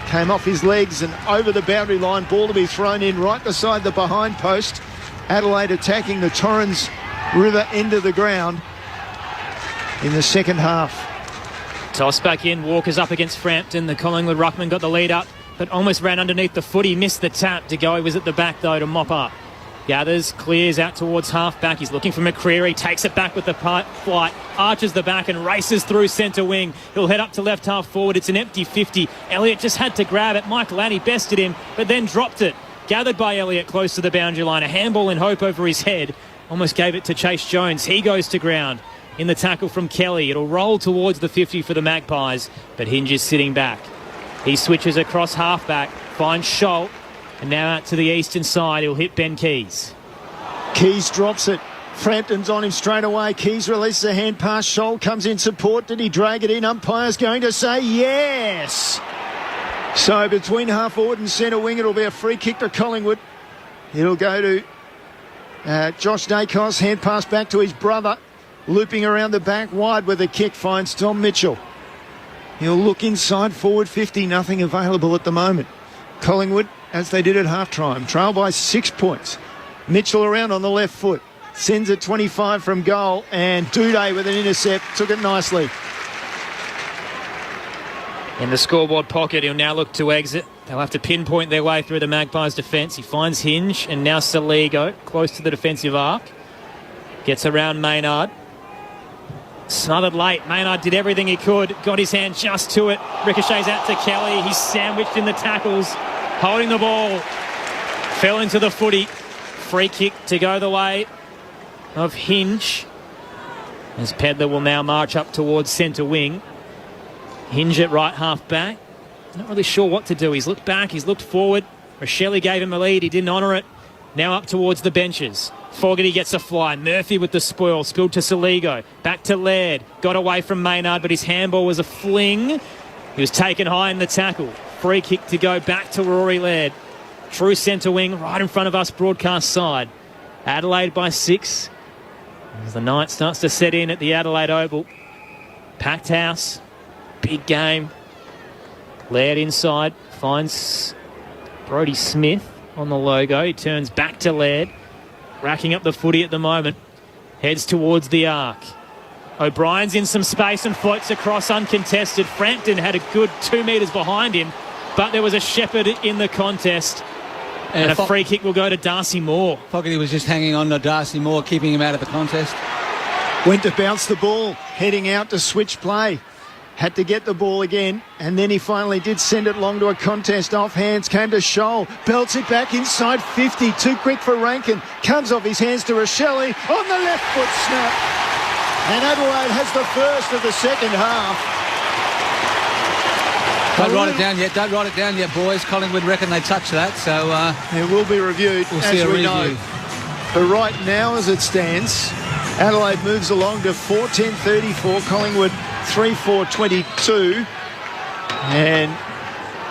Came off his legs and over the boundary line. Ball to be thrown in right beside the behind post. Adelaide attacking the Torrens River end of the ground in the second half. Toss back in. Walker's up against Frampton. The Collingwood ruckman got the lead up, but almost ran underneath the foot. He missed the tap. De Goey was at the back, though, to mop up. Gathers, clears out towards half-back. He's looking for McCreary. Takes it back with the flight. Arches the back and races through centre wing. He'll head up to left half forward. It's an empty 50. Elliott just had to grab it. Mike Lanny bested him, but then dropped it. Gathered by Elliott close to the boundary line. A handball in hope over his head. Almost gave it to Chase Jones. He goes to ground. In the tackle from Kelly. It'll roll towards the 50 for the Magpies, but Hinge is sitting back. He switches across halfback, finds Scholl, and now out to the eastern side. He'll hit Ben Keys. Keys drops it. Frampton's on him straight away. Keys releases a hand pass. Scholl comes in support. Did he drag it in? Umpire's going to say yes. So between half forward and centre wing, it'll be a free kick to Collingwood. It'll go to Josh Dacos. Hand pass back to his brother. Looping around the back wide with a kick, finds Tom Mitchell. He'll look inside forward 50, nothing available at the moment. Collingwood, as they did at half-time, trail by 6 points. Mitchell around on the left foot, sends it 25 from goal, and Duday with an intercept, took it nicely. In the scoreboard pocket, he'll now look to exit. They'll have to pinpoint their way through the Magpies' defence. He finds Hinge, and now Saligo, close to the defensive arc. Gets around Maynard. Smothered late. Maynard did everything he could. Got his hand just to it. Ricochets out to Kelly. He's sandwiched in the tackles. Holding the ball. Fell into the footy. Free kick to go the way of Hinge. As Pedler will now march up towards centre wing. Hinge at right half back. Not really sure what to do. He's looked back. He's looked forward. Rochelle gave him a lead. He didn't honour it. Now up towards the benches. Fogarty gets a fly. Murphy with the spoil. Spilled to Saligo. Back to Laird. Got away from Maynard, but his handball was a fling. He was taken high in the tackle. Free kick to go back to Rory Laird. True centre wing right in front of us broadcast side. Adelaide by 6. As the night starts to set in at the Adelaide Oval. Packed house. Big game. Laird inside. Finds Brodie Smith on the logo. He turns back to Laird. Racking up the footy at the moment. Heads towards the arc. O'Brien's in some space and floats across uncontested. Frampton had a good 2 metres behind him, but there was a shepherd in the contest. And a free kick will go to Darcy Moore. Fogarty was just hanging on to Darcy Moore, keeping him out of the contest. Went to bounce the ball, heading out to switch play. had to get the ball again, and then he finally did send it long to a contest off hands, came to Scholl, belts it back inside 50, too quick for Rankin, comes off his hands to Rochelle on the left foot snap, and Adelaide has the first of the second half. Don't write it down yet, boys. Collingwood reckon they touched that, so it will be reviewed, we'll see as a we review. know. But right now, as it stands, Adelaide moves along to 4:10:34, Collingwood 3:4:22, and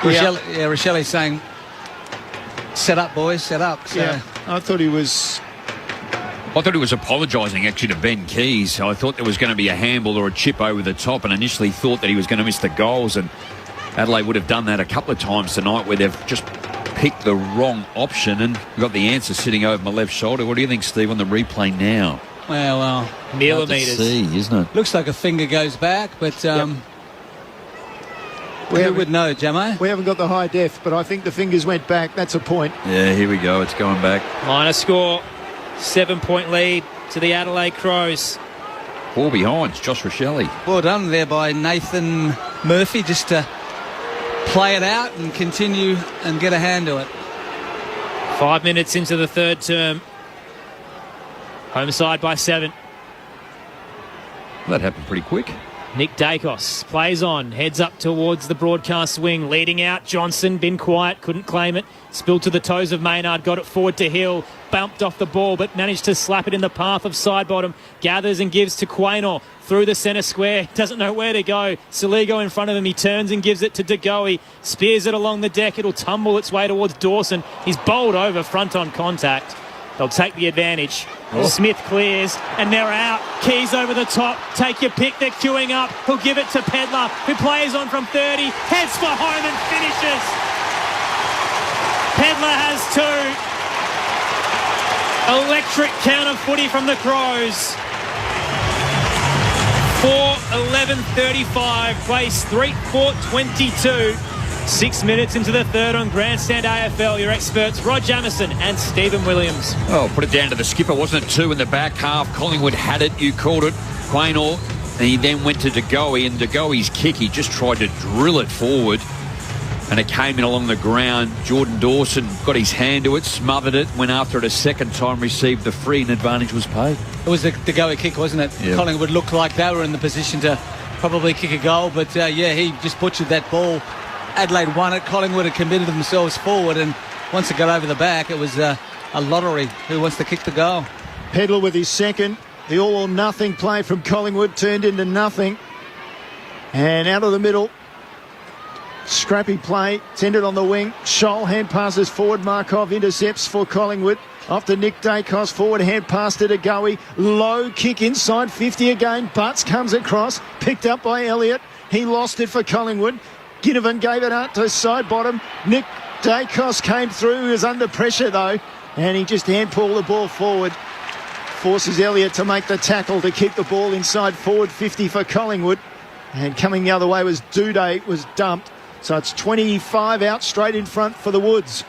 Rochelle's saying, "Set up, boys, set up." So. Yeah, I thought he was apologising actually to Ben Keys. I thought there was going to be a handball or a chip over the top, and initially thought that he was going to miss the goals. And Adelaide would have done that a couple of times tonight, where they've just picked the wrong option, and we've got the answer sitting over my left shoulder. What do you think, Steve, on the replay now? Well, millimetres. Isn't it? Looks like a finger goes back, but who would know, Jamo? We haven't got the high def, but I think the fingers went back. That's a point. Yeah, here we go. It's going back. Minor score. 7-point lead to the Adelaide Crows. 4 behinds, Josh Rochelle. Well done there by Nathan Murphy, just to play it out and continue and get a hand to it. 5 minutes into the third term. Home side by 7. That happened pretty quick. Nick Dacos plays on, heads up towards the broadcast wing, leading out. Johnson, been quiet, couldn't claim it. Spilled to the toes of Maynard, got it forward to Hill. Bumped off the ball, but managed to slap it in the path of Sidebottom. Gathers and gives to Quaynor through the centre square. Doesn't know where to go. Saligo in front of him. He turns and gives it to De Goey. Spears it along the deck. It'll tumble its way towards Dawson. He's bowled over front on contact. They'll take the advantage. Oh. Smith clears, and they're out. Keys over the top. Take your pick. They're queuing up. He'll give it to Pedler, who plays on from 30. Heads for home and finishes. Pedler has 2. Electric counter footy from the Crows. 4:11:35. Place 3:4:22. 6 minutes into the third on Grandstand AFL. Your experts, Rod Jamieson and Stephen Williams. Oh, put it down to the skipper, wasn't it? 2 in the back half. Collingwood had it. You called it. Quaynor. And he then went to De Goey, and De Goey's kick, he just tried to drill it forward, and it came in along the ground. Jordan Dawson got his hand to it, smothered it, went after it a second time, received the free, and advantage was paid. It was the De Goey kick, wasn't it? Yep. Collingwood looked like they were in the position to probably kick a goal, but he just butchered that ball. Adelaide won it. Collingwood had committed themselves forward, and once it got over the back, it was a lottery. Who wants to kick the goal? Pedler with his second. The all-or-nothing play from Collingwood turned into nothing. And out of the middle, scrappy play, tended on the wing. Scholl hand passes forward. Markov intercepts for Collingwood. Off to Nick Dacos, forward hand pass to De Goey. Low kick inside 50 again. Butts comes across, picked up by Elliott. He lost it for Collingwood. Ginnivan gave it out to Sidebottom. Nick Dacos came through. He was under pressure though, and he just hand-pulled the ball forward. Forces Elliott to make the tackle to keep the ball inside forward 50 for Collingwood. And coming the other way was Duday, was dumped. So it's 25 out straight in front for the Woods.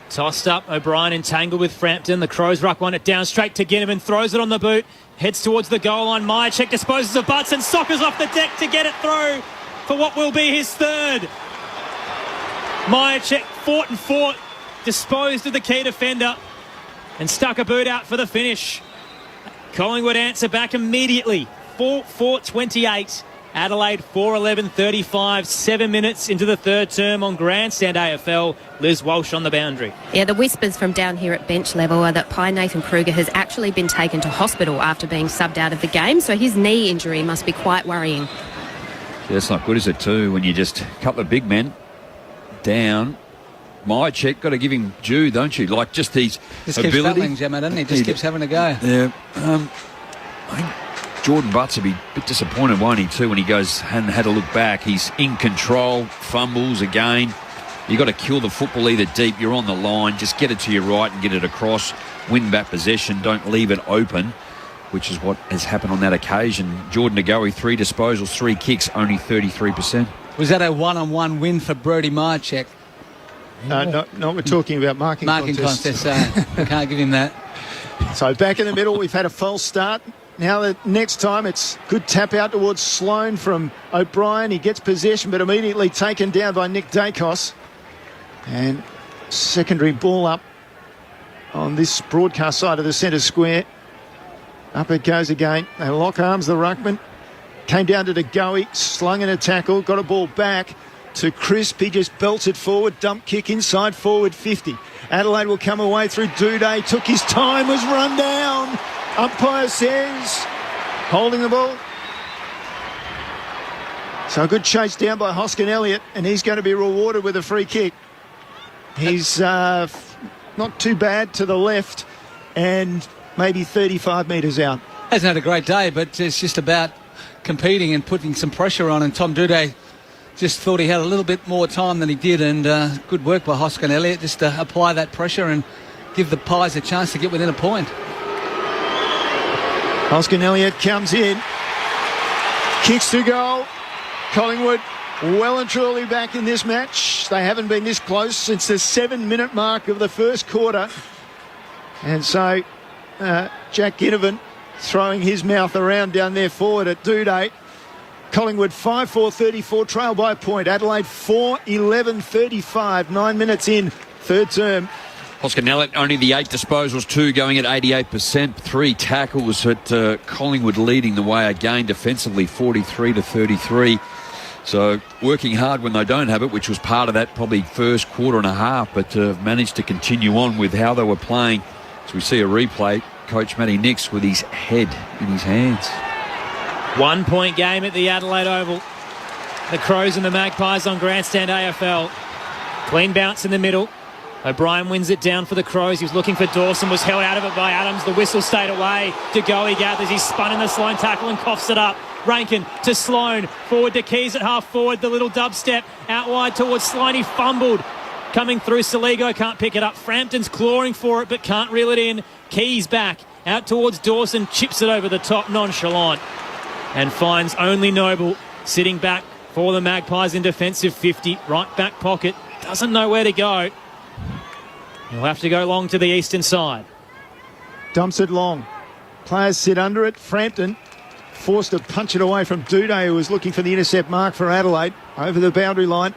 Tossed up, O'Brien entangled with Frampton. The Crows ruck one it down straight to Ginnivan, throws it on the boot, heads towards the goal line. Myercheck disposes of Butts and soccers off the deck to get it through for what will be his third. Myercheck fought, disposed of the key defender and stuck a boot out for the finish. Collingwood answer back immediately. 4:28. Adelaide 4:11:35. 7 minutes into the third term on Grandstand AFL. Liz Walsh on the boundary. Yeah, the whispers from down here at bench level are that Pi Nathan Kruger has actually been taken to hospital after being subbed out of the game, so his knee injury must be quite worrying. Yeah, it's not good, is it, too, when you just a couple of big men down. Myercheck, got to give him due, don't you? Like, just his ability. Keeps battling, Gemma, doesn't he? Just keeps having a go. Yeah. I think Jordan Butts will be a bit disappointed, won't he, too, when he goes and had a look back. He's in control, fumbles again. You've got to kill the football either deep. You're on the line. Just get it to your right and get it across. Win back possession. Don't leave it open, which is what has happened on that occasion. Jordan De Goey, 3 disposals, 3 kicks, only 33%. Was that a one-on-one win for Brodie Myercheck? No, we're talking about marking contest. I can't give him that. So back in the middle, we've had a false start. Now the next time it's good tap out towards Sloane from O'Brien. He gets possession but immediately taken down by Nick Dacos. And secondary ball up on this broadcast side of the centre square. Up it goes again. They lock arms, the ruckman. Came down to DeGoey, slung in a tackle, got a ball back to Crisp. He just belts it forward, dump kick inside, forward 50. Adelaide will come away through Duday. Took his time, was run down. Umpire says, holding the ball. So a good chase down by Hoskin Elliott, and he's going to be rewarded with a free kick. He's not too bad to the left and maybe 35 metres out. Hasn't had a great day, but it's just about competing and putting some pressure on, and Tom Duday just thought he had a little bit more time than he did, and good work by Hoskin Elliott just to apply that pressure and give the Pies a chance to get within a point. Hoskin Elliott comes in, kicks to goal. Collingwood well and truly back in this match. They haven't been this close since the 7-minute mark of the first quarter. And so Jack Ginnivan throwing his mouth around down there forward at Duday. Collingwood 5-4-34, trail by a point. Adelaide 4-11-35, 9 minutes in, third term. Hoskin Elliott, only the 8 disposals, 2 going at 88%, 3 tackles at Collingwood leading the way again defensively, 43-33. So working hard when they don't have it, which was part of that probably first quarter and a half, but managed to continue on with how they were playing. So we see a replay, Coach Matty Nix with his head in his hands. 1 point game at the Adelaide Oval. The Crows and the Magpies on Grandstand AFL. Clean bounce in the middle. O'Brien wins it down for the Crows. He was looking for Dawson, was held out of it by Adams. The whistle stayed away. DeGoey gathers. He's spun in the Sloane tackle and coughs it up. Rankin to Sloane. Forward to Keys at half forward. The little dubstep out wide towards Sloane. He fumbled. Coming through, Saligo can't pick it up. Frampton's clawing for it but can't reel it in. Keys back. Out towards Dawson. Chips it over the top. Nonchalant. And finds only Noble sitting back for the Magpies in defensive 50. Right back pocket. Doesn't know where to go. He'll have to go long to the eastern side. Dumps it long. Players sit under it. Frampton forced to punch it away from Duday, who was looking for the intercept mark for Adelaide. Over the boundary line.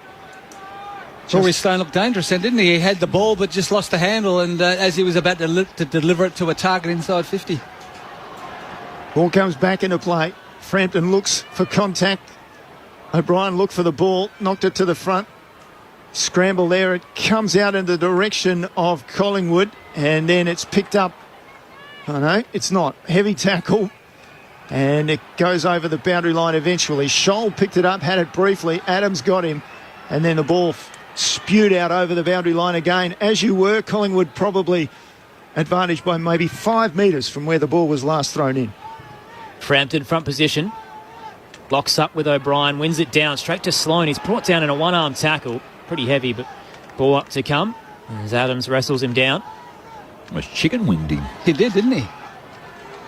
Rory Stone looked dangerous then, didn't he? He had the ball but just lost the handle, and as he was about to deliver it to a target inside 50. Ball comes back into play. Frampton looks for contact. O'Brien looked for the ball, knocked it to the front. Scramble there. It comes out in the direction of Collingwood, and then it's picked up. Oh no, it's not. Heavy tackle, and it goes over the boundary line eventually. Scholl picked it up, had it briefly. Adams got him, and then the ball spewed out over the boundary line again. As you were, Collingwood probably advantaged by maybe 5 metres from where the ball was last thrown in. Frampton front position. Locks up with O'Brien, wins it down straight to Sloane. He's brought down in a one-arm tackle. Pretty heavy, but ball up to come as Adams wrestles him down. Almost chicken winged him. He did, didn't he?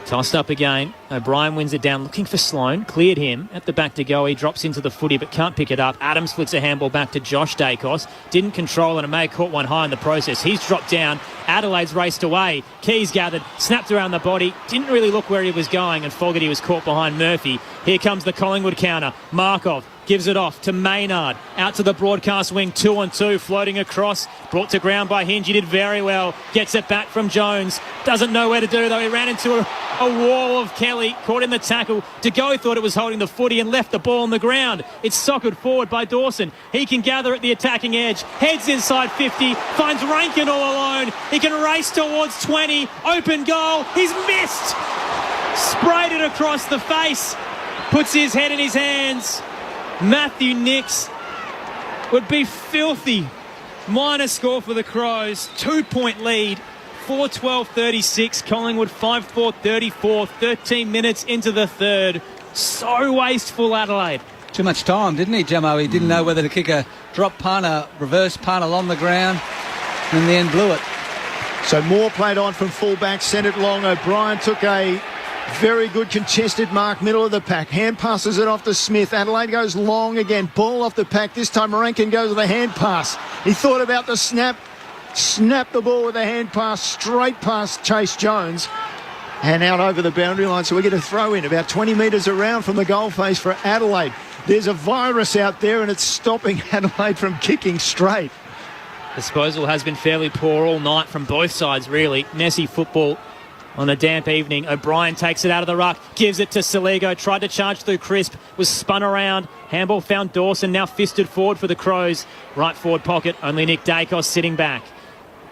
Tossed up again. O'Brien wins it down, looking for Sloane. Cleared him. At the back to go. He drops into the footy, but can't pick it up. Adams flicks a handball back to Josh Dacos. Didn't control it and may have caught one high in the process. He's dropped down. Adelaide's raced away. Keys gathered. Snapped around the body. Didn't really look where he was going, and Fogarty was caught behind Murphy. Here comes the Collingwood counter. Markov gives it off to Maynard. Out to the broadcast wing, 2-on-2, floating across. Brought to ground by Hinge. He did very well. Gets it back from Jones. Doesn't know where to do, though. He ran into a wall of Kelly. Caught in the tackle. DeGoey thought it was holding the footy and left the ball on the ground. It's sockered forward by Dawson. He can gather at the attacking edge. Heads inside 50. Finds Rankin all alone. He can race towards 20. Open goal. He's missed. Sprayed it across the face. Puts his head in his hands. Matthew Nix would be filthy. Minor score for the Crows. 2-point lead. 4-12-36. Collingwood 5-4-34. 13 minutes into the third. So wasteful, Adelaide. Too much time, didn't he, Jamo? He didn't know whether to kick a drop punt, a reverse punt along the ground, and in the end blew it. So Moore played on from fullback, sent it long. O'Brien took a very good contested mark, middle of the pack. Hand passes it off to Smith. Adelaide goes long again. Ball off the pack. This time Rankin goes with a hand pass. He thought about the snap. Snapped the ball with a hand pass straight past Chase Jones. and out over the boundary line. So we get a throw in about 20 metres around from the goal face for Adelaide. There's a virus out there and it's stopping Adelaide from kicking straight. Disposal has been fairly poor all night from both sides, really. Messy football on a damp evening. O'Brien takes it out of the ruck, gives it to Saligo, tried to charge through Crisp, was spun around. Handball found Dawson, now fisted forward for the Crows. Right forward pocket, only Nick Dacos sitting back.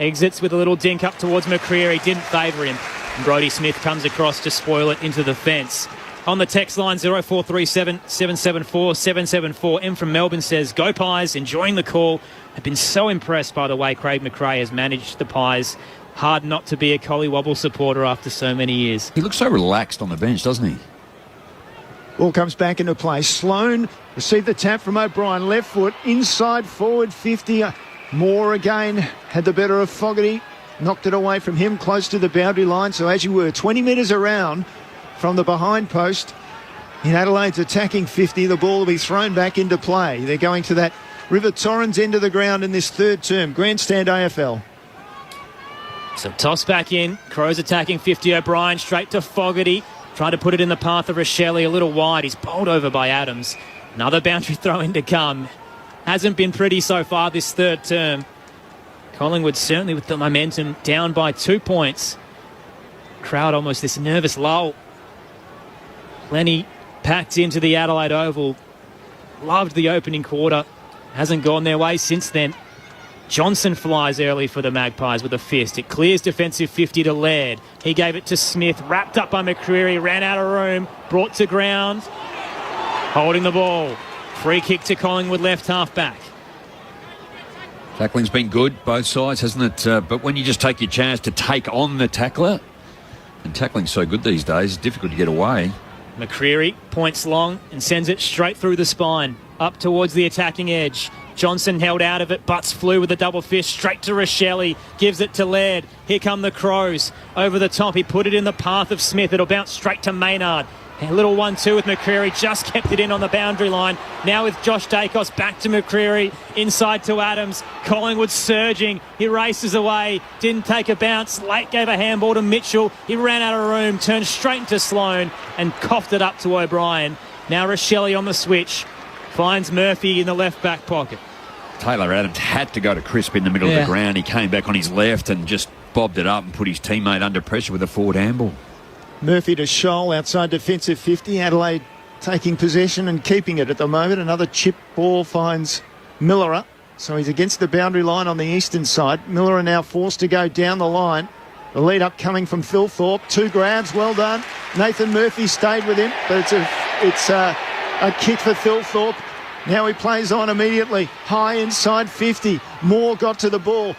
Exits with a little dink up towards McCreary, didn't favour him. And Brodie Smith comes across to spoil it into the fence. On the text line 0437 774 774, M from Melbourne says, "Go Pies, enjoying the call. I've been so impressed by the way Craig McRae has managed the Pies. Hard not to be a Collywobble supporter after so many years." He looks so relaxed on the bench, doesn't he? Ball comes back into play. Sloane received the tap from O'Brien. Left foot, inside forward 50. Moore again had the better of Fogarty. Knocked it away from him close to the boundary line. So as you were, 20 metres around from the behind post in Adelaide's attacking 50. The ball will be thrown back into play. They're going to that River Torrens end of the ground in this third term. Grandstand AFL. So toss back in. Crows attacking 50. O'Brien straight to Fogarty. Trying to put it in the path of Rochelle, a little wide. He's bowled over by Adams. Another boundary throw in to come. Hasn't been pretty so far this third term. Collingwood certainly with the momentum, down by 2 points. Crowd almost this nervous lull. Plenty packed into the Adelaide Oval. Loved the opening quarter. Hasn't gone their way since then. Johnson flies early for the Magpies with a fist. It clears defensive 50 to Laird. He gave it to Smith, wrapped up by McCreary, ran out of room, brought to ground, holding the ball. Free kick to Collingwood left half back. Tackling's been good, both sides, hasn't it? But when you just take your chance to take on the tackler, and tackling's so good these days, it's difficult to get away. McCreary points long and sends it straight through the spine, up towards the attacking edge. Johnson held out of it, Butts flew with a double fist straight to Rochelle, gives it to Laird. Here come the Crows over the top. He put it in the path of Smith. It'll bounce straight to Maynard. A little 1-2 with McCreary, just kept it in on the boundary line. Now with Josh Dacos back to McCreary, inside to Adams. Collingwood surging, he races away, didn't take a bounce. Late gave a handball to Mitchell. He ran out of room, turned straight into Sloane and coughed it up to O'Brien. Now Rochelle on the switch, finds Murphy in the left back pocket. Taylor Adams had to go to Crisp in the middle of the ground. He came back on his left and just bobbed it up and put his teammate under pressure with a forward handball. Murphy to Scholl outside defensive 50. Adelaide taking possession and keeping it at the moment. Another chip ball finds Millerer. So he's against the boundary line on the eastern side. Millerer now forced to go down the line. The lead up coming from Phil Thorpe. 2 grabs, well done. Nathan Murphy stayed with him, but it's a kick for Phil Thorpe. Now he plays on immediately. High inside 50. Moore got to the ball.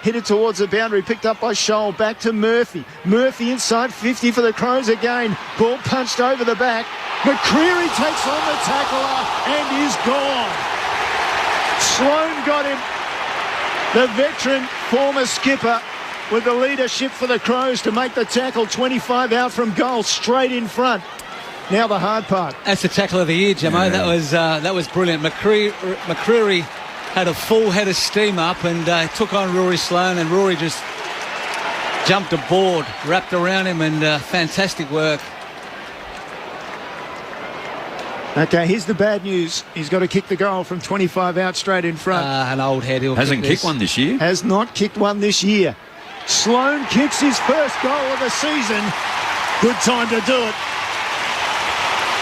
Hit it towards the boundary, picked up by Scholl, back to Murphy. Murphy inside 50 for the Crows again. Ball punched over the back. McCreary takes on the tackler and is gone. Sloane got him. The veteran former skipper with the leadership for the Crows to make the tackle. 25 out from goal, straight in front. Now the hard part. That's the tackle of the year, Jamo. Yeah. That was brilliant. McCreary had a full head of steam up and took on Rory Sloane, and Rory just jumped aboard, wrapped around him, and fantastic work. Okay, here's the bad news. He's got to kick the goal from 25 out straight in front. An old head. Hasn't kicked one this year. Has not kicked one this year. Sloane kicks his first goal of the season. Good time to do it.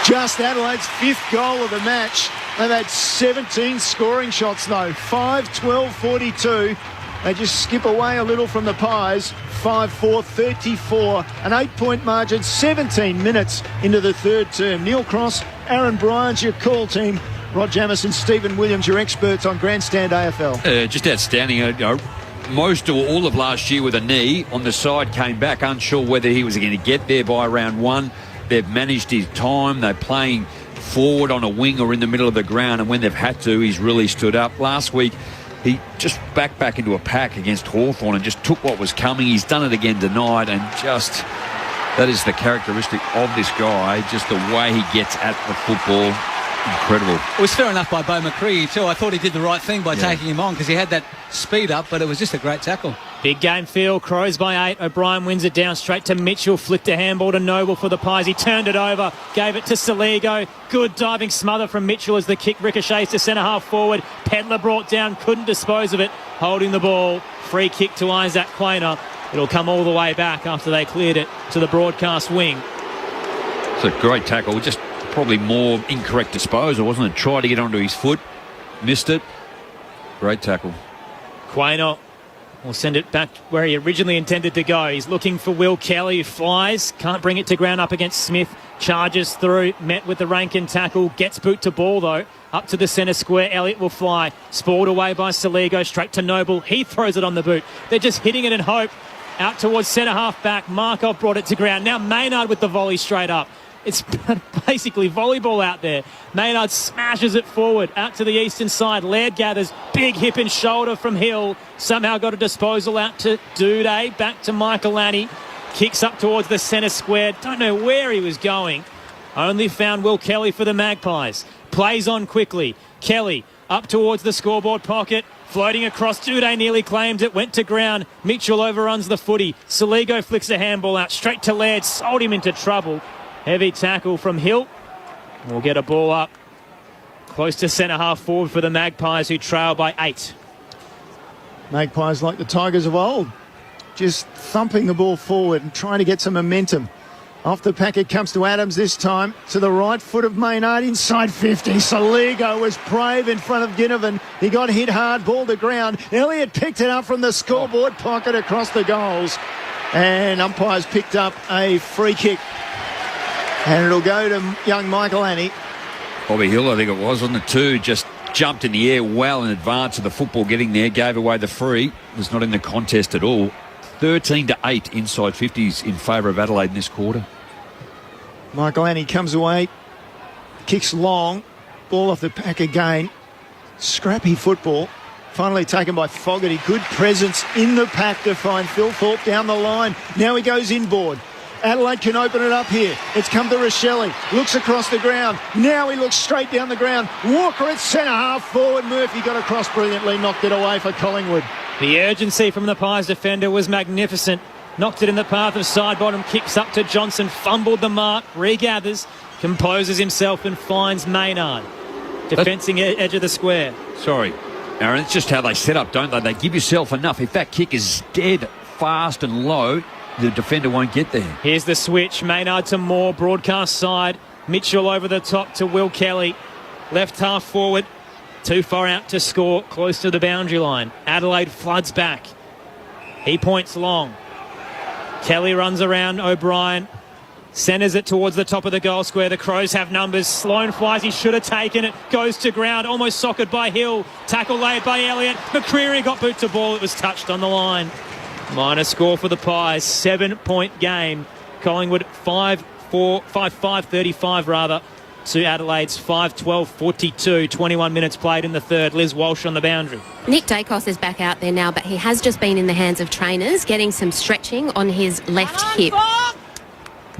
Just Adelaide's 5th goal of the match. They've had 17 scoring shots though. 5, 12, 42. They just skip away a little from the Pies. 5-4, 34. An 8-point margin, 17 minutes into the third term. Neil Cross, Aaron Bryans, your call team. Rod Jamison, Stephen Williams, your experts on Grandstand AFL. Just outstanding. Most of all of last year with a knee on the side came back, unsure whether he was going to get there by round 1. They've managed his time. They're playing forward on a wing or in the middle of the ground, and when they've had to, he's really stood up. Last week, he just backed back into a pack against Hawthorn and just took what was coming. He's done it again tonight, and just that is the characteristic of this guy, just the way he gets at the football. Incredible. It was fair enough by Bo McCreary too. I thought he did the right thing by taking him on because he had that speed up, but it was just a great tackle. Big game feel. Crows by 8. O'Brien wins it down straight to Mitchell. Flicked a handball to Noble for the Pies. He turned it over. Gave it to Saligo. Good diving smother from Mitchell as the kick ricochets to centre half forward. Pedler brought down. Couldn't dispose of it. Holding the ball. Free kick to Isaac Quainer. It'll come all the way back after they cleared it to the broadcast wing. It's a great tackle. Just probably more incorrect disposal, wasn't it? Tried to get onto his foot. Missed it. Great tackle. Quainer will send it back where he originally intended to go. He's looking for Will Kelly, who flies. Can't bring it to ground up against Smith. Charges through. Met with the Rankin tackle. Gets boot to ball, though. Up to the centre square. Elliott will fly. Spoiled away by Saligo. Straight to Noble. He throws it on the boot. They're just hitting it in hope. Out towards centre half back. Markov brought it to ground. Now Maynard with the volley straight up. It's basically volleyball out there. Maynard smashes it forward out to the eastern side. Laird gathers. Big hip and shoulder from Hill. Somehow got a disposal out to Duday. Back to Michael Annie. Kicks up towards the centre square. Don't know where he was going. Only found Will Kelly for the Magpies. Plays on quickly. Kelly up towards the scoreboard pocket. Floating across. Duday nearly claimed it. Went to ground. Mitchell overruns the footy. Saligo flicks the handball out. Straight to Laird. Sold him into trouble. Heavy tackle from Hill. We'll get a ball up close to centre half forward for the Magpies, who trail by 8. Magpies like the Tigers of old, just thumping the ball forward and trying to get some momentum. Off the pack it comes to Adams this time, to the right foot of Maynard, inside 50. Saligo was brave in front of Ginnivan. He got hit hard, ball to ground. Elliott picked it up from the scoreboard pocket across the goals. And umpires picked up a free kick. And it'll go to young Michael Annie. Bobby Hill, I think it wasn't it, too? Just jumped in the air well in advance of the football getting there, gave away the free. Was not in the contest at all. 13-8 inside 50s in favour of Adelaide in this quarter. Michael Annie comes away, kicks long, ball off the pack again. Scrappy football. Finally taken by Fogarty. Good presence in the pack to find Phil Thorpe down the line. Now he goes inboard. Adelaide can open it up here. It's come to Rochelle. Looks across the ground. Now he looks straight down the ground. Walker at centre half forward. Murphy got across brilliantly. Knocked it away for Collingwood. The urgency from the Pies defender was magnificent. Knocked it in the path of side bottom. Kicks up to Johnson. Fumbled the mark. Regathers. Composes himself and finds Maynard. Defending edge of the square. Sorry, Aaron. It's just how they set up, don't they? They give yourself enough. If that kick is dead fast and low, the defender won't get there. Here's the switch. Maynard to Moore. Broadcast side. Mitchell over the top to Will Kelly. Left half forward. Too far out to score. Close to the boundary line. Adelaide floods back. He points long. Kelly runs around O'Brien. Centres it towards the top of the goal square. The Crows have numbers. Sloan flies. He should have taken it. Goes to ground. Almost socketed by Hill. Tackle laid by Elliott. McCreary got boot to ball. It was touched on the line. Minor score for the Pies. 7-point game. Collingwood 5-5-35 rather to Adelaide's 5-12-42. 21 minutes played in the third. Liz Walsh on the boundary. Nick Dacos is back out there now, but he has just been in the hands of trainers, getting some stretching on his left hip.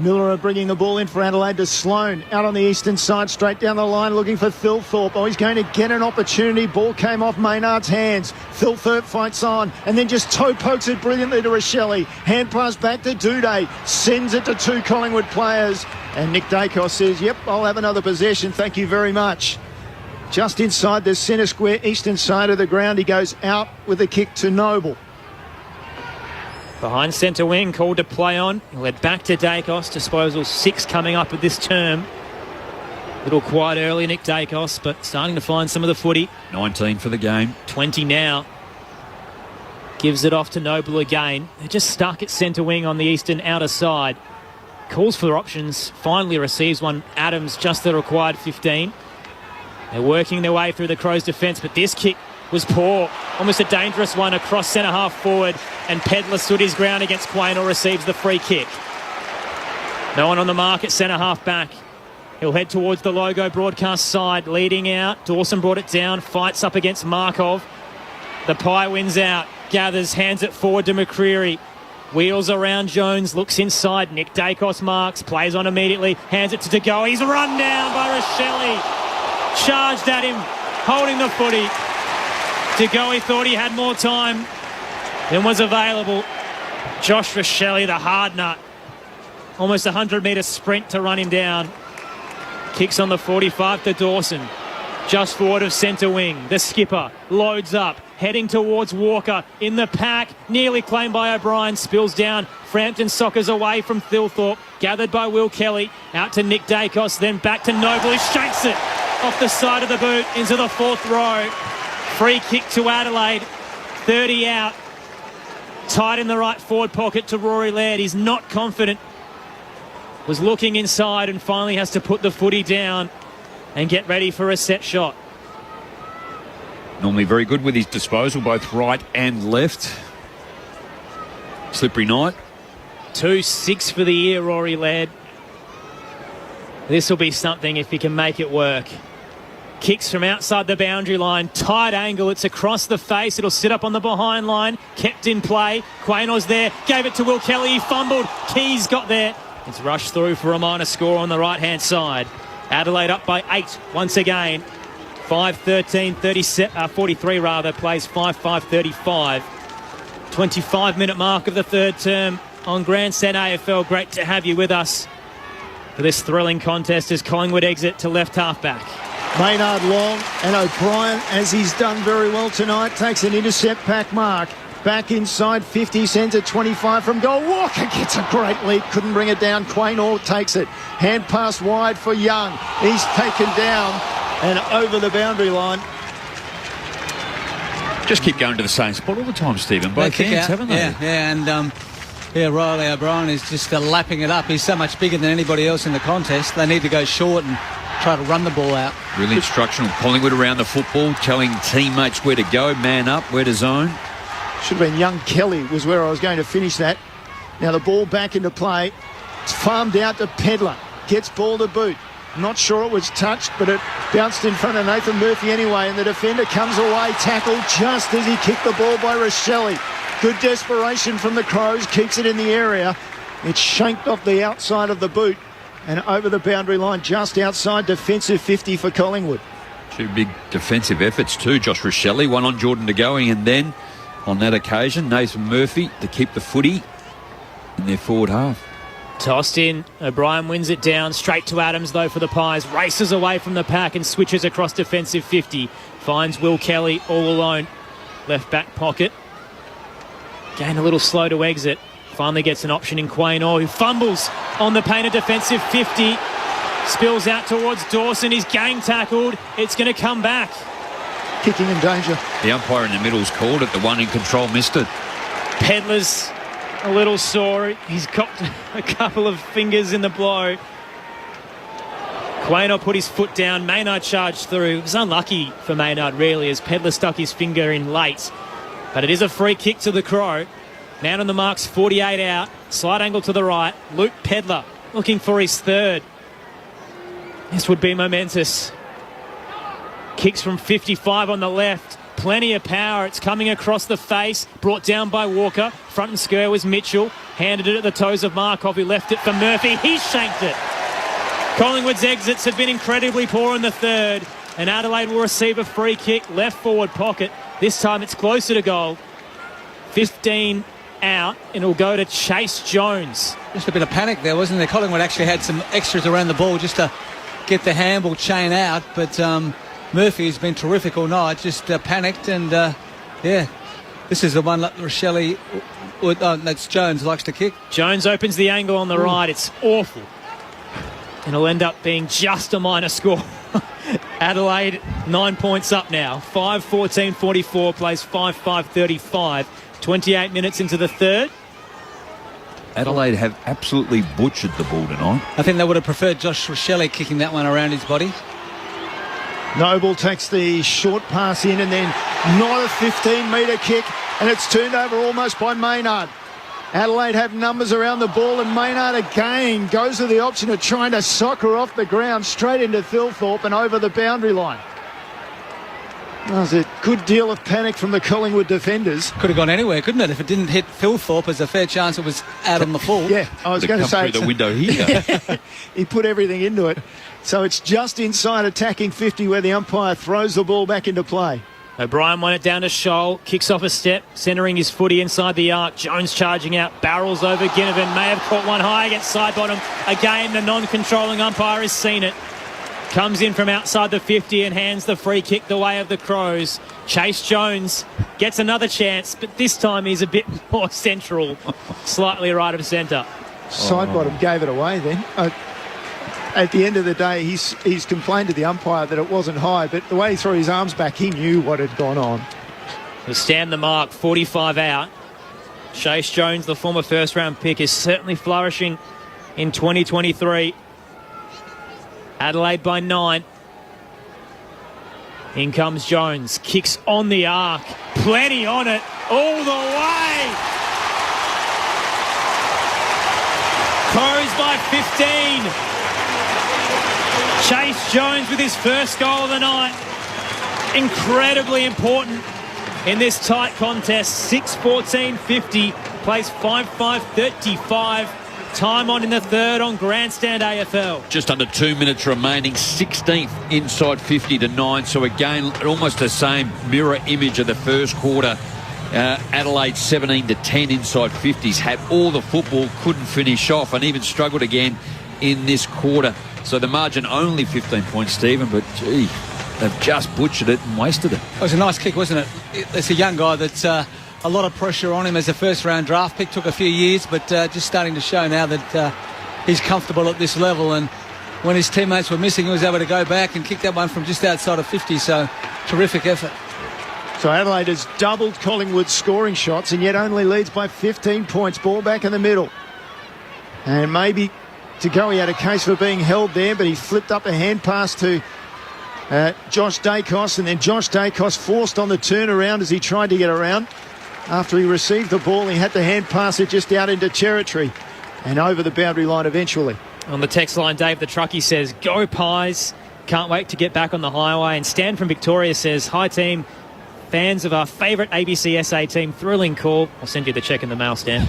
Miller are bringing the ball in for Adelaide to Sloan. Out on the eastern side, straight down the line, looking for Phil Thorpe. Oh, he's going to get an opportunity. Ball came off Maynard's hands. Phil Thorpe fights on and then just toe pokes it brilliantly to Rochelle. Hand pass back to Duday. Sends it to 2 Collingwood players. And Nick Dacos says, yep, I'll have another possession. Thank you very much. Just inside the centre square, eastern side of the ground, he goes out with a kick to Noble. Behind centre wing, called to play on. He'll head back to Dacos. Disposal 6 coming up at this term. A little quiet early, Nick Dacos, but starting to find some of the footy. 19 for the game. 20 now. Gives it off to Noble again. They're just stuck at centre wing on the eastern outer side. Calls for options. Finally receives one. Adams just the required 15. They're working their way through the Crows' defence, but this kick was poor. Almost a dangerous one across centre half forward, and Pedler stood his ground against Quaynor, receives the free kick. No one on the mark at centre half back. He'll head towards the logo broadcast side, leading out. Dawson brought it down, fights up against Markov. The Pie wins out, gathers, hands it forward to McCreary. Wheels around Jones, looks inside. Nick Dacos marks, plays on immediately, hands it to Degoe. He's run down by Rochelle. Charged at him, holding the footy. Degoe thought he had more time. Then was available. Josh Rochelle, the hard nut. Almost a 100-metre sprint to run him down. Kicks on the 45 to Dawson. Just forward of centre wing. The skipper loads up, heading towards Walker in the pack. Nearly claimed by O'Brien. Spills down. Frampton Soccers away from Thilthorpe. Gathered by Will Kelly. Out to Nick Dacos. Then back to Noble. He shakes it off the side of the boot into the 4th row. Free kick to Adelaide. 30 out. Tight in the right forward pocket to Rory Laird. He's not confident. Was looking inside and finally has to put the footy down and get ready for a set shot. Normally very good with his disposal, both right and left. Slippery night. 2-6 for the year, Rory Laird. This will be something if he can make it work. Kicks from outside the boundary line. Tight angle. It's across the face. It'll sit up on the behind line. Kept in play. Quaynor's there. Gave it to Will Kelly. He fumbled. Keys got there. It's rushed through for a minor score on the right-hand side. Adelaide up by 8 once again. 5-13, 43 rather. Plays 5-5-35. 25-minute mark of the third term on Grandstand AFL. Great to have you with us for this thrilling contest as Collingwood exit to left half-back. Maynard long and O'Brien, as he's done very well tonight, takes an intercept pack mark. Back inside 50, sends it 25 from goal. Walker gets a great leap, couldn't bring it down. Quaynor takes it. Hand pass wide for Young. He's taken down and over the boundary line. Just keep going to the same spot all the time, Stephen. Both hands, haven't they? Yeah, and Riley O'Brien is just lapping it up. He's so much bigger than anybody else in the contest. They need to go short and try to run the ball out. Really instructional. Collingwood around the football, telling teammates where to go, man up, where to zone. Should have been Young Kelly was where I was going to finish that. Now the ball back into play. It's farmed out to Pedler. Gets ball to boot. Not sure it was touched, but it bounced in front of Nathan Murphy anyway, and the defender comes away, tackled just as he kicked the ball by Rochelle. Good desperation from the Crows, keeps it in the area. It's shanked off the outside of the boot and over the boundary line just outside defensive 50 for Collingwood. Two big defensive efforts too, Josh Rochelle, one on Jordan De Goey, and then on that occasion, Nathan Murphy to keep the footy in their forward half. Tossed in. O'Brien wins it down. Straight to Adams, though, for the Pies. Races away from the pack and switches across defensive 50. Finds Will Kelly all alone. Left back pocket. Again, a little slow to exit. Finally gets an option in Quaynor, who fumbles on the painted defensive 50. Spills out towards Dawson. He's gang tackled. It's going to come back. Kicking in danger. The umpire in the middle's called it. The one in control missed it. Pedler's a little sore. He's got a couple of fingers in the blow. Quaynor put his foot down. Maynard charged through. It was unlucky for Maynard, really, as Pedler stuck his finger in late. But it is a free kick to the Crow. Man on the marks, 48 out. Slight angle to the right. Luke Pedler looking for his third. This would be momentous. Kicks from 55 on the left. Plenty of power. It's coming across the face. Brought down by Walker. Front and square was Mitchell. Handed it at the toes of Markov, who left it for Murphy. He shanked it. Collingwood's exits have been incredibly poor in the third. And Adelaide will receive a free kick. Left forward pocket. This time it's closer to goal. 15 out. And it'll go to Chase Jones. Just a bit of panic there, wasn't there? Collingwood actually had some extras around the ball just to get the handball chain out. But Murphy has been terrific all night, just panicked, and this is the one that Rochelle, that's Jones, likes to kick. Jones opens the angle on the right. It's awful. And it'll end up being just a minor score. Adelaide 9 points up now. 5-14-44, plays 5-5-35. 28 minutes into the third. Adelaide have absolutely butchered the ball tonight. I think they would have preferred Josh Rochelle kicking that one around his body. Noble takes the short pass in and then not a 15-metre kick, and it's turned over almost by Maynard. Adelaide have numbers around the ball, and Maynard again goes to the option of trying to soccer off the ground straight into Thilthorpe and over the boundary line. That was a good deal of panic from the Collingwood defenders. Could have gone anywhere, couldn't it? If it didn't hit Thilthorpe, there's a fair chance it was out on the full. Yeah, I was going to say through the window here. He put everything into it. So it's just inside attacking 50 where the umpire throws the ball back into play. O'Brien won it down to Scholl, kicks off a step, centering his footy inside the arc. Jones charging out, barrels over Ginnivan, may have caught one high against side bottom. Again, the non-controlling umpire has seen it. Comes in from outside the 50 and hands the free kick the way of the Crows. Chase Jones gets another chance, but this time he's a bit more central, slightly right of centre. Side bottom gave it away then. At the end of the day, he's complained to the umpire that it wasn't high, but the way he threw his arms back, he knew what had gone on. To stand the mark, 45 out. Chase Jones, the former first-round pick, is certainly flourishing in 2023. Adelaide by 9. In comes Jones, kicks on the arc, plenty on it, all the way. Crows by 15. Chase Jones with his first goal of the night. Incredibly important in this tight contest. 6:14.50, plays 5:35. Time on in the third on Grandstand AFL. Just under 2 minutes remaining, 16th inside 50 to 9. So again, almost the same mirror image of the first quarter. Adelaide 17 to 10 inside 50s, had all the football, couldn't finish off, and even struggled again in this quarter. So the margin only 15 points, Stephen, but gee, they've just butchered it and wasted it. It was a nice kick, wasn't it? It's a young guy that's a lot of pressure on him as a first-round draft pick. Took a few years, but just starting to show now that he's comfortable at this level. And when his teammates were missing, he was able to go back and kick that one from just outside of 50. So terrific effort. So Adelaide has doubled Collingwood's scoring shots and yet only leads by 15 points. Ball back in the middle. And maybe to go, he had a case for being held there, but he flipped up a hand pass to Josh Dacos, and then Josh Dacos forced on the turnaround as he tried to get around. After he received the ball, he had to hand pass it just out into territory and over the boundary line eventually. On the text line, Dave the Truckie says, "Go Pies, can't wait to get back on the highway." And Stan from Victoria says, "Hi team, fans of our favourite ABC SA team, thrilling call." I'll send you the cheque in the mail, Stan.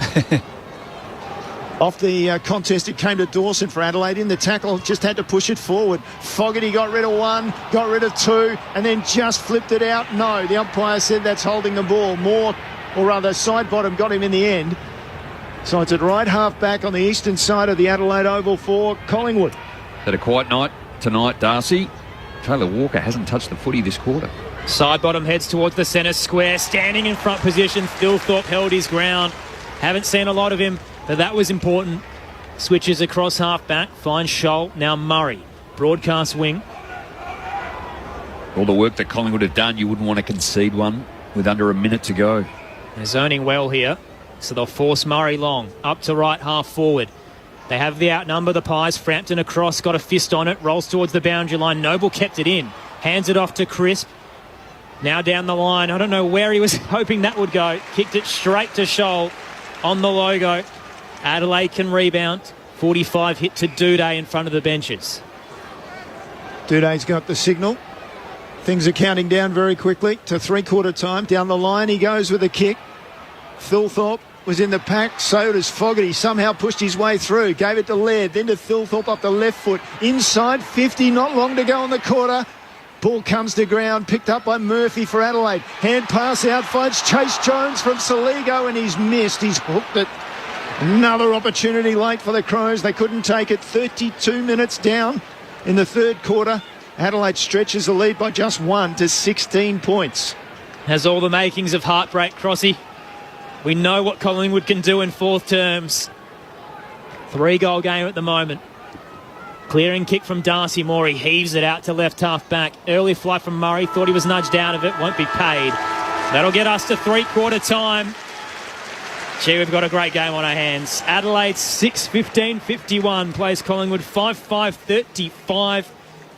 Off the contest, it came to Dawson for Adelaide. In the tackle, just had to push it forward. Fogarty got rid of one, got rid of two, and then just flipped it out. No, the umpire said that's holding the ball. More, or rather, side bottom got him in the end. So it's at right half back on the eastern side of the Adelaide Oval for Collingwood. Had a quiet night tonight, Darcy. Taylor Walker hasn't touched the footy this quarter. Side bottom heads towards the centre square, standing in front position. Thilthorpe held his ground. Haven't seen a lot of him, but that was important. Switches across half back, finds Scholl, now Murray. Broadcast wing. All the work that Collingwood have done, you wouldn't want to concede one with under a minute to go. They're zoning well here, so they'll force Murray long, up to right half forward. They have the outnumber, the Pies. Frampton across, got a fist on it, rolls towards the boundary line. Noble kept it in, hands it off to Crisp. Now down the line, I don't know where he was hoping that would go. Kicked it straight to Scholl on the logo. Adelaide can rebound. 45 hit to Duday in front of the benches. Duday's got the signal. Things are counting down very quickly to three-quarter time. Down the line he goes with a kick. Thilthorpe was in the pack, so does Fogarty. Somehow pushed his way through, gave it to Laird, then to Thilthorpe up the left foot. Inside 50, not long to go on the quarter. Ball comes to ground, picked up by Murphy for Adelaide. Hand pass out, finds Chase Jones from Saligo, and he's missed. He's hooked it. Another opportunity late for the Crows. They couldn't take it. 32 minutes down in the third quarter. Adelaide stretches the lead by just 1 to 16 points. Has all the makings of heartbreak, Crossy. We know what Collingwood can do in fourth terms. 3-goal game at the moment. Clearing kick from Darcy Moore. He heaves it out to left half back. Early fly from Murray. Thought he was nudged out of it. Won't be paid. That'll get us to three-quarter time. Gee, we've got a great game on our hands. Adelaide 6:15.51. Plays Collingwood 5:35.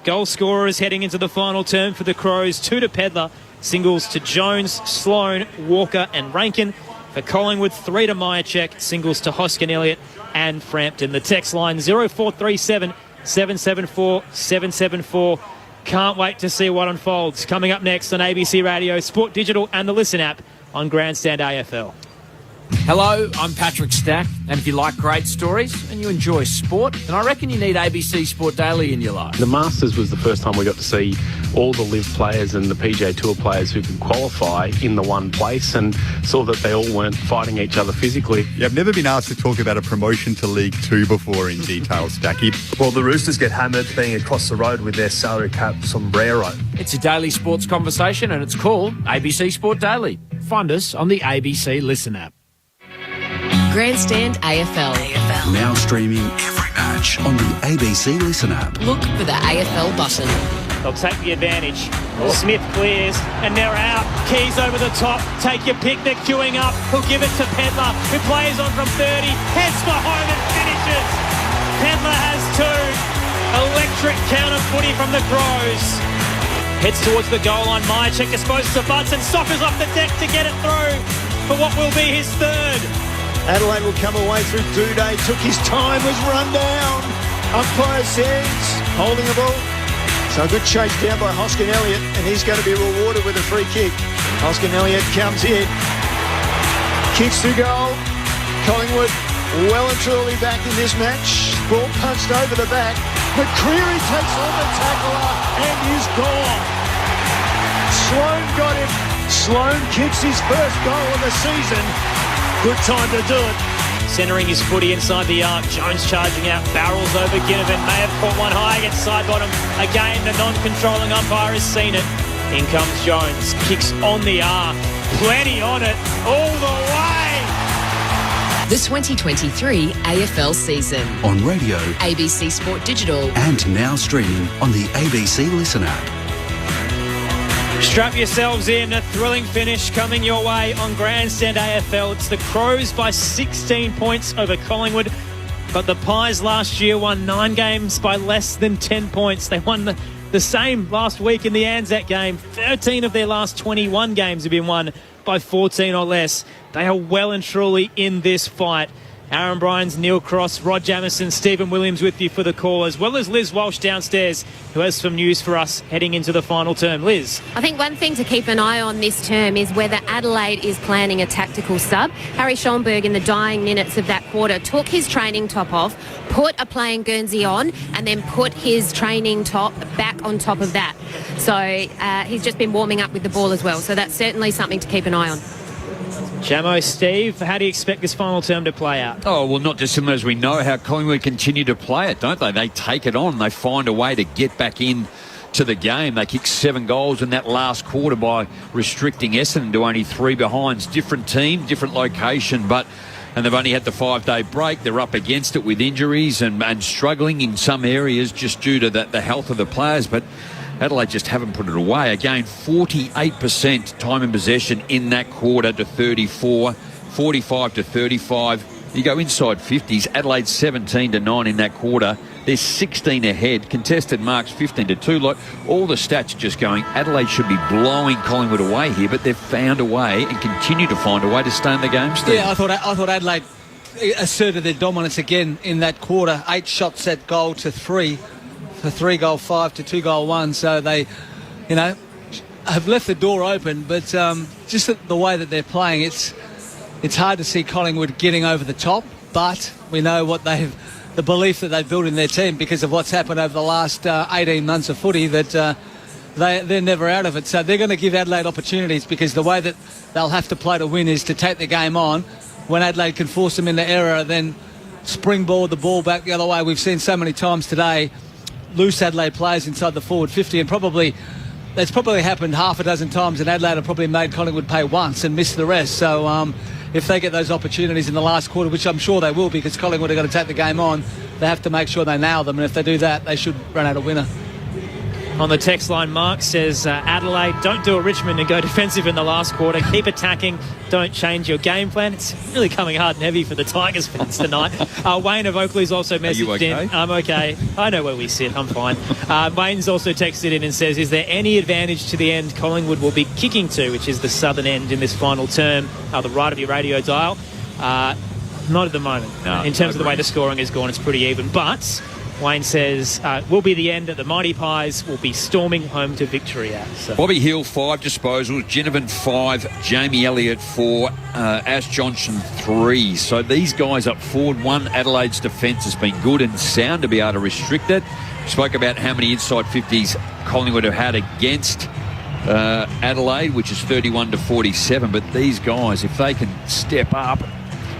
Goal scorers heading into the final term for the Crows. 2 to Pedler. Singles to Jones, Sloane, Walker and Rankin. For Collingwood, 3 to Myercheck. Singles to Hoskin, Elliott and Frampton. The text line 0437 774 774. Can't wait to see what unfolds. Coming up next on ABC Radio, Sport Digital and the Listen app on Grandstand AFL. Hello, I'm Patrick Stack, and if you like great stories and you enjoy sport, then I reckon you need ABC Sport Daily in your life. The Masters was the first time we got to see all the LIV players and the PGA Tour players who could qualify in the one place, and saw that they all weren't fighting each other physically. Yeah, I've never been asked to talk about a promotion to League 2 before in detail, Stacky. Well, the Roosters get hammered being across the road with their salary cap sombrero. It's a daily sports conversation, and it's called ABC Sport Daily. Find us on the ABC Listen app. Grandstand AFL. Now streaming every match on the ABC Listen app. Look for the AFL button. They'll take the advantage. Smith clears, and they're out. Keys over the top. Take your pick. They're queuing up. He'll give it to Pedler, who plays on from 30. Heads for home and finishes. Pedler has two. Electric counter footy from the Crows. Heads towards the goal line. Myercheck disposes of Butts and soccers off the deck to get it through for what will be his third. Adelaide will come away through Duday. Took his time, was run down. Umpire says holding the ball. So a good chase down by Hoskin Elliott, and he's going to be rewarded with a free kick. Hoskin Elliott comes in. Kicks to goal. Collingwood well and truly back in this match. Ball punched over the back. McCreery takes on the tackler and he's gone. Sloane got him. Sloane kicks his first goal of the season. Good time to do it. Centering his footy inside the arc. Jones charging out. Barrels over Ginnivan. May have caught one high against side bottom. Again, the non-controlling umpire has seen it. In comes Jones. Kicks on the arc. Plenty on it. All the way. The 2023 AFL season. On radio, ABC Sport Digital. and now streaming on the ABC Listen app. Strap yourselves in. A thrilling finish coming your way on Grandstand AFL. It's the Crows by 16 points over Collingwood. But the Pies last year won 9 games by less than 10 points. They won the same last week in the Anzac game. 13 of their last 21 games have been won by 14 or less. They are well and truly in this fight. Aaron Bryans, Neil Cross, Rod Jamieson, Stephen Williams with you for the call, as well as Liz Walsh downstairs, who has some news for us heading into the final term. Liz? I think one thing to keep an eye on this term is whether Adelaide is planning a tactical sub. Harry Schomburg, in the dying minutes of that quarter, took his training top off, put a playing Guernsey on, and then put his training top back on top of that. So he's just been warming up with the ball as well. So that's certainly something to keep an eye on. Jamo, Steve, how do you expect this final term to play out? Oh, well, not dissimilar as we know how Collingwood continue to play it, don't they? They take it on. They find a way to get back in to the game. They kicked 7 goals in that last quarter by restricting Essendon to only 3 behinds. Different team, different location, and they've only had the 5-day break. They're up against it with injuries and struggling in some areas just due to the health of the players. But Adelaide just haven't put it away. Again, 48% time in possession in that quarter to 34, 45 to 35. You go inside 50s. Adelaide 17 to 9 in that quarter. They're 16 ahead. Contested marks 15 to 2. Like, all the stats are just going, Adelaide should be blowing Collingwood away here, but they've found a way and continue to find a way to stay in the game, Steve. Yeah, I thought Adelaide asserted their dominance again in that quarter. 8 shots at goal to 3. For 3 goal 5 to 2 goal 1, so they, have left the door open. But just the way that they're playing, it's hard to see Collingwood getting over the top. But we know the belief that they've built in their team because of what's happened over the last 18 months of footy. That they're never out of it. So they're going to give Adelaide opportunities because the way that they'll have to play to win is to take the game on. When Adelaide can force them into error, then springboard the ball back the other way. We've seen so many times today loose Adelaide players inside the forward 50, and that's probably happened half a dozen times, and Adelaide have probably made Collingwood pay once and miss the rest. So if they get those opportunities in the last quarter, which I'm sure they will because Collingwood are going to take the game on, they have to make sure they nail them, and if they do that, they should run out a winner. On the text line, Mark says, Adelaide, don't do a Richmond and go defensive in the last quarter. Keep attacking. Don't change your game plan. It's really coming hard and heavy for the Tigers fans tonight. Wayne of Oakley's also messaged in. I'm okay. I know where we sit. I'm fine. Wayne's also texted in and says, is there any advantage to the end Collingwood will be kicking to, which is the southern end in this final term? The right of your radio dial. Not at the moment. No, in terms of the way the scoring has gone, it's pretty even. But Wayne says will be the end that the Mighty Pies will be storming home to victory at. So. Bobby Hill, 5 disposals. Ginnivan, 5. Jamie Elliott, 4. Ash Johnson, 3. So these guys up forward. One, Adelaide's defence has been good and sound to be able to restrict it. Spoke about how many inside 50s Collingwood have had against Adelaide, which is 31-47. But these guys, if they can step up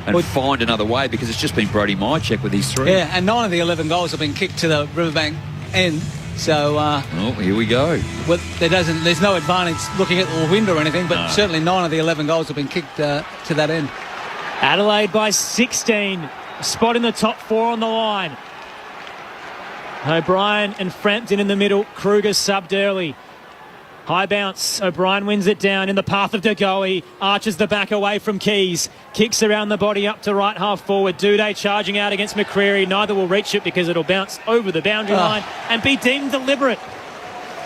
and find another way, because it's just been Brodie Mychek with his 3. Yeah, and 9 of the 11 goals have been kicked to the Riverbank end. So, here we go. Well, there's no advantage looking at the wind or anything, but certainly 9 of the 11 goals have been kicked to that end. Adelaide by 16. Spot in the top 4 on the line. O'Brien and Frampton in the middle. Kruger subbed early. High bounce. O'Brien wins it down in the path of De Goey. Arches the back away from Keys. Kicks around the body up to right half forward. Duday charging out against McCreary. Neither will reach it because it'll bounce over the boundary line and be deemed deliberate.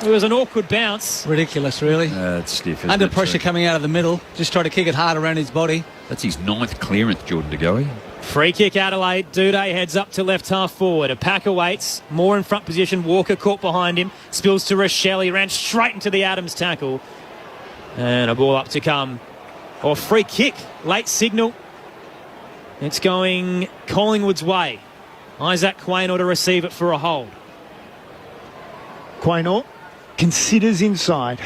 It was an awkward bounce. Ridiculous, really. It's stiff, isn't Under it? pressure coming out of the middle. Just try to kick it hard around his body. That's his 9th clearance, Jordan De Goey. Free kick Adelaide. Duday heads up to left half forward. A pack awaits. Moore in front position. Walker caught behind him. Spills to Rochelle. He ran straight into the Adams tackle. And a ball up to come. Or free kick. Late signal. It's going Collingwood's way. Isaac Quaynor to receive it for a hold. Quaynor considers inside.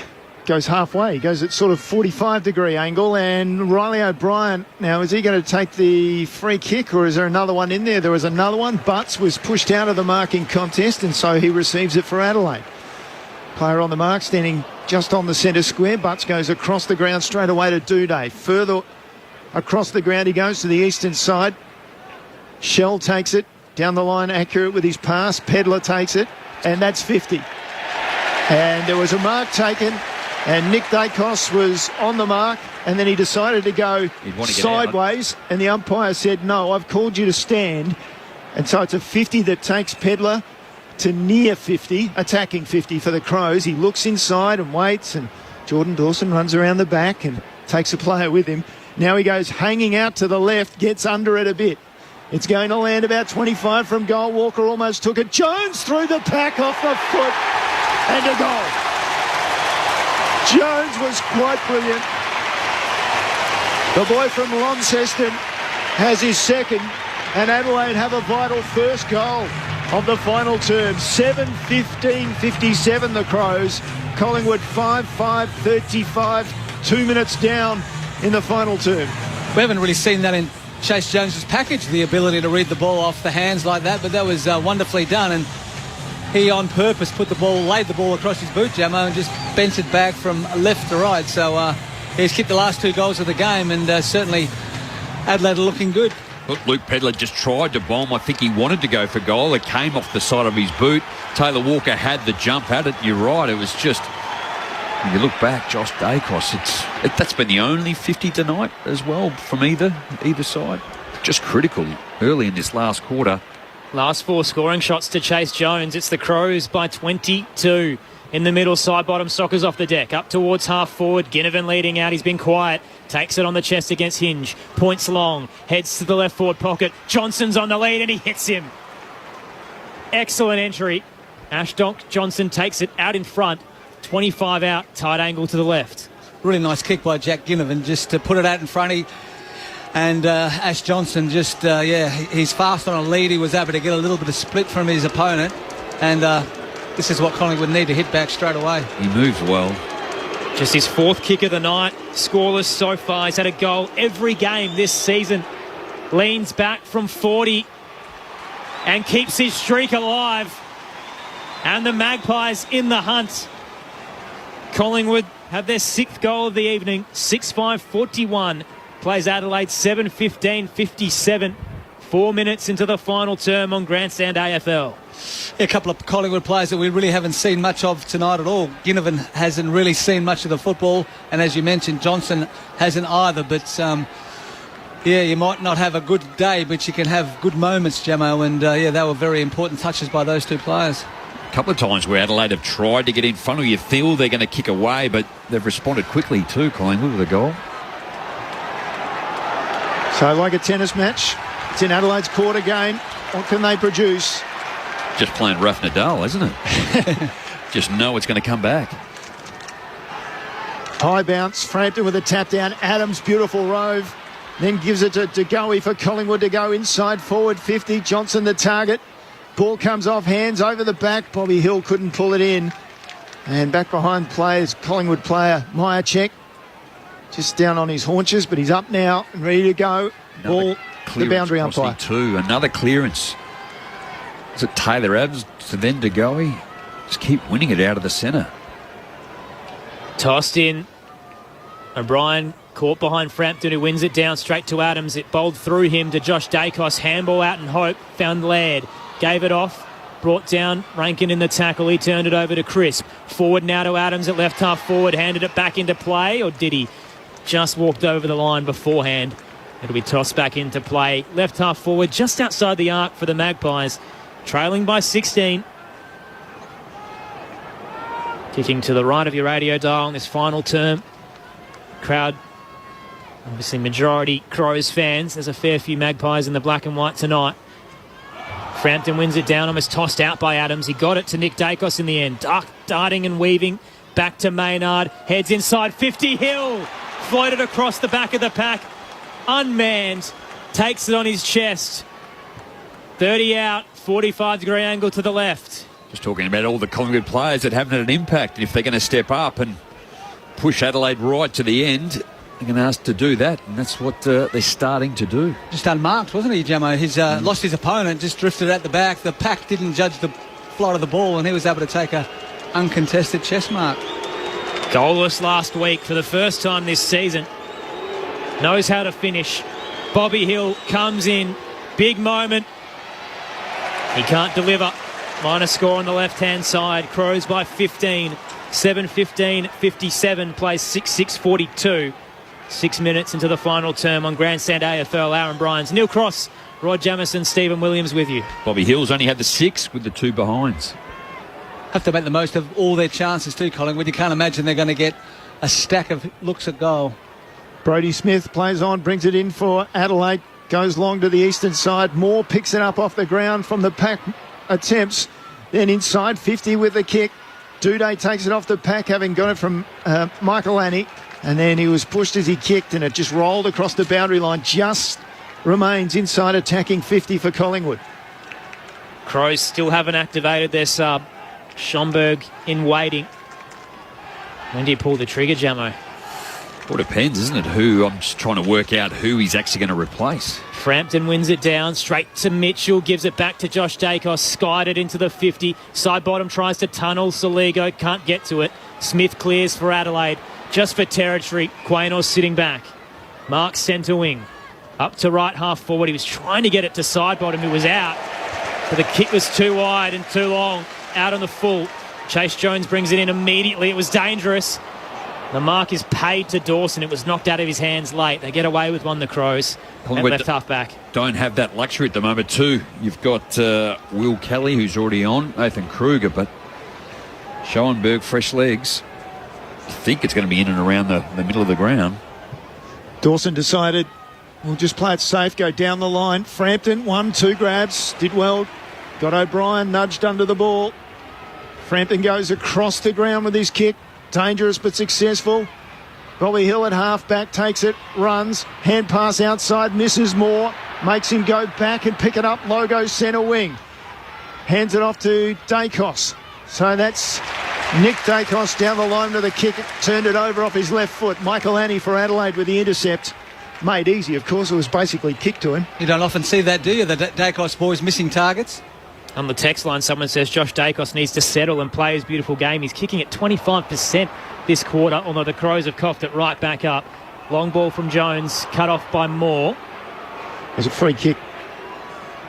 Goes halfway. Goes at sort of 45-degree angle. And Riley O'Brien, now, is he going to take the free kick or is there another one in there? There was another one. Butts was pushed out of the marking contest and so he receives it for Adelaide. Player on the mark, standing just on the centre square. Butts goes across the ground straight away to Duday. Further across the ground he goes to the eastern side. Shell takes it. Down the line, accurate with his pass. Pedler takes it. And that's 50. And there was a mark taken. And Nick Dacos was on the mark, and then he decided to go sideways, and the umpire said, no, I've called you to stand. And so it's a 50 that takes Pedler to near 50, attacking 50 for the Crows. He looks inside and waits, and Jordan Dawson runs around the back and takes a player with him. Now he goes hanging out to the left, gets under it a bit. It's going to land about 25 from goal. Walker almost took it. Jones through the pack off the foot, and a goal. Jones was quite brilliant. The boy from Launceston has his second, and Adelaide have a vital first goal of the final term. 7:15:57 the Crows. Collingwood 5:35, 2 minutes down in the final term. We haven't really seen that in Chase Jones's package, the ability to read the ball off the hands like that, but that was wonderfully done. And he on purpose laid the ball across his boot, Jamo, and just bent it back from left to right. So he's kicked the last 2 goals of the game, and certainly Adelaide are looking good. Look, Luke Pedler just tried to bomb. I think he wanted to go for goal. It came off the side of his boot. Taylor Walker had the jump at it. You're right. It was just, if you look back, Josh Dacos, that's been the only 50 tonight as well from either side. Just critical early in this last quarter. Last 4 scoring shots to Chase Jones. It's the Crows by 22. In the middle, side bottom, Soccer's off the deck. Up towards half forward. Ginnivan leading out. He's been quiet. Takes it on the chest against Hinge. Points long. Heads to the left forward pocket. Johnson's on the lead and he hits him. Excellent entry. Ashdonk Johnson takes it out in front. 25 out. Tight angle to the left. Really nice kick by Jack Ginnivan just to put it out in front. And Ash Johnson just, he's fast on a lead. He was able to get a little bit of split from his opponent. And this is what Collingwood need to hit back straight away. He moves well. Just his 4th kick of the night. Scoreless so far. He's had a goal every game this season. Leans back from 40 and keeps his streak alive. And the Magpies in the hunt. Collingwood have their 6th goal of the evening. 6-5-41. Plays Adelaide 7:15:57. 4 minutes into the final term on Grandstand AFL. A couple of Collingwood players that we really haven't seen much of tonight at all. Ginnivan hasn't really seen much of the football, and as you mentioned, Johnson hasn't either. But you might not have a good day, but you can have good moments, Jamo. And they were very important touches by those 2 players. A couple of times where Adelaide have tried to get in front of you, feel they're going to kick away, but they've responded quickly too, Collingwood, with a goal. So like a tennis match, it's in Adelaide's quarter game. What can they produce? Just playing Rafa Nadal, isn't it? Just know it's going to come back. High bounce, Frampton with a tap down. Adams, beautiful rove. Then gives it to Degoe for Collingwood to go inside forward 50. Johnson the target. Ball comes off hands over the back. Bobby Hill couldn't pull it in. And back behind players, Collingwood player Myercheck. Just down on his haunches, but he's up now and ready to go. Ball, the boundary umpire. Another clearance. Is it Taylor Adams to then Degoe? Just keep winning it out of the centre. Tossed in. O'Brien caught behind Frampton, who wins it down straight to Adams. It bowled through him to Josh Dacos. Handball out in hope. Found Laird. Gave it off. Brought down Rankin in the tackle. He turned it over to Crisp. Forward now to Adams at left half forward. Handed it back into play, or did he? Just walked over the line beforehand. It'll be tossed back into play. Left half forward, just outside the arc for the Magpies. Trailing by 16. Kicking to the right of your radio dial in this final term. Crowd, obviously majority Crows fans. There's a fair few Magpies in the black and white tonight. Frampton wins it down, almost tossed out by Adams. He got it to Nick Dacos in the end. Darting and weaving. Back to Maynard. Heads inside 50. Hill floated across the back of the pack. Unmanned. Takes it on his chest. 30 out. 45-degree angle to the left. Just talking about all the Collingwood players that haven't had an impact. If they're going to step up and push Adelaide right to the end, they're going to ask to do that, and that's what they're starting to do. Just unmarked, wasn't he, Jamo? He's lost his opponent, just drifted at the back. The pack didn't judge the flight of the ball, and he was able to take a uncontested chest mark. Goalless last week for the first time this season. Knows how to finish. Bobby Hill comes in. Big moment. He can't deliver. Minor score on the left-hand side. Crows by 15. 7-15-57. Plays 6-6-42. 6 minutes into the final term on Grandstand AFL. Aaron Bryans, Neil Cross, Rod Jamieson, Stephen Williams with you. Bobby Hill's only had the 6 with the 2 behinds. Have to make the most of all their chances too, Collingwood. You can't imagine they're going to get a stack of looks at goal. Brodie Smith plays on, brings it in for Adelaide. Goes long to the eastern side. Moore picks it up off the ground from the pack attempts. Then inside 50 with the kick. Duday takes it off the pack, having got it from Michael Annie. And then he was pushed as he kicked, and it just rolled across the boundary line. Just remains inside attacking 50 for Collingwood. Crows still haven't activated their sub. Schomburg in waiting. When do you pull the trigger, Jamo? Well, it depends, isn't it? I'm just trying to work out who he's actually going to replace. Frampton wins it down, straight to Mitchell, gives it back to Josh Dacos, skied it into the 50. Side bottom tries to tunnel, Soligo can't get to it. Smith clears for Adelaide, just for territory. Quaynor sitting back. Mark centre wing, up to right half forward. He was trying to get it to side bottom, who was out. But the kick was too wide and too long, out on the full. Chase Jones brings it in immediately. It was dangerous. The mark is paid to Dawson. It was knocked out of his hands late. They get away with one, the Crows. And left half back. Don't have that luxury at the moment too. You've got Will Kelly, who's already on, Nathan Kruger, but Schoenberg, fresh legs. I think it's going to be in and around the middle of the ground. Dawson decided, we'll just play it safe, go down the line. Frampton, 1-2 grabs, did well. Got O'Brien nudged under the ball. Frampton goes across the ground with his kick. Dangerous but successful. Bobby Hill at half-back takes it, runs, hand pass outside, misses Moore, makes him go back and pick it up, Logo centre wing. Hands it off to Dacos. So that's Nick Dacos down the line with a kick, turned it over off his left foot. Michael Annie for Adelaide with the intercept. Made easy, of course, it was basically kicked to him. You don't often see that, do you? The Dacos boys missing targets. On the text line, someone says Josh Dacos needs to settle and play his beautiful game. He's kicking at 25% this quarter, although the Crows have coughed it right back up. Long ball from Jones, cut off by Moore. There's a free kick.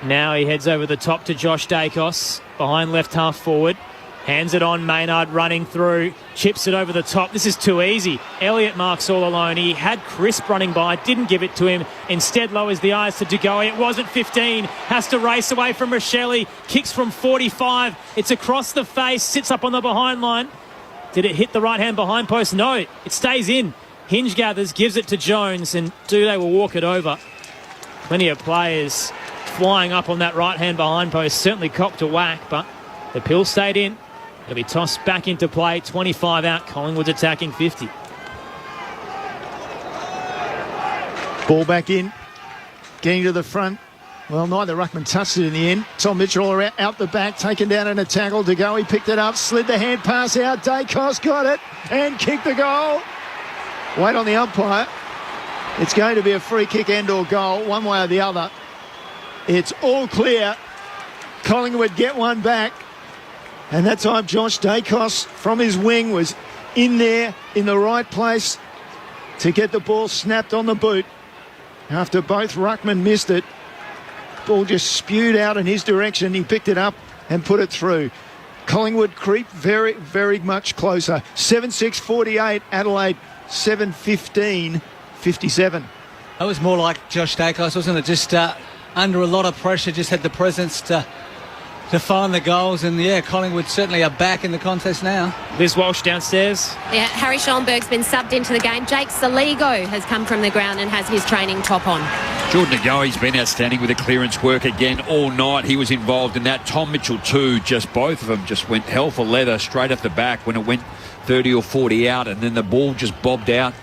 Now he heads over the top to Josh Dacos, behind left half forward. Hands it on, Maynard running through, chips it over the top. This is too easy. Elliott marks all alone. He had Crisp running by, didn't give it to him. Instead lowers the eyes to Degoe. It wasn't 15. Has to race away from Rochelle. Kicks from 45. It's across the face, sits up on the behind line. Did it hit the right-hand behind post? No, it stays in. Hinge gathers, gives it to Jones, and Duday will walk it over. Plenty of players flying up on that right-hand behind post. Certainly copped a whack, but the pill stayed in. It'll be tossed back into play. 25 out. Collingwood's attacking 50. Ball back in. Getting to the front. Well, neither ruckman touched it in the end. Tom Mitchell out the back, taken down in a tackle to go. He picked it up, slid the hand pass out. Dacos got it and kicked the goal. Wait on the umpire. It's going to be a free kick and or goal, one way or the other. It's all clear. Collingwood get one back. And that time Josh Dacos from his wing was in there in the right place to get the ball snapped on the boot. After both ruckmen missed it, ball just spewed out in his direction. He picked it up and put it through. Collingwood creep very, very much closer. 7-6-48, Adelaide 7-15-57. That was more like Josh Dacos, wasn't it? Just under a lot of pressure, just had the presence to find the goals. And, yeah, Collingwood certainly are back in the contest now. Liz Walsh downstairs. Yeah, Harry Schoenberg's been subbed into the game. Jake Saligo has come from the ground and has his training top on. Jordan Agoe's been outstanding with the clearance work again all night. He was involved in that. Tom Mitchell too. Just both of them just went hell for leather straight off the back when it went 30 or 40 out, and then the ball just bobbed out.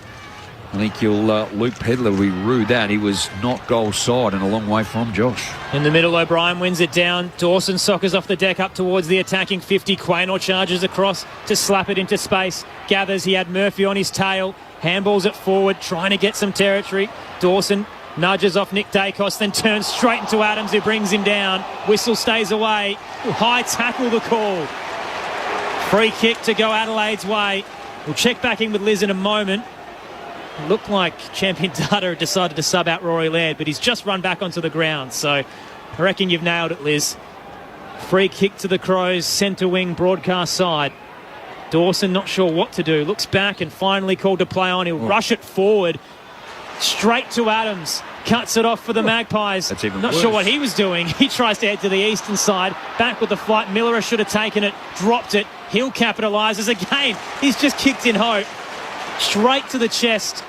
I think Luke Pedler will rue that. He was not goal side and a long way from Josh. In the middle, O'Brien wins it down. Dawson soccers off the deck up towards the attacking 50. Quaynor charges across to slap it into space. Gathers. He had Murphy on his tail. Handballs it forward, trying to get some territory. Dawson nudges off Nick Dacos, then turns straight into Adams, who brings him down. Whistle stays away. High tackle the call. Free kick to go Adelaide's way. We'll check back in with Liz in a moment. It looked like Champion Data had decided to sub out Rory Laird, but he's just run back onto the ground. So I reckon you've nailed it, Liz. Free kick to the Crows, centre wing, broadcast side. Dawson not sure what to do. Looks back and finally called to play on. He'll rush it forward. Straight to Adams. Cuts it off for the Magpies. That's even Not worse. sure what he was doing. He tries to head to the eastern side. Back with the flight. Miller should have taken it. Dropped it. He'll capitalises again. He's just kicked in hope. Straight to the chest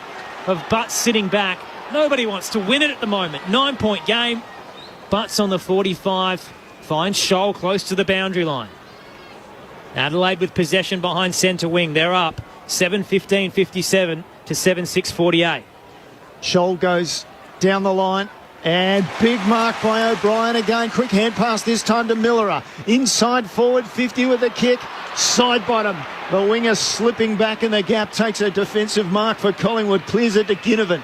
of Butts sitting back. Nobody wants to win it at the moment. 9-point game. Butts on the 45. Finds Scholl close to the boundary line. Adelaide with possession behind centre wing. They're up 7-15-57 to 7-6-48. Scholl goes down the line. And big mark by O'Brien again. Quick hand pass this time to Miller. Inside forward 50 with a kick. Side bottom. The winger slipping back in the gap. Takes a defensive mark for Collingwood. Clears it to Ginnivan.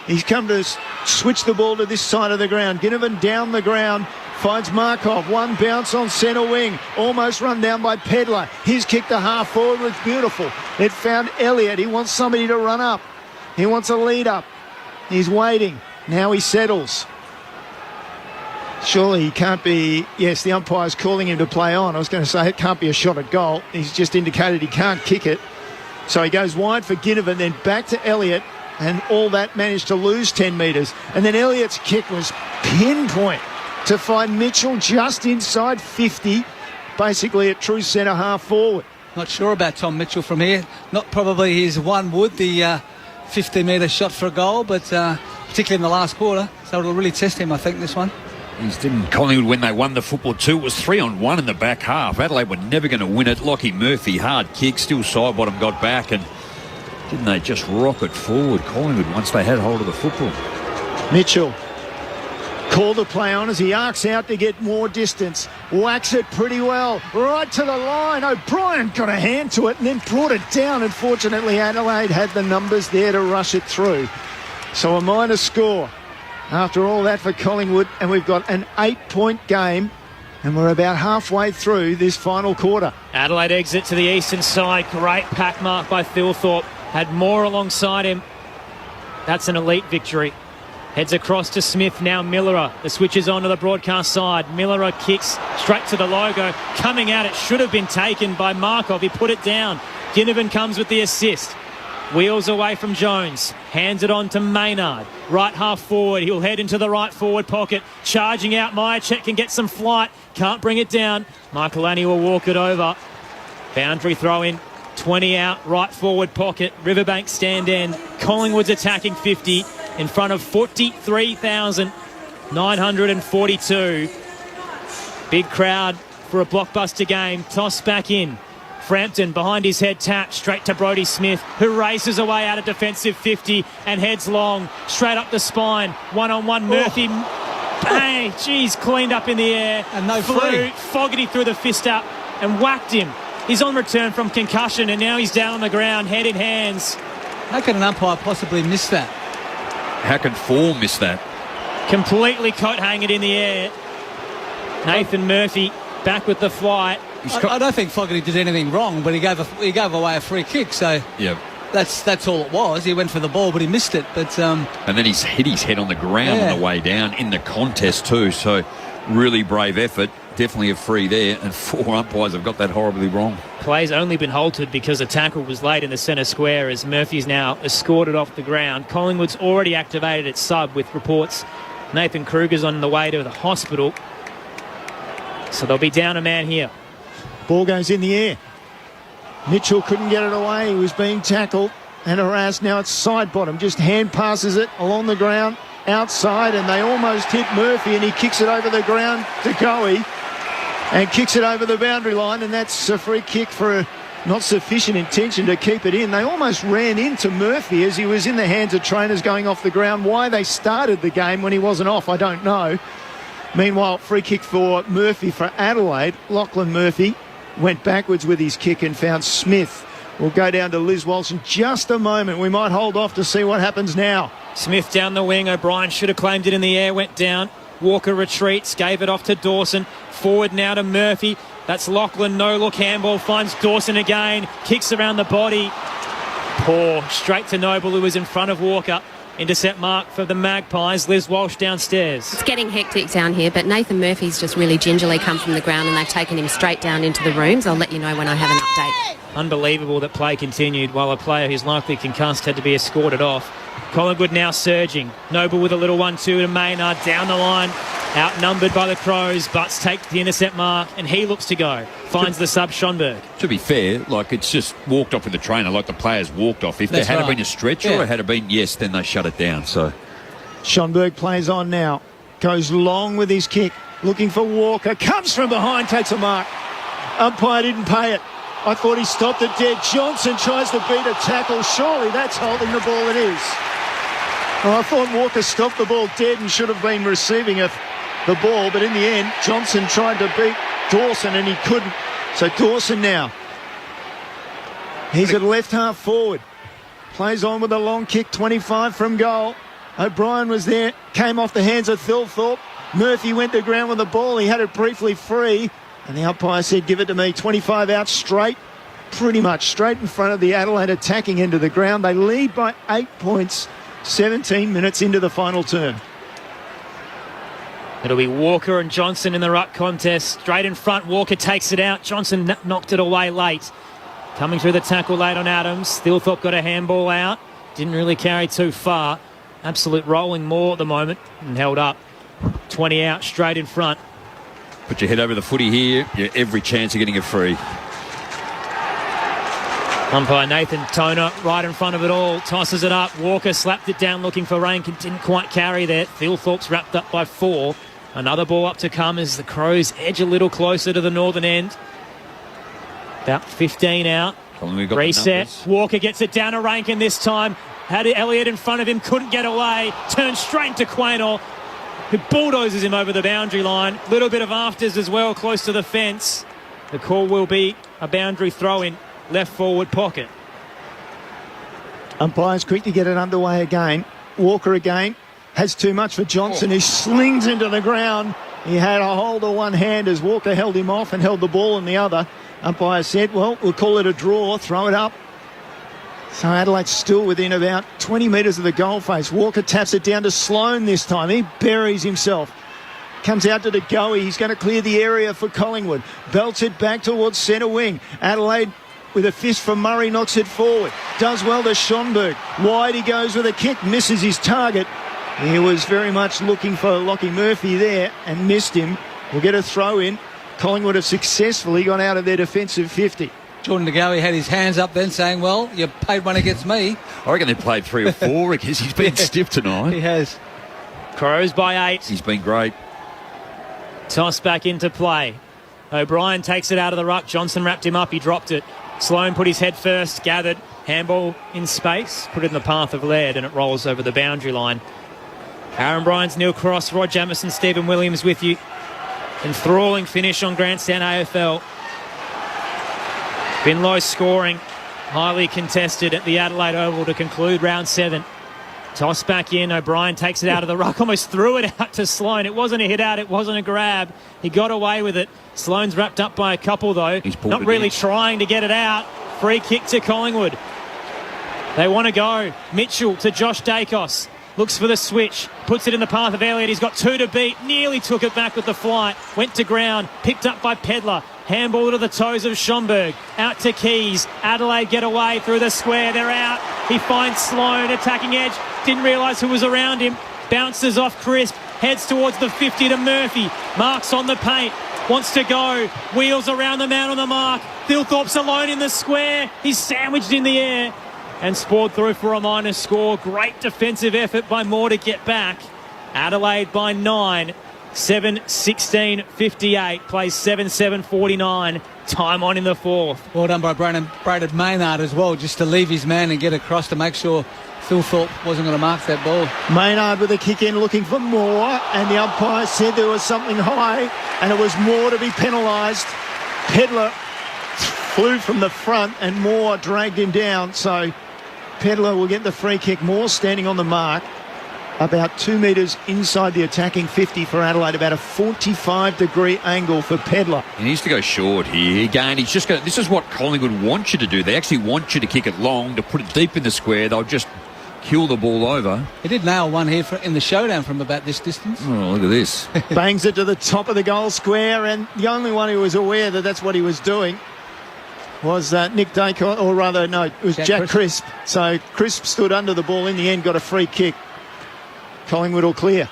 He's come to switch the ball to this side of the ground. Ginnivan down the ground. Finds Markov. One bounce on centre wing. Almost run down by Pedler. His kick to half forward was beautiful. It found Elliott. He wants somebody to run up. He wants a lead up. He's waiting. Now he settles. Surely he can't be... Yes, the umpire's calling him to play on. I was going to say it can't be a shot at goal. He's just indicated he can't kick it. So he goes wide for Ginnivan, then back to Elliott, and all that managed to lose 10 metres. And then Elliott's kick was pinpoint to find Mitchell just inside 50, basically at true centre half forward. Not sure about Tom Mitchell from here. Not probably his one would, the 50-metre shot for a goal, but particularly in the last quarter. So it'll really test him, I think, this one. He's didn't Collingwood when they won the football too. It was 3-on-1 in the back half. Adelaide were never going to win it. Lockie Murphy, hard kick, still side bottom, got back, and didn't they just rocket forward Collingwood once they had hold of the football? Mitchell called the play on as he arcs out to get more distance. Whacks it pretty well. Right to the line. O'Brien got a hand to it and then brought it down. Unfortunately, Adelaide had the numbers there to rush it through. So a minor score after all that for Collingwood, and we've got an 8-point game, and we're about halfway through this final quarter. Adelaide exit to the eastern side. Great pack mark by Thilthorpe. Had more alongside him. That's an elite victory. Heads across to Smith, now Miller. The switch is on to the broadcast side. Miller kicks straight to the logo. Coming out, it should have been taken by Markov. He put it down. Ginnivan comes with the assist. Wheels away from Jones. Hands it on to Maynard. Right half forward. He'll head into the right forward pocket. Charging out. Myercheck can get some flight. Can't bring it down. Michaelani will walk it over. Boundary throw in. 20 out. Right forward pocket. Riverbank stand end. Collingwood's attacking 50 in front of 43,000. 942. Big crowd for a blockbuster game. Toss back in. Frampton behind his head tap straight to Brodie Smith, who races away out of defensive 50 and heads long straight up the spine. One-on-one Murphy. Bang! Geez, cleaned up in the air. And no free. Fogarty threw the fist up and whacked him. He's on return from concussion and now he's down on the ground, head in hands. How can an umpire possibly miss that? How can Form miss that? Completely coat hanging in the air. Nathan Murphy back with the flight. I don't think Fogarty did anything wrong, but he gave away a free kick, so yeah, that's all it was. He went for the ball, but he missed it. But and then he's hit his head on the ground on the way down in the contest too. So really brave effort. Definitely a free there, and 4 umpires have got that horribly wrong. Play's only been halted because a tackle was laid in the centre square as Murphy's now escorted off the ground. Collingwood's already activated its sub with reports Nathan Kruger's on the way to the hospital. So they'll be down a man here. Ball goes in the air. Mitchell couldn't get it away. He was being tackled and harassed. Now it's side bottom. Just hand passes it along the ground outside, and they almost hit Murphy, and he kicks it over the ground to Goey and kicks it over the boundary line, and that's a free kick for a not sufficient intention to keep it in. They almost ran into Murphy as he was in the hands of trainers going off the ground. Why they started the game when he wasn't off, I don't know. Meanwhile, free kick for Murphy for Adelaide. Lachlan Murphy went backwards with his kick and found Smith. We'll go down to Liz Walsh in just a moment. We might hold off to see what happens now. Smith down the wing. O'Brien should have claimed it in the air, went down. Walker retreats, gave it off to Dawson. Forward now to Murphy. That's Lachlan, no look handball, finds Dawson again. Kicks around the body. Poor, straight to Noble, who was in front of Walker. Intercept mark for the Magpies. Liz Walsh downstairs. It's getting hectic down here, but Nathan Murphy's just really gingerly come from the ground and they've taken him straight down into the rooms. I'll let you know when I have an update. Unbelievable that play continued while a player who's likely concussed had to be escorted off. Collingwood now surging. Noble with a little 1-2 to Maynard down the line. Outnumbered by the Crows. Butts takes the intercept mark and he looks to go. Finds the sub Schonberg. To be fair, like it's just walked off with the trainer, like the players walked off. If there had been a stretch or it had been, yes, then they shut it down. So Schonberg plays on now. Goes long with his kick. Looking for Walker. Comes from behind, takes a mark. Umpire didn't pay it. I thought he stopped it dead. Johnson tries to beat a tackle. Surely that's holding the ball. It is. Well, I thought Walker stopped the ball dead and should have been receiving the ball, but in the end, Johnson tried to beat Dawson and he couldn't. So Dawson now. He's at left half forward. Plays on with a long kick, 25 from goal. O'Brien was there, came off the hands of Thilthorpe. Murphy went to ground with the ball. He had it briefly free. And the umpire said, give it to me. 25 out straight, pretty much straight in front of the Adelaide attacking end of the ground. They lead by 8 points, 17 minutes into the final term. It'll be Walker and Johnson in the ruck contest. Straight in front, Walker takes it out. Johnson knocked it away late. Coming through the tackle late on Adams. Thilthorpe got a handball out. Didn't really carry too far. Absolute rolling more at the moment and held up. 20 out, straight in front. Put your head over the footy here. You're every chance of getting it free. Umpire Nathan Toner right in front of it all. Tosses it up. Walker slapped it down looking for Rankin. Didn't quite carry there. Thilthorpe's wrapped up by 4. Another ball up to come as the Crows edge a little closer to the northern end. About 15 out. Reset. Walker gets it down to Rankin this time. Had Elliott in front of him. Couldn't get away. Turns straight to Quaynor, who bulldozes him over the boundary line. Little bit of afters as well, close to the fence. The call will be a boundary throw-in, left forward pocket. Umpires quick to get it underway again. Walker again. Has too much for Johnson. He slings into the ground. He had a hold of one hand as Walker held him off and held the ball in the other. Umpire said, well, we'll call it a draw. Throw it up. So Adelaide's still within about 20 metres of the goal face. Walker taps it down to Sloan this time. He buries himself. Comes out to De Goey. He's going to clear the area for Collingwood. Belts it back towards centre wing. Adelaide with a fist from Murray knocks it forward. Does well to Schonberg. Wide he goes with a kick. Misses his target. He was very much looking for Lockie Murphy there and missed him. We'll get a throw in. Collingwood have successfully gone out of their defensive 50. Jordan De Goey had his hands up then saying, well, you paid one against me. I reckon they played 3 or 4 because he's been stiff tonight. He has. Crows by 8. He's been great. Toss back into play. O'Brien takes it out of the ruck. Johnson wrapped him up. He dropped it. Sloan put his head first, gathered. Handball in space, put it in the path of Laird, and it rolls over the boundary line. Aaron Bryans, Neil Cross, Rod Jamison, Stephen Williams with you. Enthralling finish on Grandstand AFL. Been low scoring, highly contested at the Adelaide Oval to conclude round 7. Toss back in. O'Brien takes it out of the ruck, almost threw it out to Sloan. It wasn't a hit out, it wasn't a grab. He got away with it. Sloan's wrapped up by a couple though. Not really trying to get it out. Free kick to Collingwood. They want to go. Mitchell to Josh Dacos. Looks for the switch. Puts it in the path of Elliott. He's got 2 to beat. Nearly took it back with the flight. Went to ground. Picked up by Pedler. Handball to the toes of Schomburg. Out to Keys. Adelaide get away through the square. They're out. He finds Sloan. Attacking edge. Didn't realise who was around him. Bounces off Crisp. Heads towards the 50 to Murphy. Marks on the paint. Wants to go. Wheels around the man on the mark. Thilthorpe's alone in the square. He's sandwiched in the air. And spored through for a minor score. Great defensive effort by Moore to get back. Adelaide by 9. 7-16-58. Plays 7-7-49. Time on in the fourth. Well done by Braden Maynard as well, just to leave his man and get across to make sure Thilthorpe wasn't going to mark that ball. Maynard with a kick in looking for Moore, and the umpire said there was something high, and it was Moore to be penalised. Pedler flew from the front and Moore dragged him down, so Pedler will get the free kick. Moore standing on the mark, about 2 metres inside the attacking 50 for Adelaide, about a 45-degree angle for Pedler. He needs to go short here. Again, he's just this is what Collingwood wants you to do. They actually want you to kick it long, to put it deep in the square. They'll just kill the ball over. He did nail one here in the showdown from about this distance. Oh, look at this. Bangs it to the top of the goal square, and the only one who was aware that that's what he was doing was Nick Dacos, or rather, no, it was Jack Crisp. So Crisp stood under the ball, in the end got a free kick. Collingwood all clear.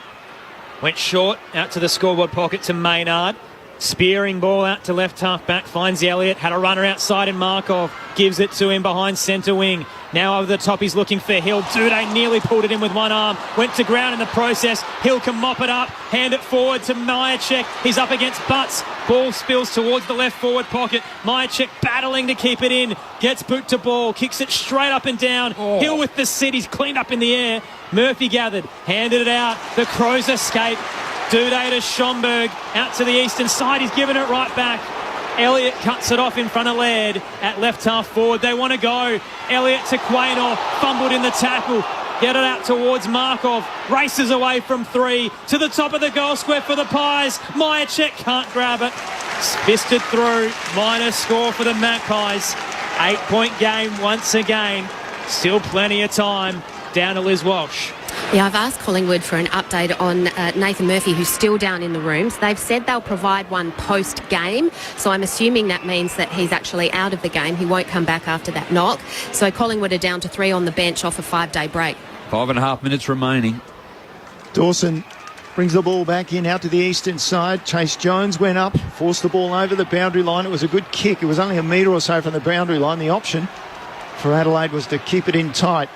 Went short, out to the scoreboard pocket to Maynard. Spearing ball out to left half back, finds Elliott, had a runner outside in Markov, gives it to him behind centre wing. Now over the top, he's looking for Hill. Duday nearly pulled it in with one arm, went to ground in the process. Hill can mop it up, hand it forward to Myercheck. He's up against Butts. Ball spills towards the left forward pocket. Myercheck battling to keep it in, gets boot to ball, kicks it straight up and down. Hill with the sit, he's cleaned up in the air. Murphy gathered, handed it out. The Crows escape. Duday to Schomburg, out to the eastern side. He's given it right back. Elliott cuts it off in front of Laird at left half forward. They want to go. Elliott to Quaynor, fumbled in the tackle. Get it out towards Markov. Races away from 3 to the top of the goal square for the Pies. Myercheck can't grab it. Fisted through. Minor score for the Magpies. 8-point game once again. Still plenty of time. Down to Liz Walsh. Yeah, I've asked Collingwood for an update on Nathan Murphy, who's still down in the rooms. They've said they'll provide one post-game, so I'm assuming that means that he's actually out of the game. He won't come back after that knock. So Collingwood are down to 3 on the bench off a 5-day break. 5.5 minutes remaining. Dawson brings the ball back in out to the eastern side. Chase Jones went up, forced the ball over the boundary line. It was a good kick. It was only a metre or so from the boundary line. The option for Adelaide was to keep it in tight.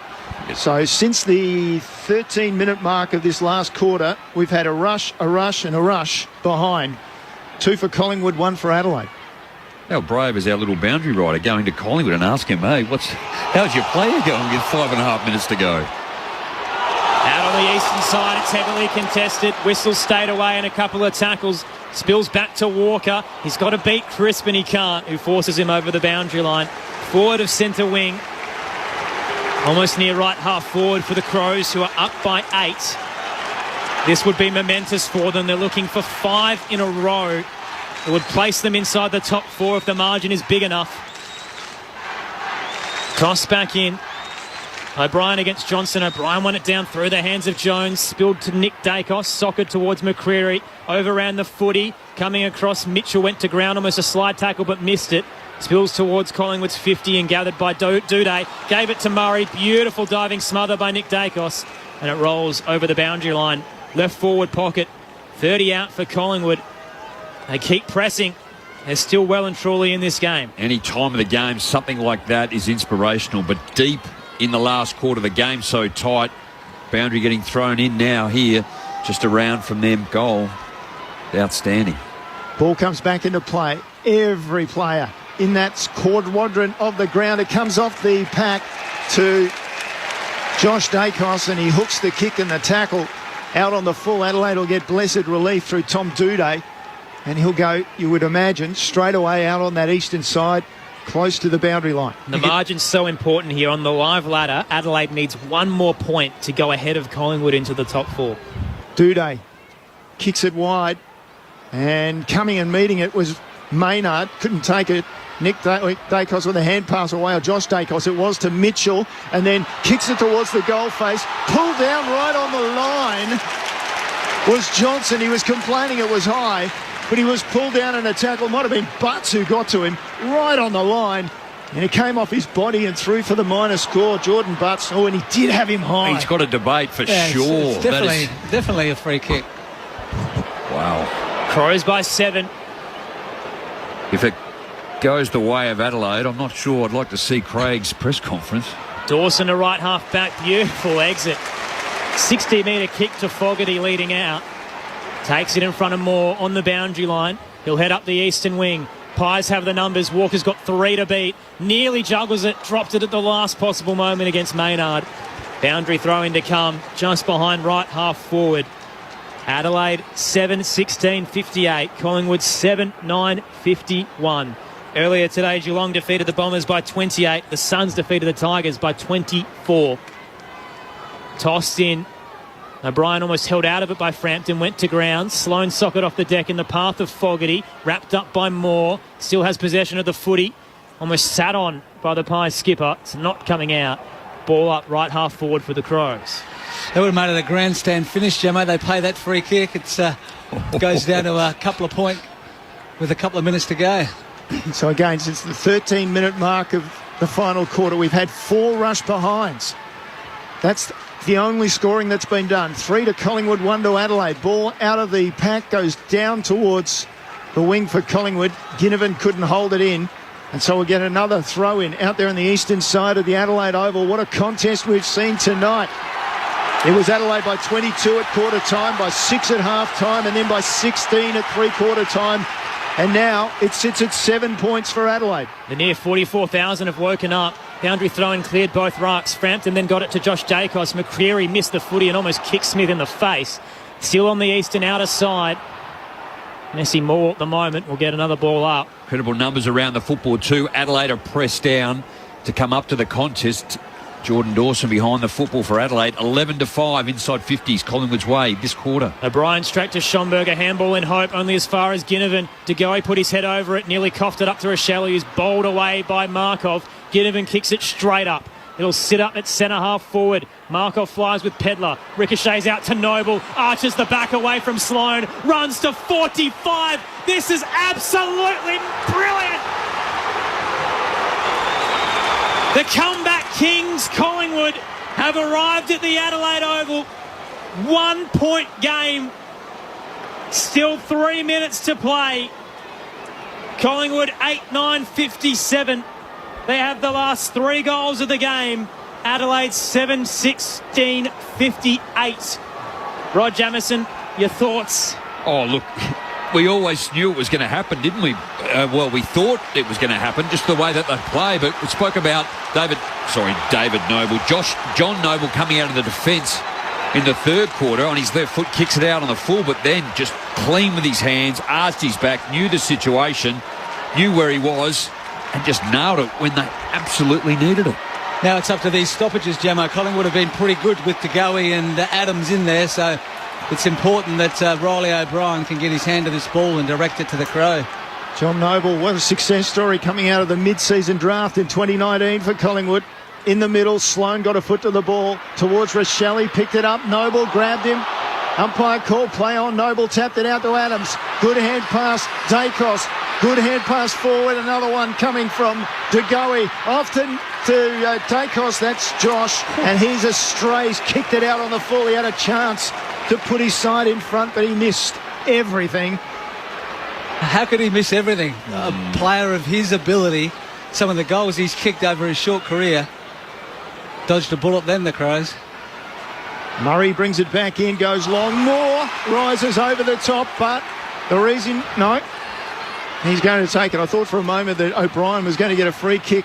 So since the 13-minute mark of this last quarter, we've had a rush and a rush behind. 2 for Collingwood, 1 for Adelaide. How brave is our little boundary rider going to Collingwood and asking him, hey, how's your player going with 5.5 minutes to go? Out on the eastern side, it's heavily contested. Whistle stayed away and a couple of tackles. Spills back to Walker. He's got to beat Crisp and he can't, who forces him over the boundary line. Forward of centre wing. Almost near right half forward for the Crows, who are up by 8. This would be momentous for them. They're looking for 5 in a row. It would place them inside the top 4 if the margin is big enough. Toss back in. O'Brien against Johnson. O'Brien won it down through the hands of Jones. Spilled to Nick Dacos. Socket towards McCreery. Overran the footy. Coming across, Mitchell went to ground. Almost a slide tackle but missed it. Spills towards Collingwood's 50 and gathered by Duday. Gave it to Murray. Beautiful diving smother by Nick Dacos. And it rolls over the boundary line. Left forward pocket. 30 out for Collingwood. They keep pressing. They're still well and truly in this game. Any time of the game, something like that is inspirational. But deep in the last quarter of the game, so tight. Boundary getting thrown in now here. just around from them goal. Outstanding. Ball comes back into play. Every player in that quadrant of the ground. It comes off the pack to Josh Dacos, and he hooks the kick and the tackle out on the full. Adelaide will get blessed relief through Tom Doedee, and he'll go, you would imagine, straight away out on that eastern side, close to the boundary line. The margin's so important here. On the live ladder, Adelaide needs one more point to go ahead of Collingwood into the top four. Doedee kicks it wide, and coming and meeting it was Maynard. Couldn't take it. Nick Dacos with a hand pass away, or Josh Dacos it was, to Mitchell, and then kicks it towards the goal face. Pulled down right on the line was Johnson. He was complaining it was high, but he was pulled down in a tackle. Might have been Butts who got to him right on the line, and it came off his body and through for the minor score. Jordan Butts. Oh, and he did have him high. He's got a debate for sure. It's definitely a free kick. Wow. Crows by 7. If it goes the way of Adelaide, I'm not sure I'd like to see Craig's press conference. Dawson to right half back. Beautiful exit. 60-metre kick to Fogarty leading out. Takes it in front of Moore on the boundary line. He'll head up the eastern wing. Pies have the numbers. Walker's got 3 to beat. Nearly juggles it. Dropped it at the last possible moment against Maynard. Boundary throw in to come just behind right half forward. Adelaide 7-16-58. Collingwood 7-9-51. Earlier today, Geelong defeated the Bombers by 28. The Suns defeated the Tigers by 24. Tossed in. O'Brien almost held out of it by Frampton. Went to ground. Sloane socket off the deck in the path of Fogarty. Wrapped up by Moore. Still has possession of the footy. Almost sat on by the Pies skipper. It's not coming out. Ball up right half forward for the Crows. They would have made it a grandstand finish, Gemmo. They play that free kick. It goes down to a couple of point with a couple of minutes to go. So again, since the 13-minute mark of the final quarter, we've had 4 rush behinds. That's the only scoring that's been done. 3 to Collingwood, 1 to Adelaide. Ball out of the pack, goes down towards the wing for Collingwood. Ginnivan couldn't hold it in, and so we'll get another throw in out there on the eastern side of the Adelaide Oval. What a contest we've seen tonight. It was Adelaide by 22 at quarter time, by 6 at half time, and then by 16 at three-quarter time. And now it sits at 7 points for Adelaide. The near 44,000 have woken up. Boundary throw and cleared both rucks. Frampton then got it to Josh Dacos. McCreary missed the footy and almost kicked Smith in the face. Still on the eastern outer side. Messi Moore at the moment will get another ball up. Incredible numbers around the football too. Adelaide are pressed down to come up to the contest. Jordan Dawson behind the football for Adelaide. 11-5 inside 50s Collingwood's way this quarter. O'Brien straight to Schomburger. Handball in hope only as far as Ginnivan. De Goey put his head over it. Nearly coughed it up to Rochelle, who's bowled away by Markov. Ginnivan kicks it straight up. It'll sit up at centre half forward. Markov flies with Pedler. Ricochets out to Noble. Arches the back away from Sloane. Runs to 45. This is absolutely brilliant. The comeback kings, Collingwood, have arrived at the Adelaide Oval. 1 point game. Still 3 minutes to play. Collingwood 8-9-57. They have the last 3 goals of the game. Adelaide 7-16-58. Rod Jamieson, your thoughts? Oh, look, we always knew it was going to happen, didn't we? Well, we thought it was going to happen, just the way that they play. But we spoke about David Noble. John Noble coming out of the defence in the third quarter on his left foot, kicks it out on the full, but then just clean with his hands, arched his back, knew the situation, knew where he was, and just nailed it when they absolutely needed it. Now it's up to these stoppages, Gemmo. Collingwood have been pretty good with De Goey and Adams in there, so it's important that Riley O'Brien can get his hand to this ball and direct it to the Crow. John Noble, what a success story coming out of the mid-season draft in 2019 for Collingwood. In the middle, Sloane got a foot to the ball towards Rochelle, picked it up, Noble grabbed him. Umpire called play on, Noble tapped it out to Adams. Good hand pass, Dacos. Good hand pass forward, another one coming from De Goey. Often to Dacos, that's Josh, and he's a stray. He's kicked it out on the full. He had a chance to put his side in front, but he missed everything. How could he miss everything? A player of his ability, some of the goals he's kicked over his short career. Dodged a bullet then, the Crows. Murray brings it back in, goes long. Moore rises over the top, but the reason... No, he's going to take it. I thought for a moment that O'Brien was going to get a free kick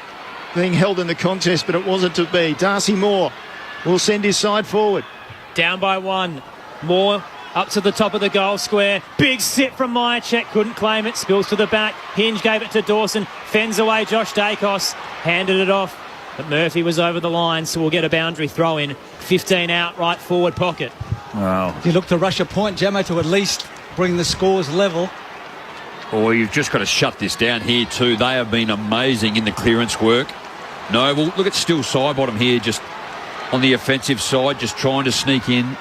being held in the contest, but it wasn't to be. Darcy Moore will send his side forward. Down by 1. Moore up to the top of the goal square. Big sit from Myercheck. Couldn't claim it. Spills to the back. Hinge gave it to Dawson. Fends away Josh Dacos. Handed it off. But Murphy was over the line, so we'll get a boundary throw in. 15 out, right forward pocket. Wow. You look to rush a point, Jamo, to at least bring the scores level. Or you've just got to shut this down here too. They have been amazing in the clearance work. Noble, look at Still Sidebottom here, just on the offensive side, just trying to sneak in.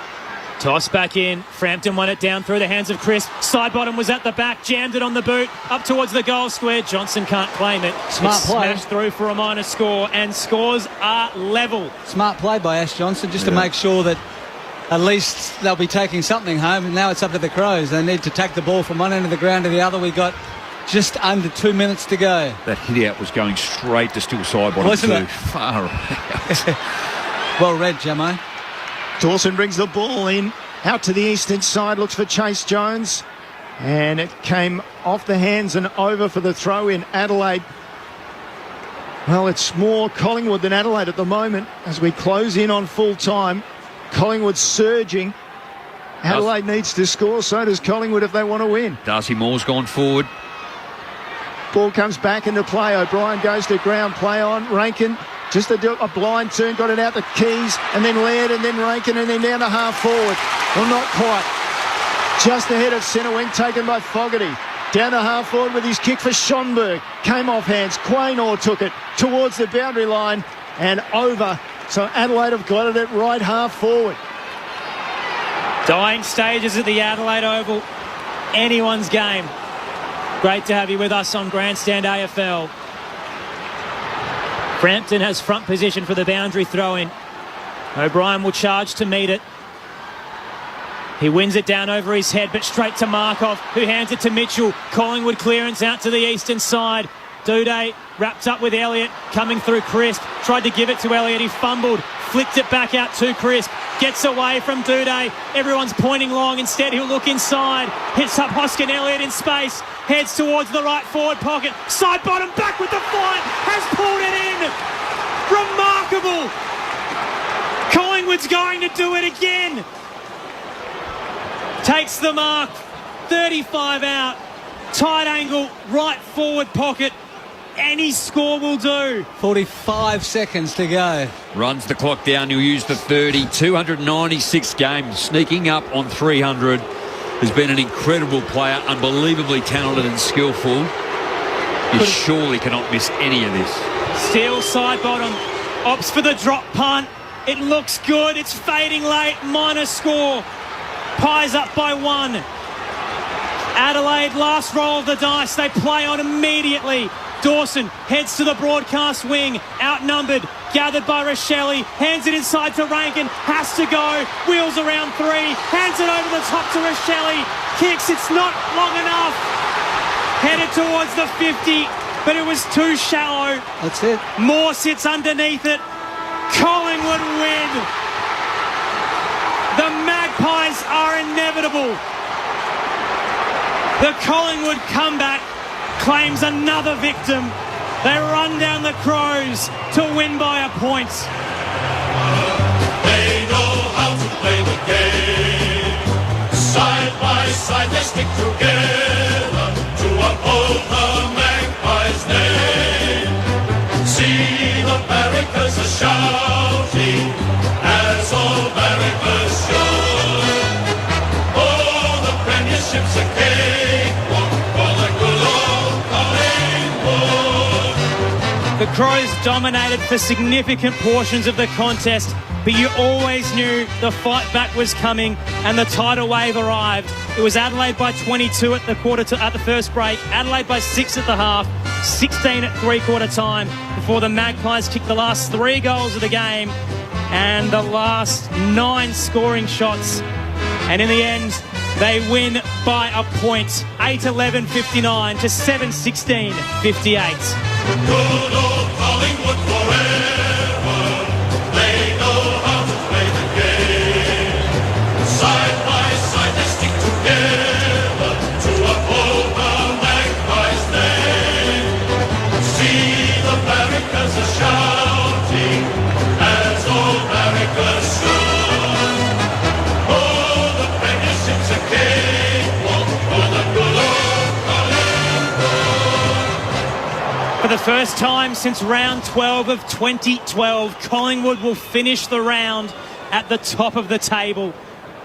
Toss back in. Frampton won it down through the hands of Chris. Sidebottom was at the back, jammed it on the boot, up towards the goal square. Johnson can't claim it. Smart it's play. Smashed through for a minor score, and scores are level. Smart play by Ash Johnson, just to make sure that at least they'll be taking something home. And now it's up to the Crows. They need to take the ball from one end of the ground to the other. We got just under 2 minutes to go. That hit out was going straight to Still Sidebottom. Wasn't too it? Far out. Well read, Jamo. Dawson brings the ball in. Out to the eastern side, looks for Chase Jones. And it came off the hands and over for the throw in. Adelaide. Well, it's more Collingwood than Adelaide at the moment as we close in on full time. Collingwood surging. Adelaide needs to score, so does Collingwood if they want to win. Darcy Moore's gone forward. Ball comes back into play. O'Brien goes to ground, play on. Rankin, just a blind turn, got it out the Keys, and then Laird, and then Rankin, and then down to half forward. Well, not quite. Just ahead of centre wing, taken by Fogarty. Down to half forward with his kick for Schonberg. Came off hands. Quaynor took it towards the boundary line and over. So Adelaide have got it at right half forward. Dying stages at the Adelaide Oval. Anyone's game. Great to have you with us on Grandstand AFL. Frampton has front position for the boundary throw-in. O'Brien will charge to meet it. He wins it down over his head, but straight to Markov, who hands it to Mitchell. Collingwood clearance out to the eastern side. Duday wrapped up with Elliott, coming through Crisp. Tried to give it to Elliott, he fumbled. Flicked it back out to Crisp. Gets away from Duday. Everyone's pointing long. Instead, he'll look inside. Hits up Hoskin Elliott in space. Heads towards the right forward pocket. Side bottom back with the flight. Has pulled it in. Remarkable. Collingwood's going to do it again. Takes the mark. 35 out. Tight angle. Right forward pocket. Any score will do. 45 seconds to go. Runs the clock down. He'll use the 30. 296 games. Sneaking up on 300. Has been an incredible player. Unbelievably talented and skillful. You surely cannot miss any of this. Steele side bottom. Opts for the drop punt. It looks good. It's fading late. Minor score. Pies up by 1. Adelaide, last roll of the dice. They play on immediately. Dawson heads to the broadcast wing, outnumbered, gathered by Rochelle, hands it inside to Rankin, has to go, wheels around 3, hands it over the top to Rochelle, kicks, it's not long enough, headed towards the 50, but it was too shallow. That's it. Moore sits underneath it. Collingwood win. The Magpies are inevitable. The Collingwood comeback claims another victim. They run down the Crows to win by a point. They know how to play the game. Side by side they stick together to uphold the Magpies' name. See the barricades are shouting as all barricades show. Oh, the premiership's a cakewalk for the good old Collingwood. The Crows dominated for significant portions of the contest, but you always knew the fight back was coming and the tidal wave arrived. It was Adelaide by 22 at the first break, Adelaide by 6 at the half, 16 at three-quarter time before the Magpies kicked the last 3 goals of the game and the last 9 scoring shots. And in the end, they win by a point, 8-11-59 to 7-16-58. Good old Collingwood forever. They know how to play the game. hearts are shouting as old America soon. Oh, the premiership's a cakewalk for the good old Collingwood. For the first time since round 12 of 2012, Collingwood will finish the round at the top of the table.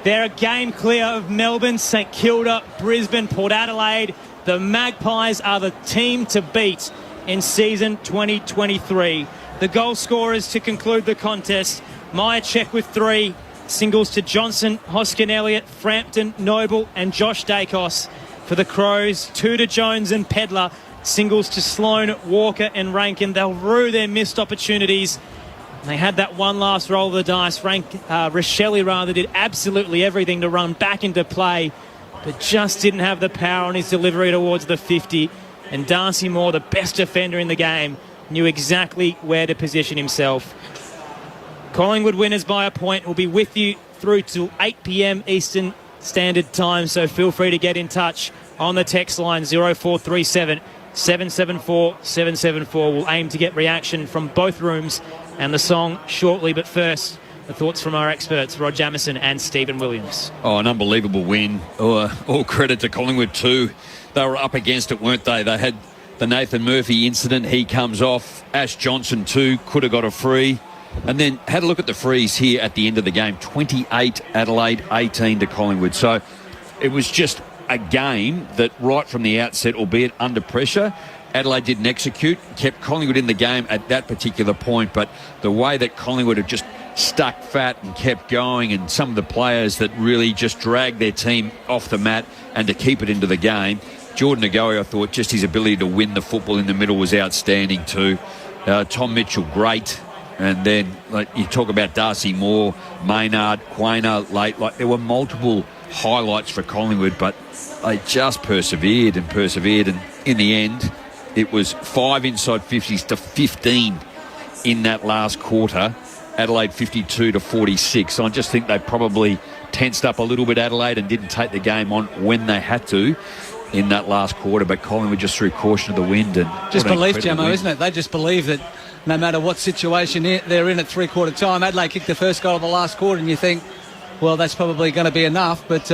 They're a game clear of Melbourne, St Kilda, Brisbane, Port Adelaide. The Magpies are the team to beat in season 2023. The goal scorers to conclude the contest: Myercheck with 3, singles to Johnson, Hoskin Elliott, Frampton, Noble and Josh Dacos. For the Crows, 2 to Jones and Pedlar, singles to Sloan, Walker and Rankin. They'll rue their missed opportunities. They had that one last roll of the dice. Rochelle did absolutely everything to run back into play, but just didn't have the power on his delivery towards the 50. And Darcy Moore, the best defender in the game, knew exactly where to position himself. Collingwood winners by a point. Will be with you through till 8 p.m. Eastern Standard Time, so feel free to get in touch on the text line 0437 774 774. We'll aim to get reaction from both rooms and the song shortly, but first, the thoughts from our experts, Rod Jamieson and Stephen Williams. Oh, an unbelievable win. All credit to Collingwood too. They were up against it, weren't they? They had the Nathan Murphy incident. He comes off. Ash Johnson too could have got a free. And then had a look at the frees here at the end of the game. 28 Adelaide, 18 to Collingwood. So it was just a game that right from the outset, albeit under pressure, Adelaide didn't execute, kept Collingwood in the game at that particular point. But the way that Collingwood have just stuck fat and kept going, and some of the players that really just dragged their team off the mat and to keep it into the game. Jordan Ngoe, I thought just his ability to win the football in the middle was outstanding too. Tom Mitchell, great. And then you talk about Darcy Moore, Maynard, Quainer late. There were multiple highlights for Collingwood, but they just persevered. And in the end, it was 5 inside 50s to 15 in that last quarter. Adelaide 52 to 46. So I just think they probably tensed up a little bit, Adelaide, and didn't take the game on when they had to in that last quarter. But Collingwood just threw caution to the wind. And just belief, Jamo, isn't it? They just believe that no matter what situation they're in at three-quarter time, Adelaide kicked the first goal of the last quarter, and you think, well, that's probably going to be enough. But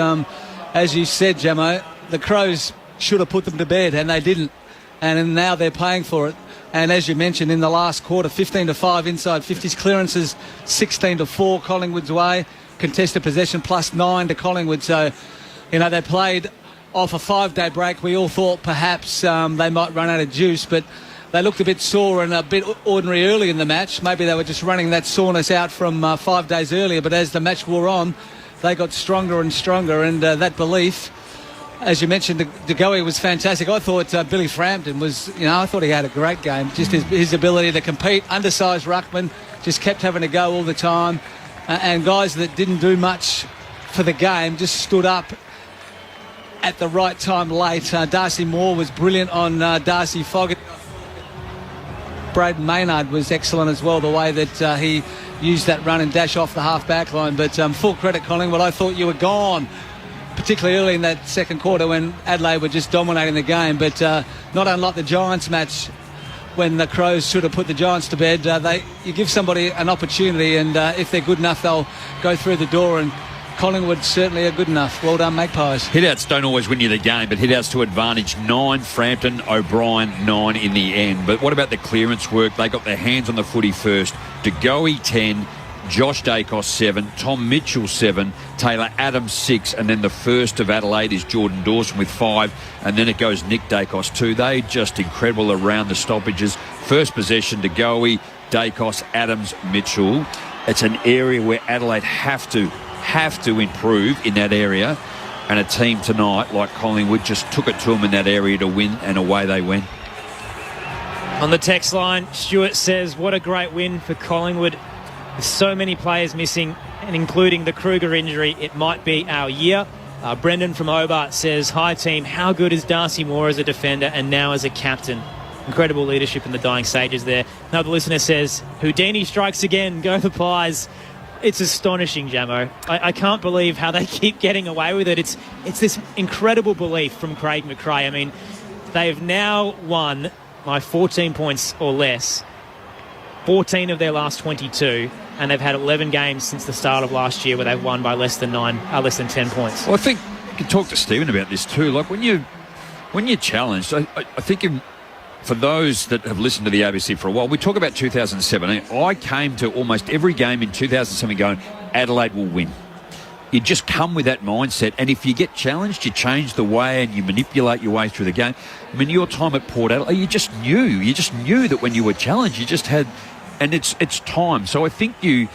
as you said, Jamo, the Crows should have put them to bed, and they didn't. And now they're paying for it. And as you mentioned, in the last quarter, 15 to 5 inside 50s, clearances 16 to 4 Collingwood's way, contested possession +9 to Collingwood. So, they played off a 5-day break. We all thought perhaps they might run out of juice, but they looked a bit sore and a bit ordinary early in the match. Maybe they were just running that soreness out from 5 days earlier, but as the match wore on, they got stronger and stronger, and that belief, as you mentioned, De Goey was fantastic. I thought Billy Frampton was, I thought he had a great game. Just his ability to compete, undersized ruckman, just kept having to go all the time. And guys that didn't do much for the game just stood up at the right time late. Darcy Moore was brilliant on Darcy Foggett. Braden Maynard was excellent as well, the way that he used that run and dash off the half-back line. But full credit, Collingwood. I thought you were gone, particularly early in that second quarter when Adelaide were just dominating the game. But not unlike the Giants match, when the Crows should have put the Giants to bed, you give somebody an opportunity, and if they're good enough, they'll go through the door, and Collingwood certainly are good enough. Well done, Magpies. Hit-outs don't always win you the game, but hit-outs to advantage. 9 Frampton, O'Brien 9 in the end. But what about the clearance work? They got their hands on the footy first. De Goey 10, Josh Dacos 7, Tom Mitchell 7, Taylor Adams 6, and then the first of Adelaide is Jordan Dawson with 5, and then it goes Nick Dacos 2. They just incredible around the stoppages. First possession, De Goey, Dacos, Adams, Mitchell. It's an area where Adelaide have to improve in that area, and a team tonight like Collingwood just took it to them in that area to win, and away they went. On the text line, Stuart says, what a great win for Collingwood. With so many players missing, and including the Kruger injury, it might be our year. Brendan from Hobart says, hi team, how good is Darcy Moore as a defender and now as a captain? Incredible leadership in the dying stages there. Another listener says, Houdini strikes again, go the Pies. It's astonishing, Jamo. I can't believe how they keep getting away with it. It's this incredible belief from Craig McRae. I mean, they've now won by 14 points or less 14 of their last 22, and they've had 11 games since the start of last year where they've won by less than 10 points. Well, I think you can talk to Stephen about this too. Like when you're challenged, I think for those that have listened to the ABC for a while, we talk about 2017. I came to almost every game in 2007 going, Adelaide will win. You just come with that mindset, and if you get challenged, you change the way and you manipulate your way through the game. I mean, your time at Port Adelaide, you just knew that when you were challenged, you just had, and it's time. So I think you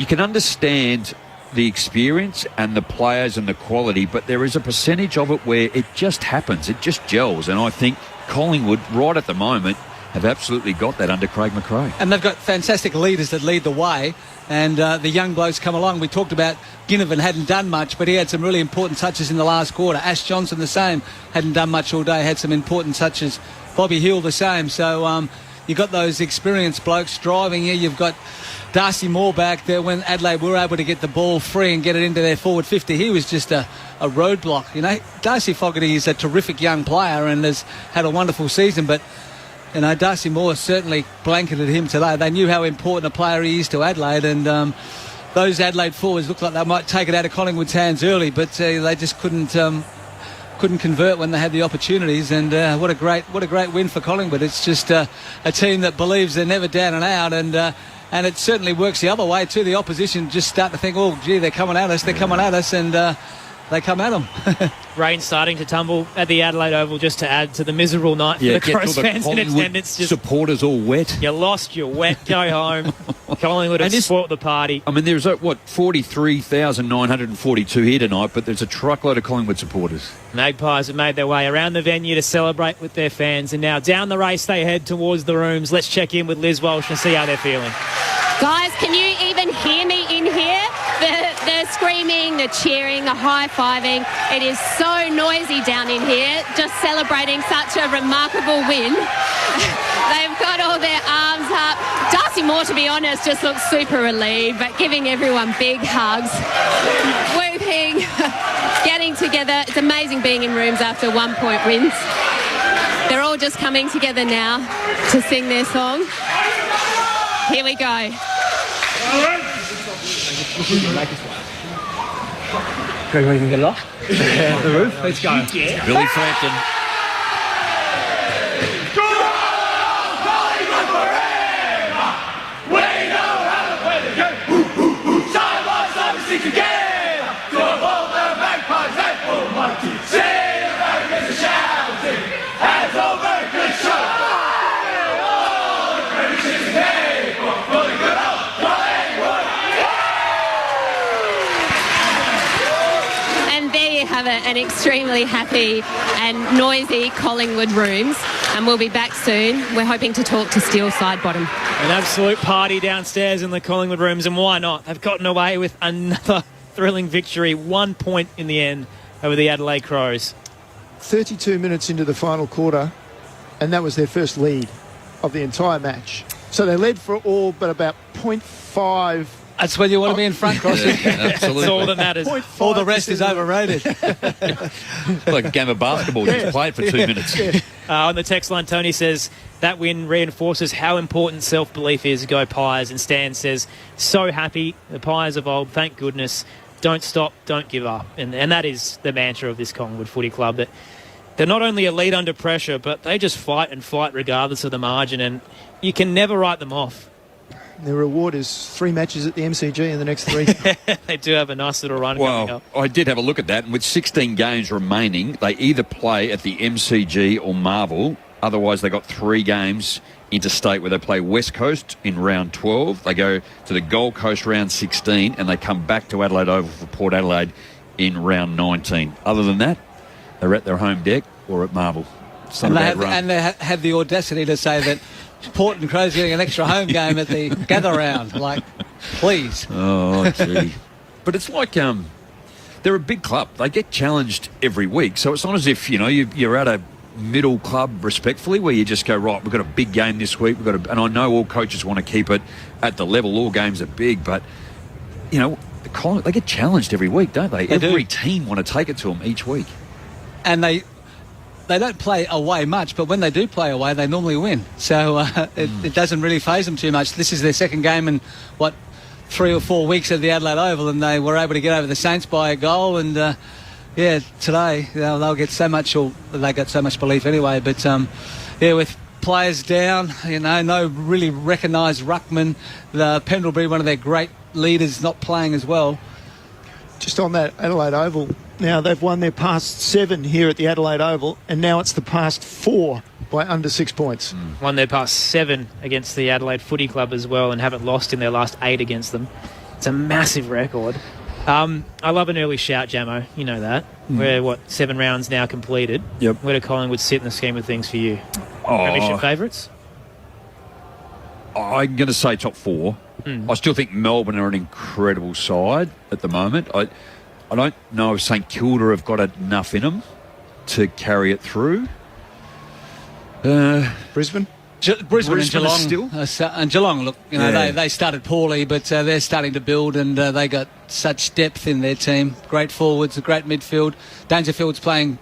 can understand the experience and the players and the quality, but there is a percentage of it where it just happens, it just gels, and I think Collingwood, right at the moment, have absolutely got that under Craig McRae. And they've got fantastic leaders that lead the way, and the young blokes come along. We talked about Ginnivan hadn't done much, but he had some really important touches in the last quarter. Ash Johnson the same, hadn't done much all day, had some important touches. Bobby Hill the same. So you've got those experienced blokes driving you. You've got Darcy Moore back there when Adelaide were able to get the ball free and get it into their forward 50. He was just a roadblock. You know, Darcy Fogarty is a terrific young player and has had a wonderful season, but you know, Darcy Moore certainly blanketed him today. They knew how important a player he is to Adelaide, and those Adelaide forwards looked like they might take it out of Collingwood's hands early, but they just couldn't convert when they had the opportunities. And what a great win for Collingwood. It's just a team that believes they're never down and out, and it certainly works the other way too. The opposition just start to think, oh, gee, they're coming at us, and they come at them. Rain starting to tumble at the Adelaide Oval just to add to the miserable night for the Crows fans in attendance. Just supporters all wet. You lost, you're wet, go home. Collingwood have spoilt the party. I mean, there's 43,942 here tonight, but there's a truckload of Collingwood supporters. Magpies have made their way around the venue to celebrate with their fans, and now down the race they head towards the rooms. Let's check in with Liz Walsh and see how they're feeling. Guys, can you even hear me in here? The screaming, the cheering, the high-fiving. It is so noisy down in here, just celebrating such a remarkable win. They've got all their arms up. Darcy Moore, to be honest, just looks super relieved, but giving everyone big hugs, whooping, getting together. It's amazing being in rooms after 1-point wins. They're all just coming together now to sing their song. Here we go. Greg, we can get it off? The roof? Let's go. Yeah. Billy Frampton. An extremely happy and noisy Collingwood rooms, and we'll be back soon. We're hoping to talk to Steele Sidebottom. An absolute party downstairs in the Collingwood rooms, and why not? They've gotten away with another thrilling victory, 1 point in the end over the Adelaide Crows. 32 minutes into the final quarter, and that was their first lead of the entire match. So they led for all but about 0.5. That's when you want to be in front, Crossy. Yeah, absolutely. That's all that matters. All the rest is overrated. Like a game of basketball, just played for 2 minutes. On the text line, Tony says, that win reinforces how important self-belief is. Go Pies. And Stan says, so happy. The Pies of old, thank goodness. Don't stop, don't give up. And that is the mantra of this Collingwood Footy Club, that they're not only a lead under pressure, but they just fight and fight regardless of the margin, and you can never write them off. Their reward is 3 matches at the MCG in the next 3. They do have a nice little run coming up. I did have a look at that, and with 16 games remaining, they either play at the MCG or Marvel. Otherwise, they got 3 games interstate where they play West Coast in round 12. They go to the Gold Coast round 16, and they come back to Adelaide Oval for Port Adelaide in round 19. Other than that, they're at their home deck or at Marvel. And they had the audacity to say that Port and Crows getting an extra home game at the gather round. Like, please. Oh, gee. But it's like they're a big club. They get challenged every week. So it's not as if, you're at a middle club respectfully where you just go, right, we've got a big game this week. And I know all coaches want to keep it at the level. All games are big. But, they get challenged every week, don't they? Every team want to take it to them each week. And they don't play away much, but when they do play away, they normally win. So it doesn't really faze them too much. This is their second game in, 3 or 4 weeks at the Adelaide Oval, and they were able to get over the Saints by a goal. And, today they'll get so much, or they got so much belief anyway. But, with players down, no really recognised ruckman. The Pendlebury, one of their great leaders, not playing as well. Just on that Adelaide Oval, now they've won their past 7 here at the Adelaide Oval, and now it's the past 4 by under 6 points. Won their past 7 against the Adelaide Footy Club as well, and haven't lost in their last 8 against them. It's a massive record. I love an early shout, Jamo. You know that. We're, 7 rounds now completed. Yep. Where do Collingwood sit in the scheme of things for you? Premiership favourites? I'm going to say top 4. I still think Melbourne are an incredible side at the moment. I don't know if St Kilda have got enough in them to carry it through. Brisbane? Brisbane and Geelong still. And Geelong, look, they started poorly, but they're starting to build, and they got such depth in their team. Great forwards, a great midfield. Dangerfield's playing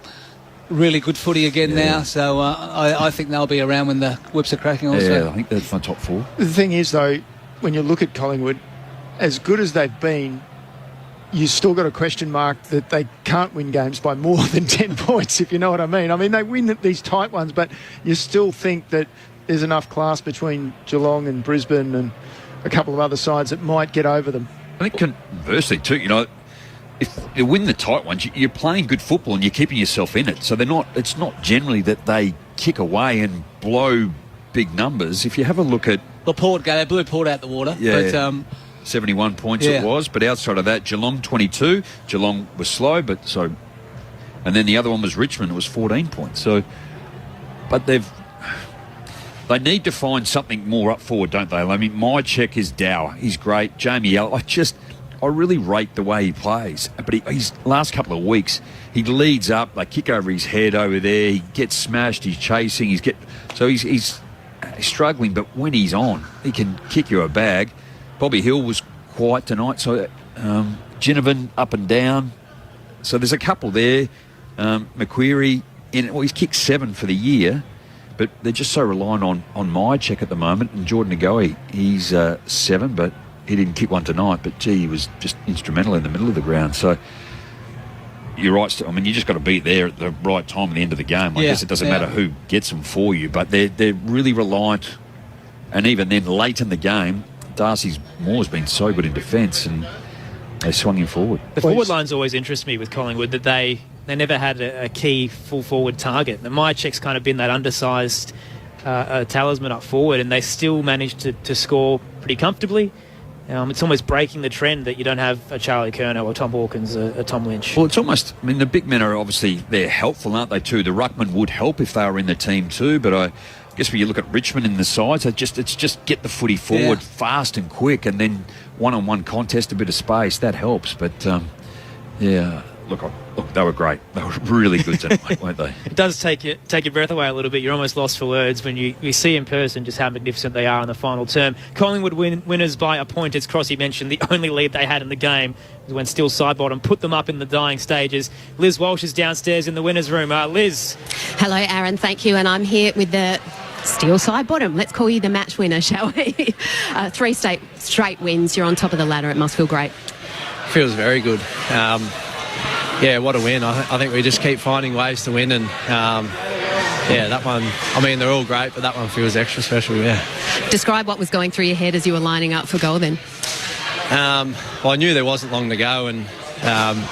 really good footy again now, so I think they'll be around when the whips are cracking also. Yeah, I think that's my top 4. The thing is, though, when you look at Collingwood, as good as they've been, you still got a question mark that they can't win games by more than 10 points, if you know what I mean. I mean, they win these tight ones, but you still think that there's enough class between Geelong and Brisbane and a couple of other sides that might get over them. I think conversely too, if you win the tight ones, you're playing good football and you're keeping yourself in it. So it's not generally that they kick away and blow big numbers. If you have a look at Laporte, they blew Port out the water. Yeah, but 71 points it was, but outside of that, Geelong 22. Geelong was slow, and then the other one was Richmond. It was 14 points. So, but they need to find something more up forward, don't they? I mean, my check is Dower. He's great. Jamie L. I really rate the way he plays. But he's last couple of weeks, he leads up. They kick over his head over there. He gets smashed. He's chasing. He's struggling. But when he's on, he can kick you a bag. Bobby Hill was quiet tonight. So Ginnivan up and down. So there's a couple there. Macquarie, he's kicked 7 for the year. But they're just so reliant on my check at the moment. And Jordan Ngoe, he's 7, but he didn't kick one tonight. But, he was just instrumental in the middle of the ground. So you're right. I mean, you just got to be there at the right time at the end of the game. I guess it doesn't matter who gets them for you. But they're really reliant. And even then, late in the game, Darcy Moore's been so good in defence, and they swung him forward. The forward lines always interest me with Collingwood, that they never had a key full forward target. And my check's kind of been that undersized talisman up forward, and they still managed to score pretty comfortably. It's almost breaking the trend that you don't have a Charlie Curnow or Tom Hawkins, a Tom Lynch. Well, it's almost, I mean, the big men are obviously, they're helpful, aren't they, too? The ruckman would help if they were in the team too, but I guess when you look at Richmond in the sides, it's just get the footy forward fast and quick, and then one-on-one contest, a bit of space, that helps. But, look, they were great. They were really good tonight, weren't they? It does take your breath away a little bit. You're almost lost for words when you see in person just how magnificent they are in the final term. Collingwood winners by a point, as Crossy mentioned. The only lead they had in the game was when Steel Sidebottom put them up in the dying stages. Liz Walsh is downstairs in the winners' room. Liz. Hello, Aaron. Thank you. And I'm here with the Steel Sidebottom. Let's call you the match winner, shall we? 3 straight wins. You're on top of the ladder. It must feel great. Feels very good. What a win. I think we just keep finding ways to win, and that one, I mean, they're all great, but that one feels extra special, Describe what was going through your head as you were lining up for goal then. Well, I knew there wasn't long to go, and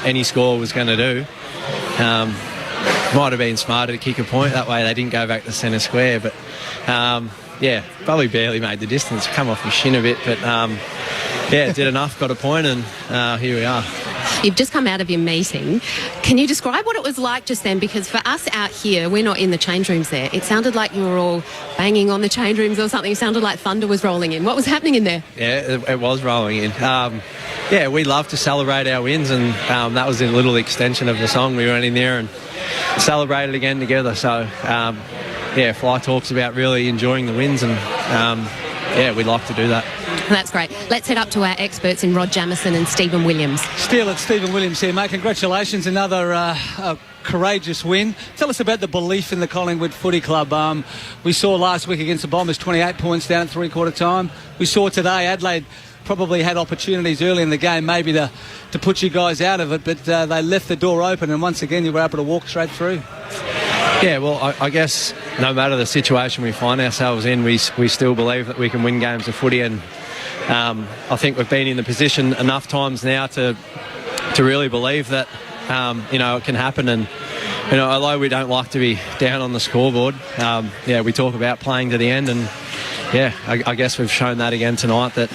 any score was going to do. Might have been smarter to kick a point, that way they didn't go back to centre square, but probably barely made the distance, come off my shin a bit, but did enough, got a point, and here we are. You've just come out of your meeting. Can you describe what it was like just then? Because for us out here, we're not in the change rooms there. It sounded like you were all banging on the change rooms or something. It sounded like thunder was rolling in. What was happening in there? Yeah, it was rolling in. We love to celebrate our wins, and that was a little extension of the song. We went in there and celebrated again together. So, Fly talks about really enjoying the wins, and we'd like to do that. That's great. Let's head up to our experts in Rod Jamieson and Stephen Williams. Still, it's Stephen Williams here, mate. Congratulations, another courageous win. Tell us about the belief in the Collingwood Footy Club. We saw last week against the Bombers 28 points down at three-quarter time. We saw today Adelaide probably had opportunities early in the game maybe to put you guys out of it, but they left the door open, and once again you were able to walk straight through. Yeah, well, I guess no matter the situation we find ourselves in, we still believe that we can win games of footy, and I think we've been in the position enough times now to really believe that it can happen. And although we don't like to be down on the scoreboard, we talk about playing to the end, and I guess we've shown that again tonight that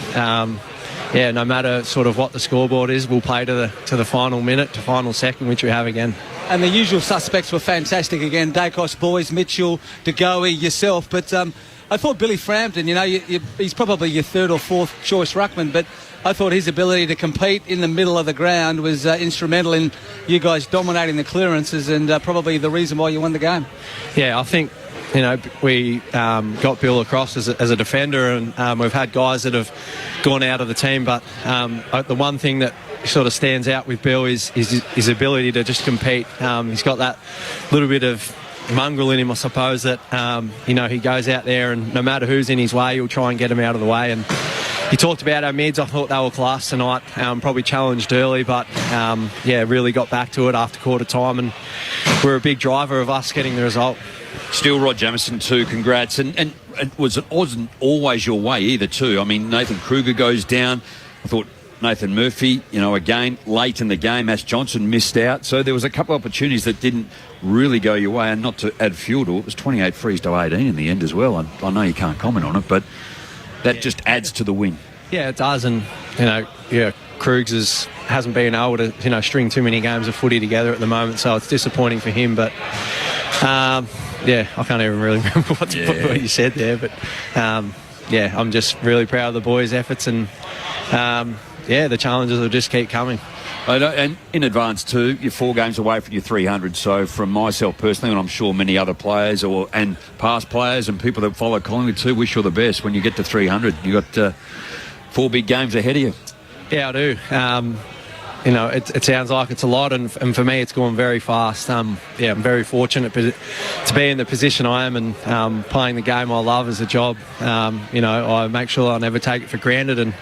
no matter sort of what the scoreboard is, we'll play to the final minute, to final second, which we have again. And the usual suspects were fantastic again. Dacos boys, Mitchell, De Goey, yourself. But I thought Billy Frampton, he's probably your third or fourth choice ruckman, but I thought his ability to compete in the middle of the ground was instrumental in you guys dominating the clearances, and probably the reason why you won the game. Yeah, I think we got Bill across as a defender, and we've had guys that have gone out of the team, but the one thing that sort of stands out with Bill is his ability to just compete. He's got that little bit of mongrel in him, I suppose, that he goes out there, and no matter who's in his way, he'll try and get him out of the way. And he talked about our mids. I thought they were class tonight. Probably challenged early, but really got back to it after quarter time, and we're a big driver of us getting the result. Still, Rod Jamieson too, congrats. And it wasn't always your way either too. I mean, Nathan Kruger goes down. I thought Nathan Murphy, again, late in the game, Ash Johnson missed out. So there was a couple of opportunities that didn't really go your way, and not to add fuel to it, it was 28 frees to 18 in the end as well. I know you can't comment on it, but that just adds to the win. Yeah, it does. And, Krugs hasn't been able to, string too many games of footy together at the moment, so it's disappointing for him. But, I can't even really remember what you said there. But, I'm just really proud of the boys' efforts, and, the challenges will just keep coming. And in advance too, you're 4 games away from your 300. So from myself personally, and I'm sure many other players and past players and people that follow Collingwood too, wish you all the best when you get to 300. You've got 4 big games ahead of you. Yeah, I do. It sounds like it's a lot, and for me it's gone very fast. I'm very fortunate to be in the position I am, and playing the game I love as a job. I make sure I never take it for granted, and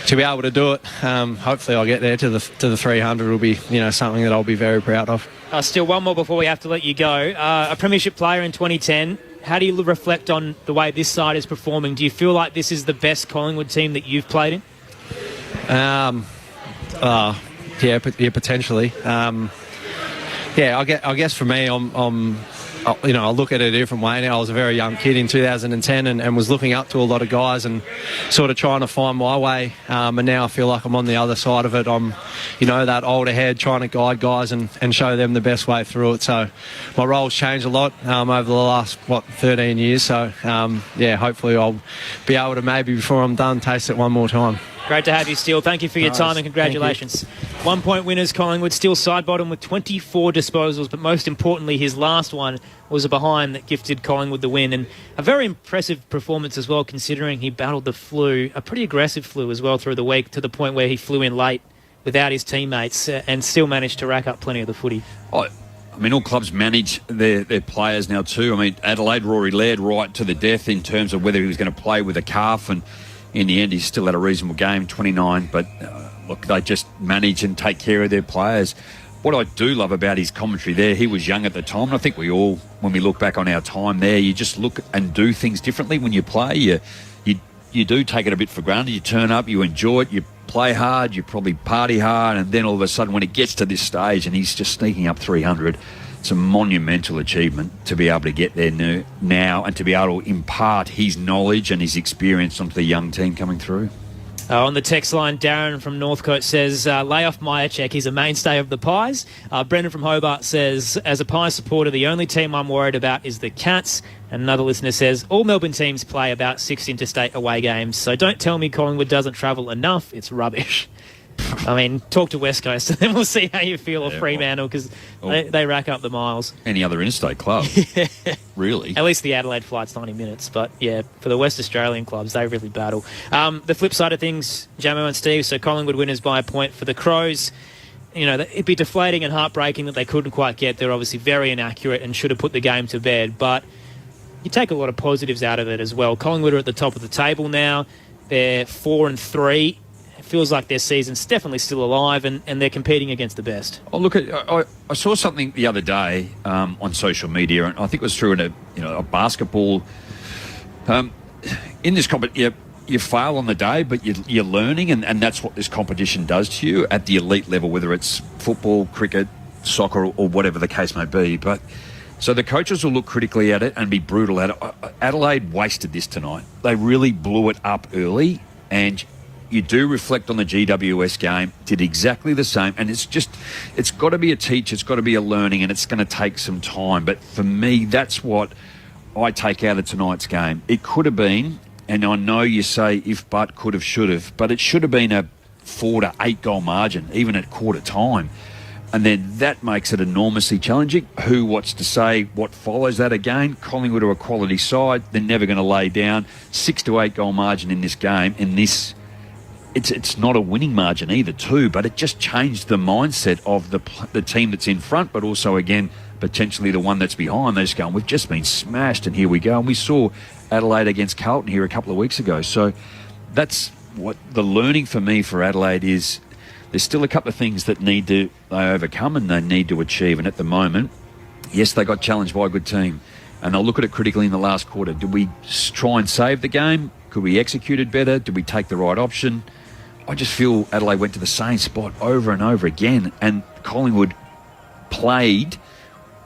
to be able to do it, hopefully I'll get there to the 300 will be something that I'll be very proud of. Still one more before we have to let you go. A premiership player in 2010. How do you reflect on the way this side is performing? Do you feel like this is the best Collingwood team that you've played in? Potentially. I guess for me, I look at it a different way now. I was a very young kid in 2010 and was looking up to a lot of guys and sort of trying to find my way. And now I feel like I'm on the other side of it. I'm, that older head trying to guide guys and show them the best way through it. So my role's changed a lot over the last, 13 years. So, hopefully I'll be able to maybe before I'm done taste it one more time. Great to have you, Steele. Thank you for your time and congratulations. 1 point winners, Collingwood, still side bottom with 24 disposals, but most importantly, his last one was a behind that gifted Collingwood the win, and a very impressive performance as well, considering he battled the flu, a pretty aggressive flu as well through the week, to the point where he flew in late without his teammates and still managed to rack up plenty of the footy. I mean, all clubs manage their players now too. I mean, Adelaide, Rory Laird right to the death in terms of whether he was going to play with a calf, and in the end, he still had a reasonable game, 29. But, they just manage and take care of their players. What I do love about his commentary there, he was young at the time. And I think we all, when we look back on our time there, you just look and do things differently when you play. You do take it a bit for granted. You turn up, you enjoy it, you play hard, you probably party hard. And then all of a sudden, when it gets to this stage and he's just sneaking up 300, it's a monumental achievement to be able to get there now and to be able to impart his knowledge and his experience onto the young team coming through. On the text line, Darren from Northcote says, lay off Myercheck, he's a mainstay of the Pies. Brendan from Hobart says, as a Pies supporter, the only team I'm worried about is the Cats. And another listener says, all Melbourne teams play about 6 interstate away games, so don't tell me Collingwood doesn't travel enough, it's rubbish. I mean, talk to West Coast and then we'll see how you feel, or Fremantle, because they rack up the miles. Any other interstate club, really. At least the Adelaide flight's 90 minutes. But, yeah, for the West Australian clubs, they really battle. The flip side of things, Jamo and Steve, so Collingwood winners by a point for the Crows. You know, it'd be deflating and heartbreaking that they couldn't quite get there. Obviously very inaccurate and should have put the game to bed. But you take a lot of positives out of it as well. Collingwood are at the top of the table now. They're 4-3. It feels like their season's definitely still alive, and they're competing against the best. Oh, look, I saw something the other day on social media, and I think it was through a basketball. In this competition, you fail on the day, but you're learning, and that's what this competition does to you at the elite level, whether it's football, cricket, soccer, or whatever the case may be. But so the coaches will look critically at it and be brutal at it. Adelaide wasted this tonight. They really blew it up early, and you do reflect on the GWS game, did exactly the same, and it's got to be a teach, it's got to be a learning, and it's going to take some time. But for me, that's what I take out of tonight's game. It could have been, and I know you say if, but, could have, should have, but it should have been a 4 to 8 goal margin, even at quarter time. And then that makes it enormously challenging. What's to say what follows that again? Collingwood are a quality side. They're never going to lay down. 6 to 8 goal margin in this game, It's not a winning margin either, too, but it just changed the mindset of the team that's in front, but also, again, potentially the one that's behind. They're just going, we've just been smashed, and here we go. And we saw Adelaide against Carlton here a couple of weeks ago. So that's what the learning for me for Adelaide is. There's still a couple of things that they overcome and they need to achieve. And at the moment, yes, they got challenged by a good team. And they'll look at it critically in the last quarter. Did we try and save the game? Could we execute it better? Did we take the right option? I just feel Adelaide went to the same spot over and over again, and Collingwood played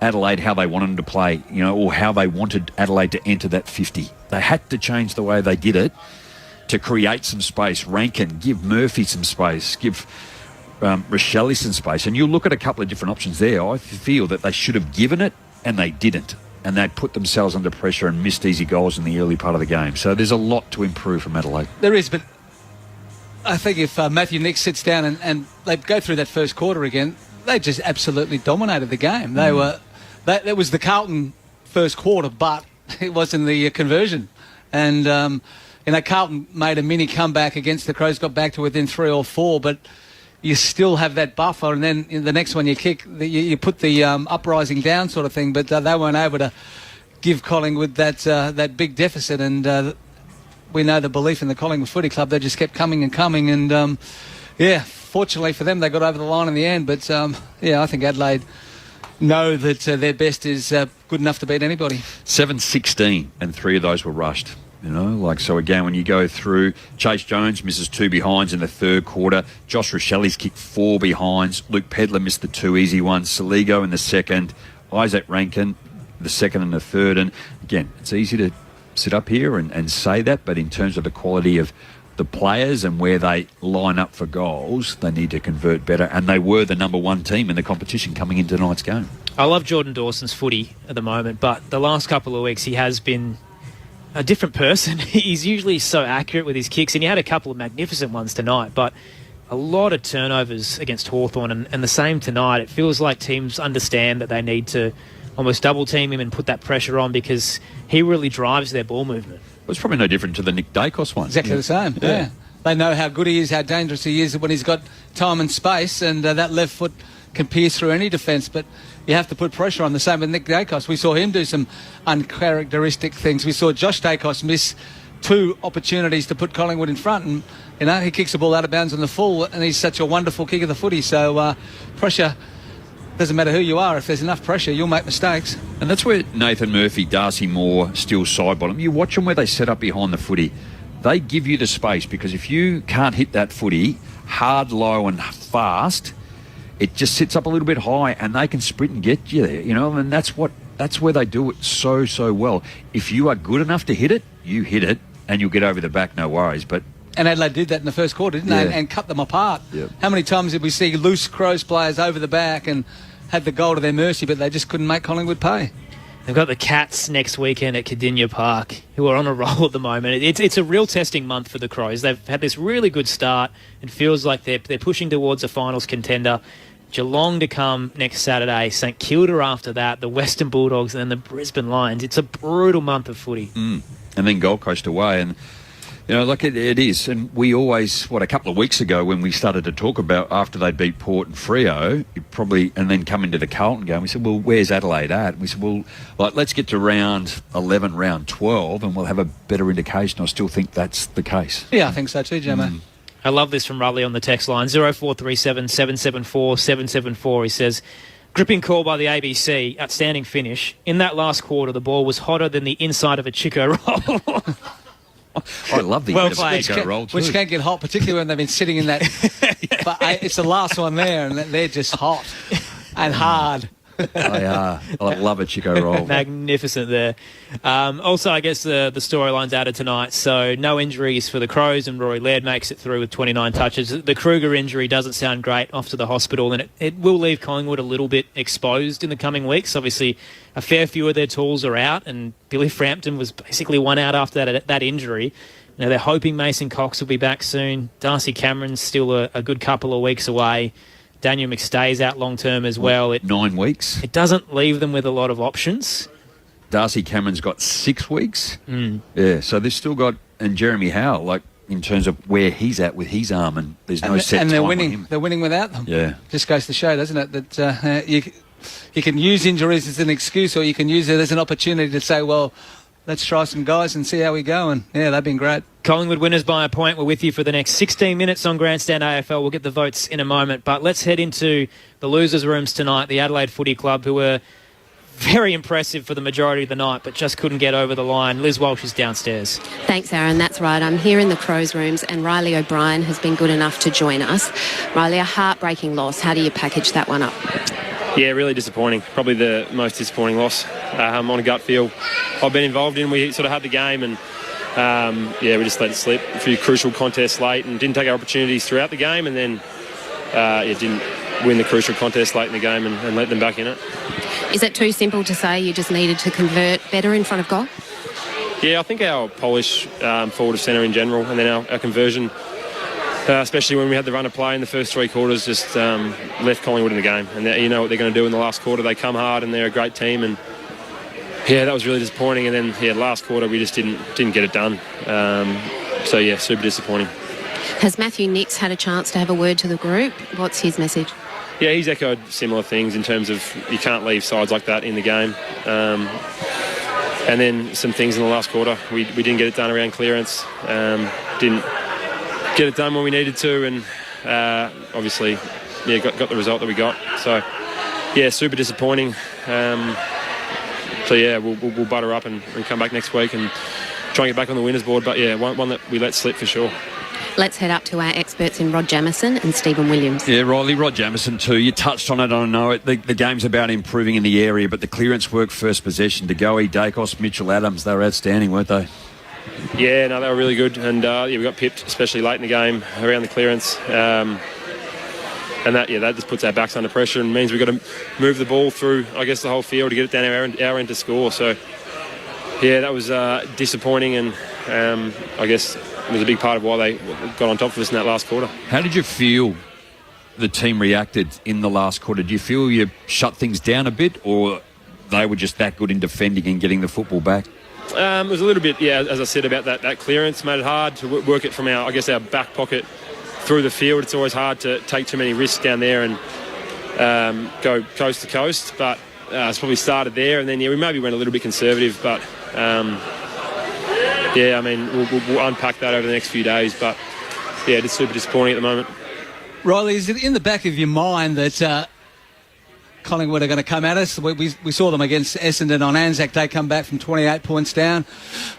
Adelaide how they wanted them to play, or how they wanted Adelaide to enter that 50. They had to change the way they did it to create some space. Rankin, give Murphy some space, give Rochelle some space. And you look at a couple of different options there. I feel that they should have given it, and they didn't. And they put themselves under pressure and missed easy goals in the early part of the game. So there's a lot to improve from Adelaide. There is, but I think if Matthew Nicks sits down and they go through that first quarter again, they just absolutely dominated the game. That was the Carlton first quarter, but it wasn't the conversion. And Carlton made a mini comeback against the Crows, got back to within 3 or 4, but you still have that buffer. And then in the next one you kick, you put the uprising down sort of thing, but they weren't able to give Collingwood that big deficit. And we know the belief in the Collingwood Footy Club. They just kept coming and coming, and fortunately for them, they got over the line in the end. But I think Adelaide know that their best is good enough to beat anybody. 7-16, and 3 of those were rushed. So again, when you go through, Chase Jones misses 2 behinds in the third quarter. Josh Rochelli's kicked 4 behinds. Luke Pedler missed the 2 easy ones. Saligo in the second. Isaac Rankin the second and the third. And again, it's easy to sit up here and say that, but in terms of the quality of the players and where they line up for goals, they need to convert better, and they were the number 1 team in the competition coming into tonight's game. I love Jordan Dawson's footy at the moment, but the last couple of weeks he has been a different person. He's usually so accurate with his kicks, and he had a couple of magnificent ones tonight, but a lot of turnovers against Hawthorn, and the same tonight. It feels like teams understand that they need to almost double team him and put that pressure on, because he really drives their ball movement. Well, it's probably no different to the Nick Dacos one. Exactly the same, yeah. They know how good he is, how dangerous he is when he's got time and space, and that left foot can pierce through any defence, but you have to put pressure on. The same with Nick Dacos. We saw him do some uncharacteristic things. We saw Josh Dacos miss 2 opportunities to put Collingwood in front, and he kicks the ball out of bounds on the full, and he's such a wonderful kick of the footy. So pressure, doesn't matter who you are, if there's enough pressure, you'll make mistakes. And that's where Nathan Murphy, Darcy Moore still side bottom. You watch them where they set up behind the footy. They give you the space, because if you can't hit that footy hard, low and fast, it just sits up a little bit high, and they can sprint and get you there, and that's where they do it so well. If you are good enough to hit it, you hit it, and you'll get over the back, no worries. And Adelaide did that in the first quarter, didn't they? And cut them apart. Yep. How many times did we see loose Crows players over the back and had the goal to their mercy, but they just couldn't make Collingwood pay? They've got the Cats next weekend at Cardinia Park, who are on a roll at the moment. It's a real testing month for the Crows. They've had this really good start. It feels like they're pushing towards a finals contender. Geelong to come next Saturday, St Kilda after that, the Western Bulldogs, and then the Brisbane Lions. It's a brutal month of footy. And then Gold Coast away. And, you know, like it is. And we always, a couple of weeks ago when we started to talk about after they beat Port and Freo, and then come into the Carlton game, we said, well, where's Adelaide at? We said, well, let's get to round 11, round 12, and we'll have a better indication. I still think that's the case. Yeah, I think so too, Gemma. I love this from Rudley on the text line, 0437 774 774. He says, gripping call by the ABC, outstanding finish. In that last quarter, the ball was hotter than the inside of a Chico roll. I love the Chico roll too. Which can get hot, particularly when they've been sitting in that. But it's the last one there, and they're just hot and hard. I love a Chico roll. Magnificent there. Also, I guess the storyline's added tonight. So no injuries for the Crows, and Rory Laird makes it through with 29 touches. The Kruger injury doesn't sound great, off to the hospital, and it will leave Collingwood a little bit exposed in the coming weeks. Obviously, a fair few of their tools are out, and Billy Frampton was basically one out after that injury. Now they're hoping Mason Cox will be back soon. Darcy Cameron's still a good couple of weeks away. Daniel McStay's out long-term as well. 9 weeks. It doesn't leave them with a lot of options. Darcy Cameron's got 6 weeks. Yeah, so they've still got, and Jeremy Howe, in terms of where he's at with his arm, and there's no set and time winning. on him. They're winning without them. Yeah. Just goes to show, doesn't it, that you can use injuries as an excuse, or you can use it as an opportunity to say, well, let's try some guys and see how we go. And, yeah, they've been great. Collingwood winners by a point. We're with you for the next 16 minutes on Grandstand AFL. We'll get the votes in a moment. But let's head into the losers' rooms tonight. The Adelaide Footy Club, who were very impressive for the majority of the night, but just couldn't get over the line. Liz Walsh is downstairs. Thanks, Aaron. That's right. I'm here in the Crows' rooms, and Riley O'Brien has been good enough to join us. Riley, a heartbreaking loss. How do you package that one up? Yeah, really disappointing. Probably the most disappointing loss on a gut feel I've been involved in. We sort of had the game and, we just let it slip. A few crucial contests late and didn't take our opportunities throughout the game, and then didn't win the crucial contest late in the game and let them back in it. Is it too simple to say you just needed to convert better in front of goal? Yeah, I think our polish forward of centre in general, and then our conversion, especially when we had the run of play in the first 3 quarters, just left Collingwood in the game. And you know what they're going to do in the last quarter. They come hard and they're a great team. And yeah, that was really disappointing. And then last quarter we just didn't get it done. Super disappointing. Has Matthew Nix had a chance to have a word to the group? What's his message? Yeah, he's echoed similar things in terms of you can't leave sides like that in the game. And then some things in the last quarter. We didn't get it done around clearance. Didn't get it done when we needed to, and obviously, got the result that we got. So, yeah, super disappointing. We'll butter up and come back next week and try and get back on the winners board. But yeah, one that we let slip for sure. Let's head up to our experts in Rod Jamieson and Stephen Williams. Yeah, Riley, Rod Jamieson too. You touched on it, I know it. The game's about improving in the area, but the clearance work, first possession, De Goey, Dacos, Mitchell, Adams, they were outstanding, weren't they? Yeah, no, they were really good. And we got pipped, especially late in the game, around the clearance. And that just puts our backs under pressure and means we've got to move the ball through, I guess, the whole field to get it down our end to score. So, yeah, that was disappointing, and I guess it was a big part of why they got on top of us in that last quarter. How did you feel the team reacted in the last quarter? Do you feel you shut things down a bit, or they were just that good in defending and getting the football back? It was a little bit, as I said, about that clearance. Made it hard to work it from our back pocket through the field. It's always hard to take too many risks down there and go coast to coast. But it's probably started there, and then we maybe went a little bit conservative. But we'll unpack that over the next few days. But yeah, it's super disappointing at the moment. Riley, is it in the back of your mind that Collingwood are going to come at us? We saw them against Essendon on Anzac Day, come back from 28 points down.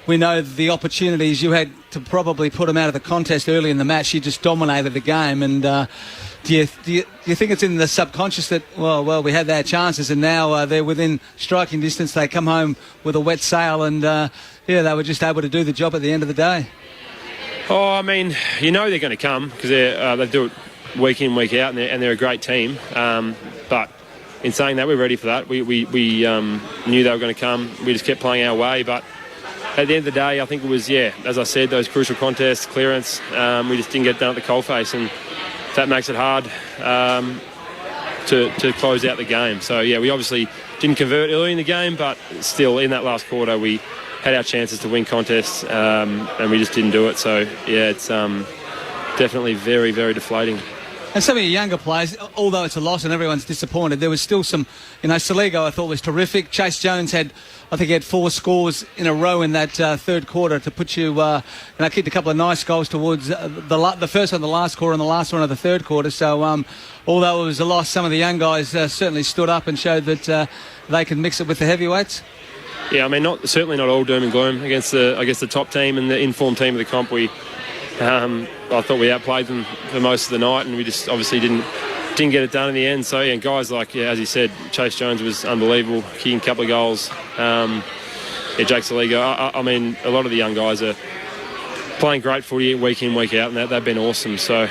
We know the opportunities you had to probably put them out of the contest early in the match. You just dominated the game. And do you think it's in the subconscious that, well, we had our chances and now they're within striking distance. They come home with a wet sail and, they were just able to do the job at the end of the day? Oh, I mean, they're going to come because they do it week in, week out, and they're a great team. But in saying that, we're ready for that. We knew they were going to come. We just kept playing our way. But at the end of the day, I think it was, as I said, those crucial contests, clearance, we just didn't get done at the coalface, and that makes it hard to close out the game. So, we obviously didn't convert early in the game, but still, in that last quarter, we had our chances to win contests, and we just didn't do it. So, it's definitely very, very deflating. And some of your younger players, although it's a loss and everyone's disappointed, there was still some, Saligo I thought was terrific. Chase Jones had 4 scores in a row in that third quarter to put you, kicked a couple of nice goals towards the first one, the last quarter, and the last one of the third quarter. So although it was a loss, some of the young guys certainly stood up and showed that they can mix it with the heavyweights. Yeah, I mean, certainly not all doom and gloom against the top team and the informed team of the comp. I thought we outplayed them for most of the night, and we just obviously didn't get it done in the end. So, and guys like, as you said, Chase Jones was unbelievable, kicking a couple of goals. Jake Saligo. I mean, a lot of the young guys are playing great footy week in, week out, and they've been awesome. So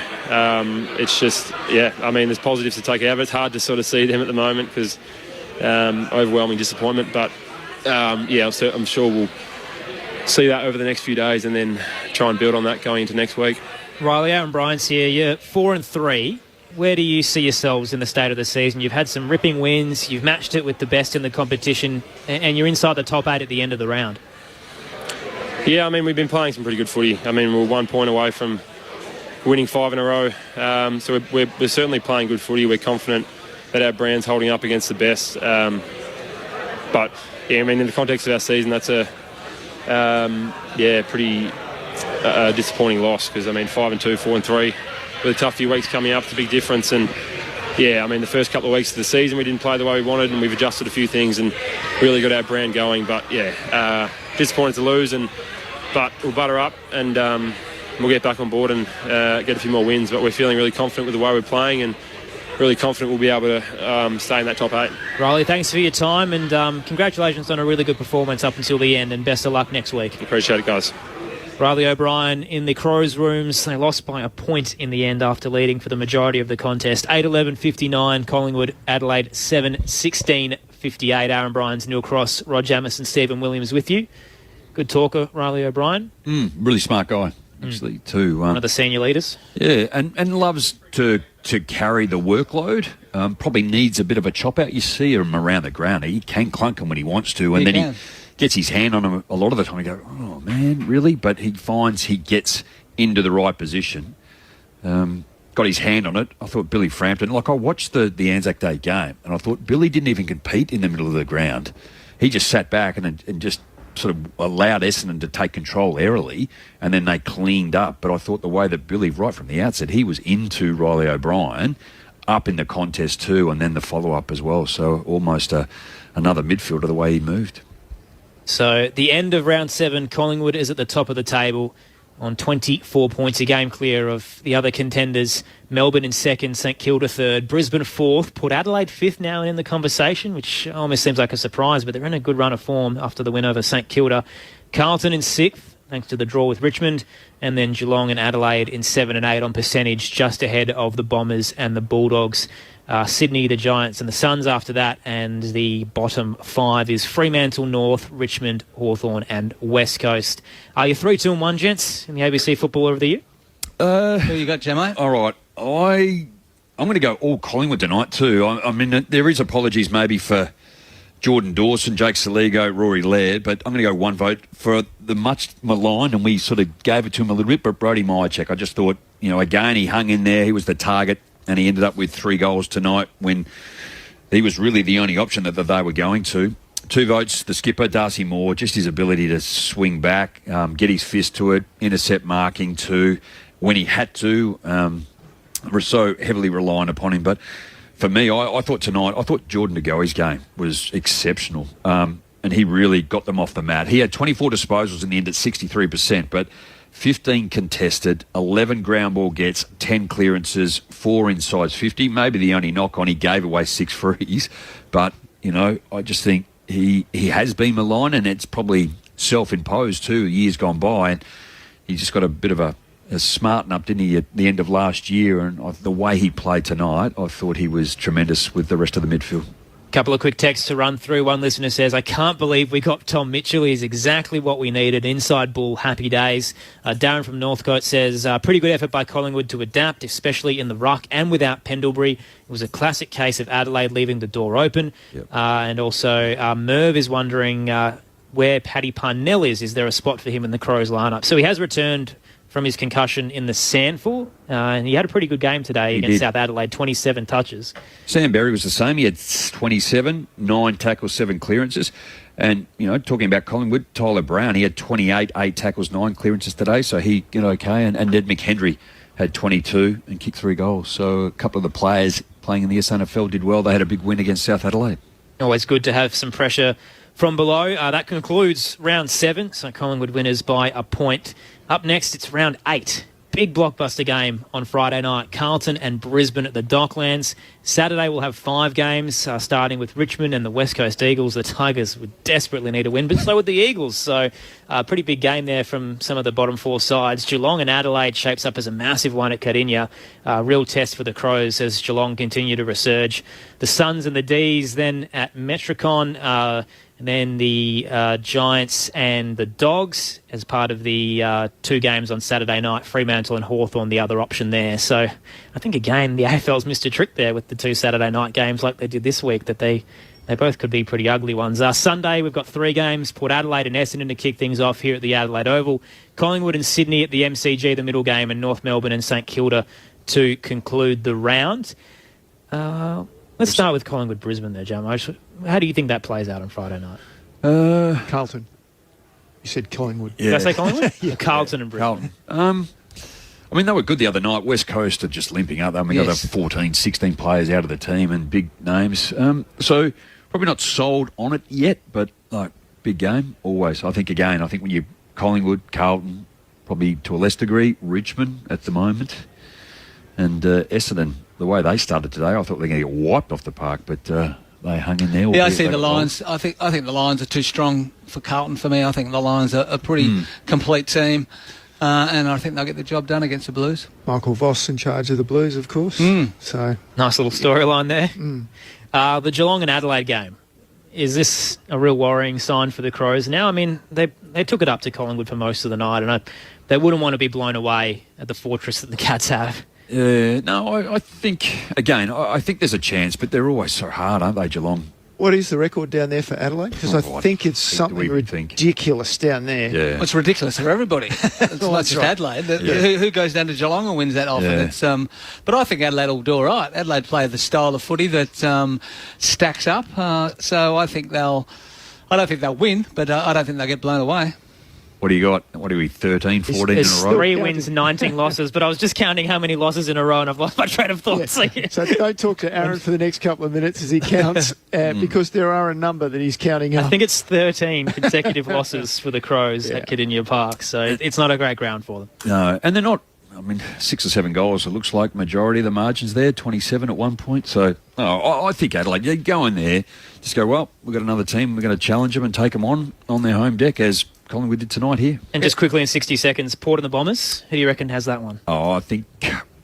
it's just, I mean, there's positives to take out of it. It's hard to sort of see them at the moment because overwhelming disappointment. But, I'm sure we'll see that over the next few days and then try and build on that going into next week. Riley, Aaron Bryant's here. You're 4-3. Where do you see yourselves in the state of the season? You've had some ripping wins. You've matched it with the best in the competition, and you're inside the top 8 at the end of the round. Yeah, I mean, we've been playing some pretty good footy. I mean, we're 1 point away from winning 5 in a row. So we're certainly playing good footy. We're confident that our brand's holding up against the best. But, I mean, in the context of our season, that's a pretty disappointing loss because, I mean, 5-2, 4-3 with a tough few weeks coming up, it's a big difference. And, I mean, the first couple of weeks of the season we didn't play the way we wanted, and we've adjusted a few things and really got our brand going. But, disappointed to lose, but we'll butter up and we'll get back on board and get a few more wins. But we're feeling really confident with the way we're playing and really confident we'll be able to stay in that top 8. Riley, thanks for your time and congratulations on a really good performance up until the end, and best of luck next week. Appreciate it, guys. Riley O'Brien in the Crows rooms. They lost by a point in the end after leading for the majority of the contest. 8-11-59, Collingwood, Adelaide 7-16-58. Aaron Bryans, Neil Cross, Rod Jamison, Stephen Williams with you. Good talker, Riley O'Brien. Really smart guy, actually, too. One of the senior leaders. Yeah, and loves to carry the workload. Probably needs a bit of a chop out. You see him around the ground. He can clunk him when he wants to, and he gets his hand on him a lot of the time. You go, oh, man, really? But he finds he gets into the right position. Got his hand on it. I thought Billy Frampton, I watched the Anzac Day game, and I thought Billy didn't even compete in the middle of the ground. He just sat back and just sort of allowed Essendon to take control airily, and then they cleaned up. But I thought the way that Billy, right from the outset, he was into Riley O'Brien, up in the contest too, and then the follow-up as well. So almost another midfielder the way he moved. So the end of round 7, Collingwood is at the top of the table on 24 points, a game clear of the other contenders. Melbourne in second, St Kilda third, Brisbane fourth, put Adelaide fifth now in the conversation, which almost seems like a surprise, but they're in a good run of form after the win over St Kilda. Carlton in sixth, thanks to the draw with Richmond, and then Geelong and Adelaide in 7 and 8 on percentage, just ahead of the Bombers and the Bulldogs. Sydney, the Giants and the Suns after that, and the bottom 5 is Fremantle North, Richmond, Hawthorn and West Coast. Are you 3-2-1, gents, in the ABC Footballer of the Year? Who you got, Gemmo? All right. I'm going to go all Collingwood tonight too. I mean, there is apologies maybe for Jordan Dawson, Jake Saligo, Rory Laird, but I'm going to go one vote for the much maligned, and we sort of gave it to him a little bit, but Brodie Myercheck. I just thought, again, he hung in there. He was the target. And he ended up with 3 goals tonight when he was really the only option that they were going to. 2 votes, the skipper, Darcy Moore, just his ability to swing back, get his fist to it, intercept marking too, when he had to. We're so heavily reliant upon him. But for me, I thought tonight, Jordan De Goey's game was exceptional. And he really got them off the mat. He had 24 disposals in the end at 63%, but 15 contested, 11 ground ball gets, 10 clearances, 4 inside 50. Maybe the only knock on, he gave away 6 frees. But, I just think he has been maligned, and it's probably self-imposed too, years gone by. And he just got a bit of a smarten up, didn't he, at the end of last year? And the way he played tonight, I thought he was tremendous with the rest of the midfield. Couple of quick texts to run through. One listener says, I can't believe we got Tom Mitchell. He's exactly what we needed. Inside bull, happy days. Darren from Northcote says, pretty good effort by Collingwood to adapt, especially in the ruck and without Pendlebury. It was a classic case of Adelaide leaving the door open. Yep. And also Merv is wondering where Paddy Parnell is. Is there a spot for him in the Crows lineup? So he has returned from his concussion in the Sandful, and he had a pretty good game today against South Adelaide, 27 touches. Sam Berry was the same. He had 27, 9 tackles, 7 clearances. And, talking about Collingwood, Tyler Brown, he had 28, 8 tackles, 9 clearances today, so he did okay. And Ned McHenry had 22 and kicked 3 goals. So a couple of the players playing in the SNFL did well. They had a big win against South Adelaide. Always good to have some pressure from below. That concludes round 7, so Collingwood winners by a point. Up next, it's round 8. Big blockbuster game on Friday night. Carlton and Brisbane at the Docklands. Saturday we'll have 5 games, starting with Richmond and the West Coast Eagles. The Tigers would desperately need a win, but so would the Eagles. So a pretty big game there from some of the bottom 4 sides. Geelong and Adelaide shapes up as a massive one at Cardinia. Real test for the Crows as Geelong continue to resurge. The Suns and the D's then at Metricon. And then the Giants and the Dogs as part of the 2 games on Saturday night. Fremantle and Hawthorn, the other option there. So I think, again, the AFL's missed a trick there with the 2 Saturday night games like they did this week, that they both could be pretty ugly ones. Sunday, we've got 3 games. Port Adelaide and Essendon to kick things off here at the Adelaide Oval. Collingwood and Sydney at the MCG, the middle game, and North Melbourne and St Kilda to conclude the round. Let's start with Collingwood-Brisbane there, Jamo. How do you think that plays out on Friday night? Carlton. You said Collingwood. Did I say Collingwood? Yeah. Carlton and Brisbane. They were good the other night. West Coast are just limping up. We got 14, 16 players out of the team and big names. So probably not sold on it yet, but big game, always. I think when you Collingwood, Carlton, probably to a less degree, Richmond at the moment, and Essendon. The way they started today, I thought they were going to get wiped off the park, but they hung in there. Yeah, I see the Lions. I think the Lions are too strong for Carlton for me. I think the Lions are a pretty complete team, and I think they'll get the job done against the Blues. Michael Voss in charge of the Blues, of course. So nice little storyline there. The Geelong and Adelaide game. Is this a real worrying sign for the Crows now? I mean, they took it up to Collingwood for most of the night, and they wouldn't want to be blown away at the fortress that the Cats have. I think, again, I think there's a chance, but they're always so hard, aren't they, Geelong? What is the record down there for Adelaide? Because I think it's something ridiculous down there. Yeah. Well, it's ridiculous for everybody. It's not just Adelaide. Who goes down to Geelong and wins that often? Yeah. It's but I think Adelaide will do all right. Adelaide play the style of footy that stacks up. So I think I don't think they'll win, but I don't think they'll get blown away. What do you got? What are we, 13, 14 in a row? 3 wins, 19 losses, but I was just counting how many losses in a row and I've lost my train of thought. Yeah. So don't talk to Aaron for the next couple of minutes as he counts, because there are a number that he's counting up. I think it's 13 consecutive losses for the Crows at Cardinia Park, so it's not a great ground for them. No, and they're not, 6 or 7 goals, it looks like majority of the margins there, 27 at one point. So I think Adelaide, you go in there, just go, well, we've got another team, we're going to challenge them and take them on their home deck, as Collingwood did tonight here. And just quickly in 60 seconds, Port and the Bombers, who do you reckon has that one? I think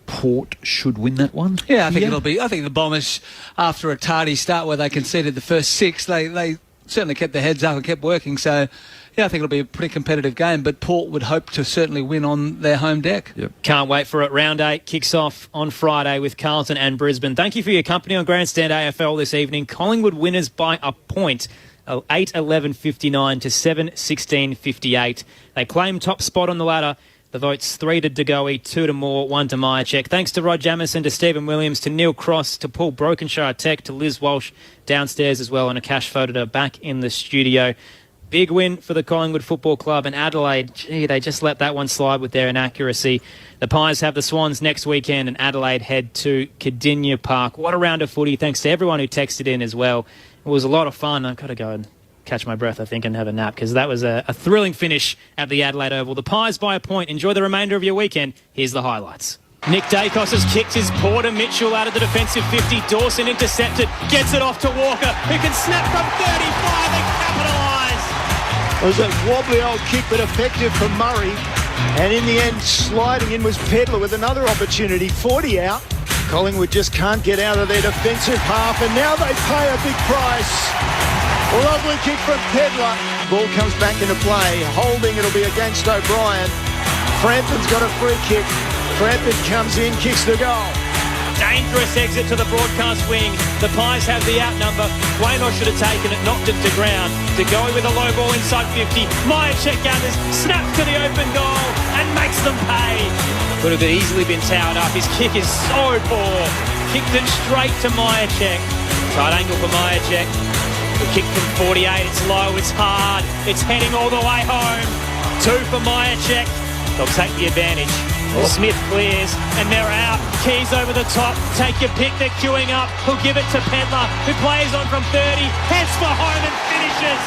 Port should win that one. Yeah, I think it'll be. I think the Bombers, after a tardy start where they conceded the first 6, they certainly kept their heads up and kept working. So, yeah, I think it'll be a pretty competitive game, but Port would hope to certainly win on their home deck. Yep. Can't wait for it. Round 8 kicks off on Friday with Carlton and Brisbane. Thank you for your company on Grandstand AFL this evening. Collingwood winners by a point. 8-11-59 to 7-16-58. They claim top spot on the ladder. The votes 3 to Degoe, 2 to Moore, 1 to Myercheck. Thanks to Rod Jamison, to Stephen Williams, to Neil Cross, to Paul Brokenshire Tech, to Liz Walsh downstairs as well, and a cash photo back in the studio. Big win for the Collingwood Football Club, and Adelaide, they just let that one slide with their inaccuracy. The Pies have the Swans next weekend, and Adelaide head to Cardinia Park. What a round of footy. Thanks to everyone who texted in as well. It was a lot of fun. I've got to go and catch my breath, I think, and have a nap, because that was a thrilling finish at the Adelaide Oval. The Pies by a point. Enjoy the remainder of your weekend. Here's the highlights. Nick Dacos has kicked his Porter Mitchell out of the defensive 50. Dawson intercepted, gets it off to Walker, who can snap from 35 and capitalise. It was a wobbly old kick, but effective for Murray. And in the end, sliding in was Pedler with another opportunity. 40 out. Collingwood just can't get out of their defensive half, and now they pay a big price. Lovely kick from Pedler. Ball comes back into play. Holding, it'll be against O'Brien. Frampton's got a free kick. Frampton comes in, kicks the goal. Dangerous exit to the broadcast wing. The Pies have the outnumber. Waynor should have taken it, knocked it to ground. To go with a low ball inside 50. Myercheck gathers, snaps to the open goal and makes them pay. Could have easily been towed up. His kick is so poor. Kicked it straight to Myercheck. Tight angle for Myercheck. The kick from 48. It's low, it's hard. It's heading all the way home. 2 for Myercheck. They'll take the advantage. Smith clears and they're out. Keys over the top. Take your pick. They're queuing up. He'll give it to Pedler, who plays on from 30. Heads for home and finishes.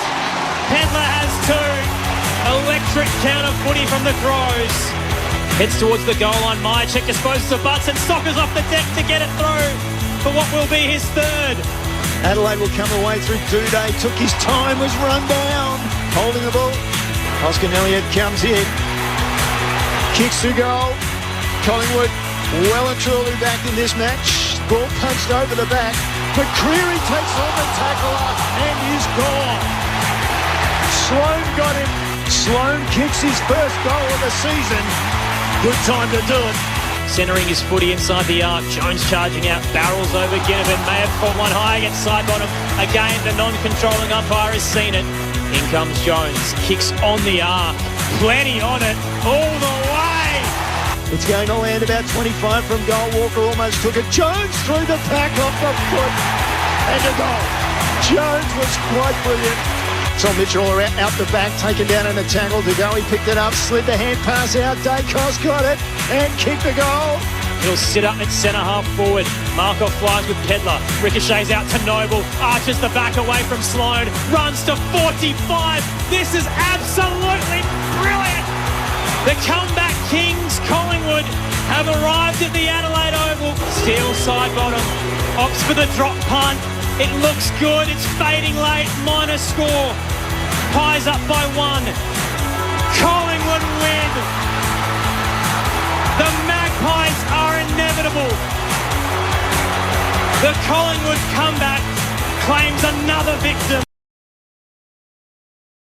Pedler has 2. Electric counter footy from the Crows. Heads towards the goal line. Myercheck disposes of butts and soccers off the deck to get it through for what will be his 3rd. Adelaide will come away through Duday. Took his time, was run down. Holding the ball. Oscar Elliott comes in. Kicks to goal. Collingwood well and truly back in this match. Ball punched over the back. McCreary takes on the tackler and is gone. Sloan got him. Sloan kicks his first goal of the season. Good time to do it. Centering his footy inside the arc. Jones charging out. Barrels over Ginnivan. May have caught one high against side bottom. Again, the non-controlling umpire has seen it. In comes Jones. Kicks on the arc. Plenty on it. All the way. It's going to land about 25 from goal. Walker almost took it. Jones threw the pack off the foot. And a goal. Jones was quite brilliant. Tom Mitchell out the back, taken down in a tackle to go. He picked it up, slid the hand pass out. Dacos got it and kicked the goal. He'll sit up at centre half forward. Markov flies with Pedler. Ricochets out to Noble. Arches the back away from Sloan. Runs to 45. This is absolutely brilliant. The comeback kings, Collingwood, have arrived at the Adelaide Oval. Steele side bottom. Opts for the drop punt. It looks good. It's fading late. Minor score. Pies up by 1. Collingwood win. The Magpies are inevitable. The Collingwood comeback claims another victim.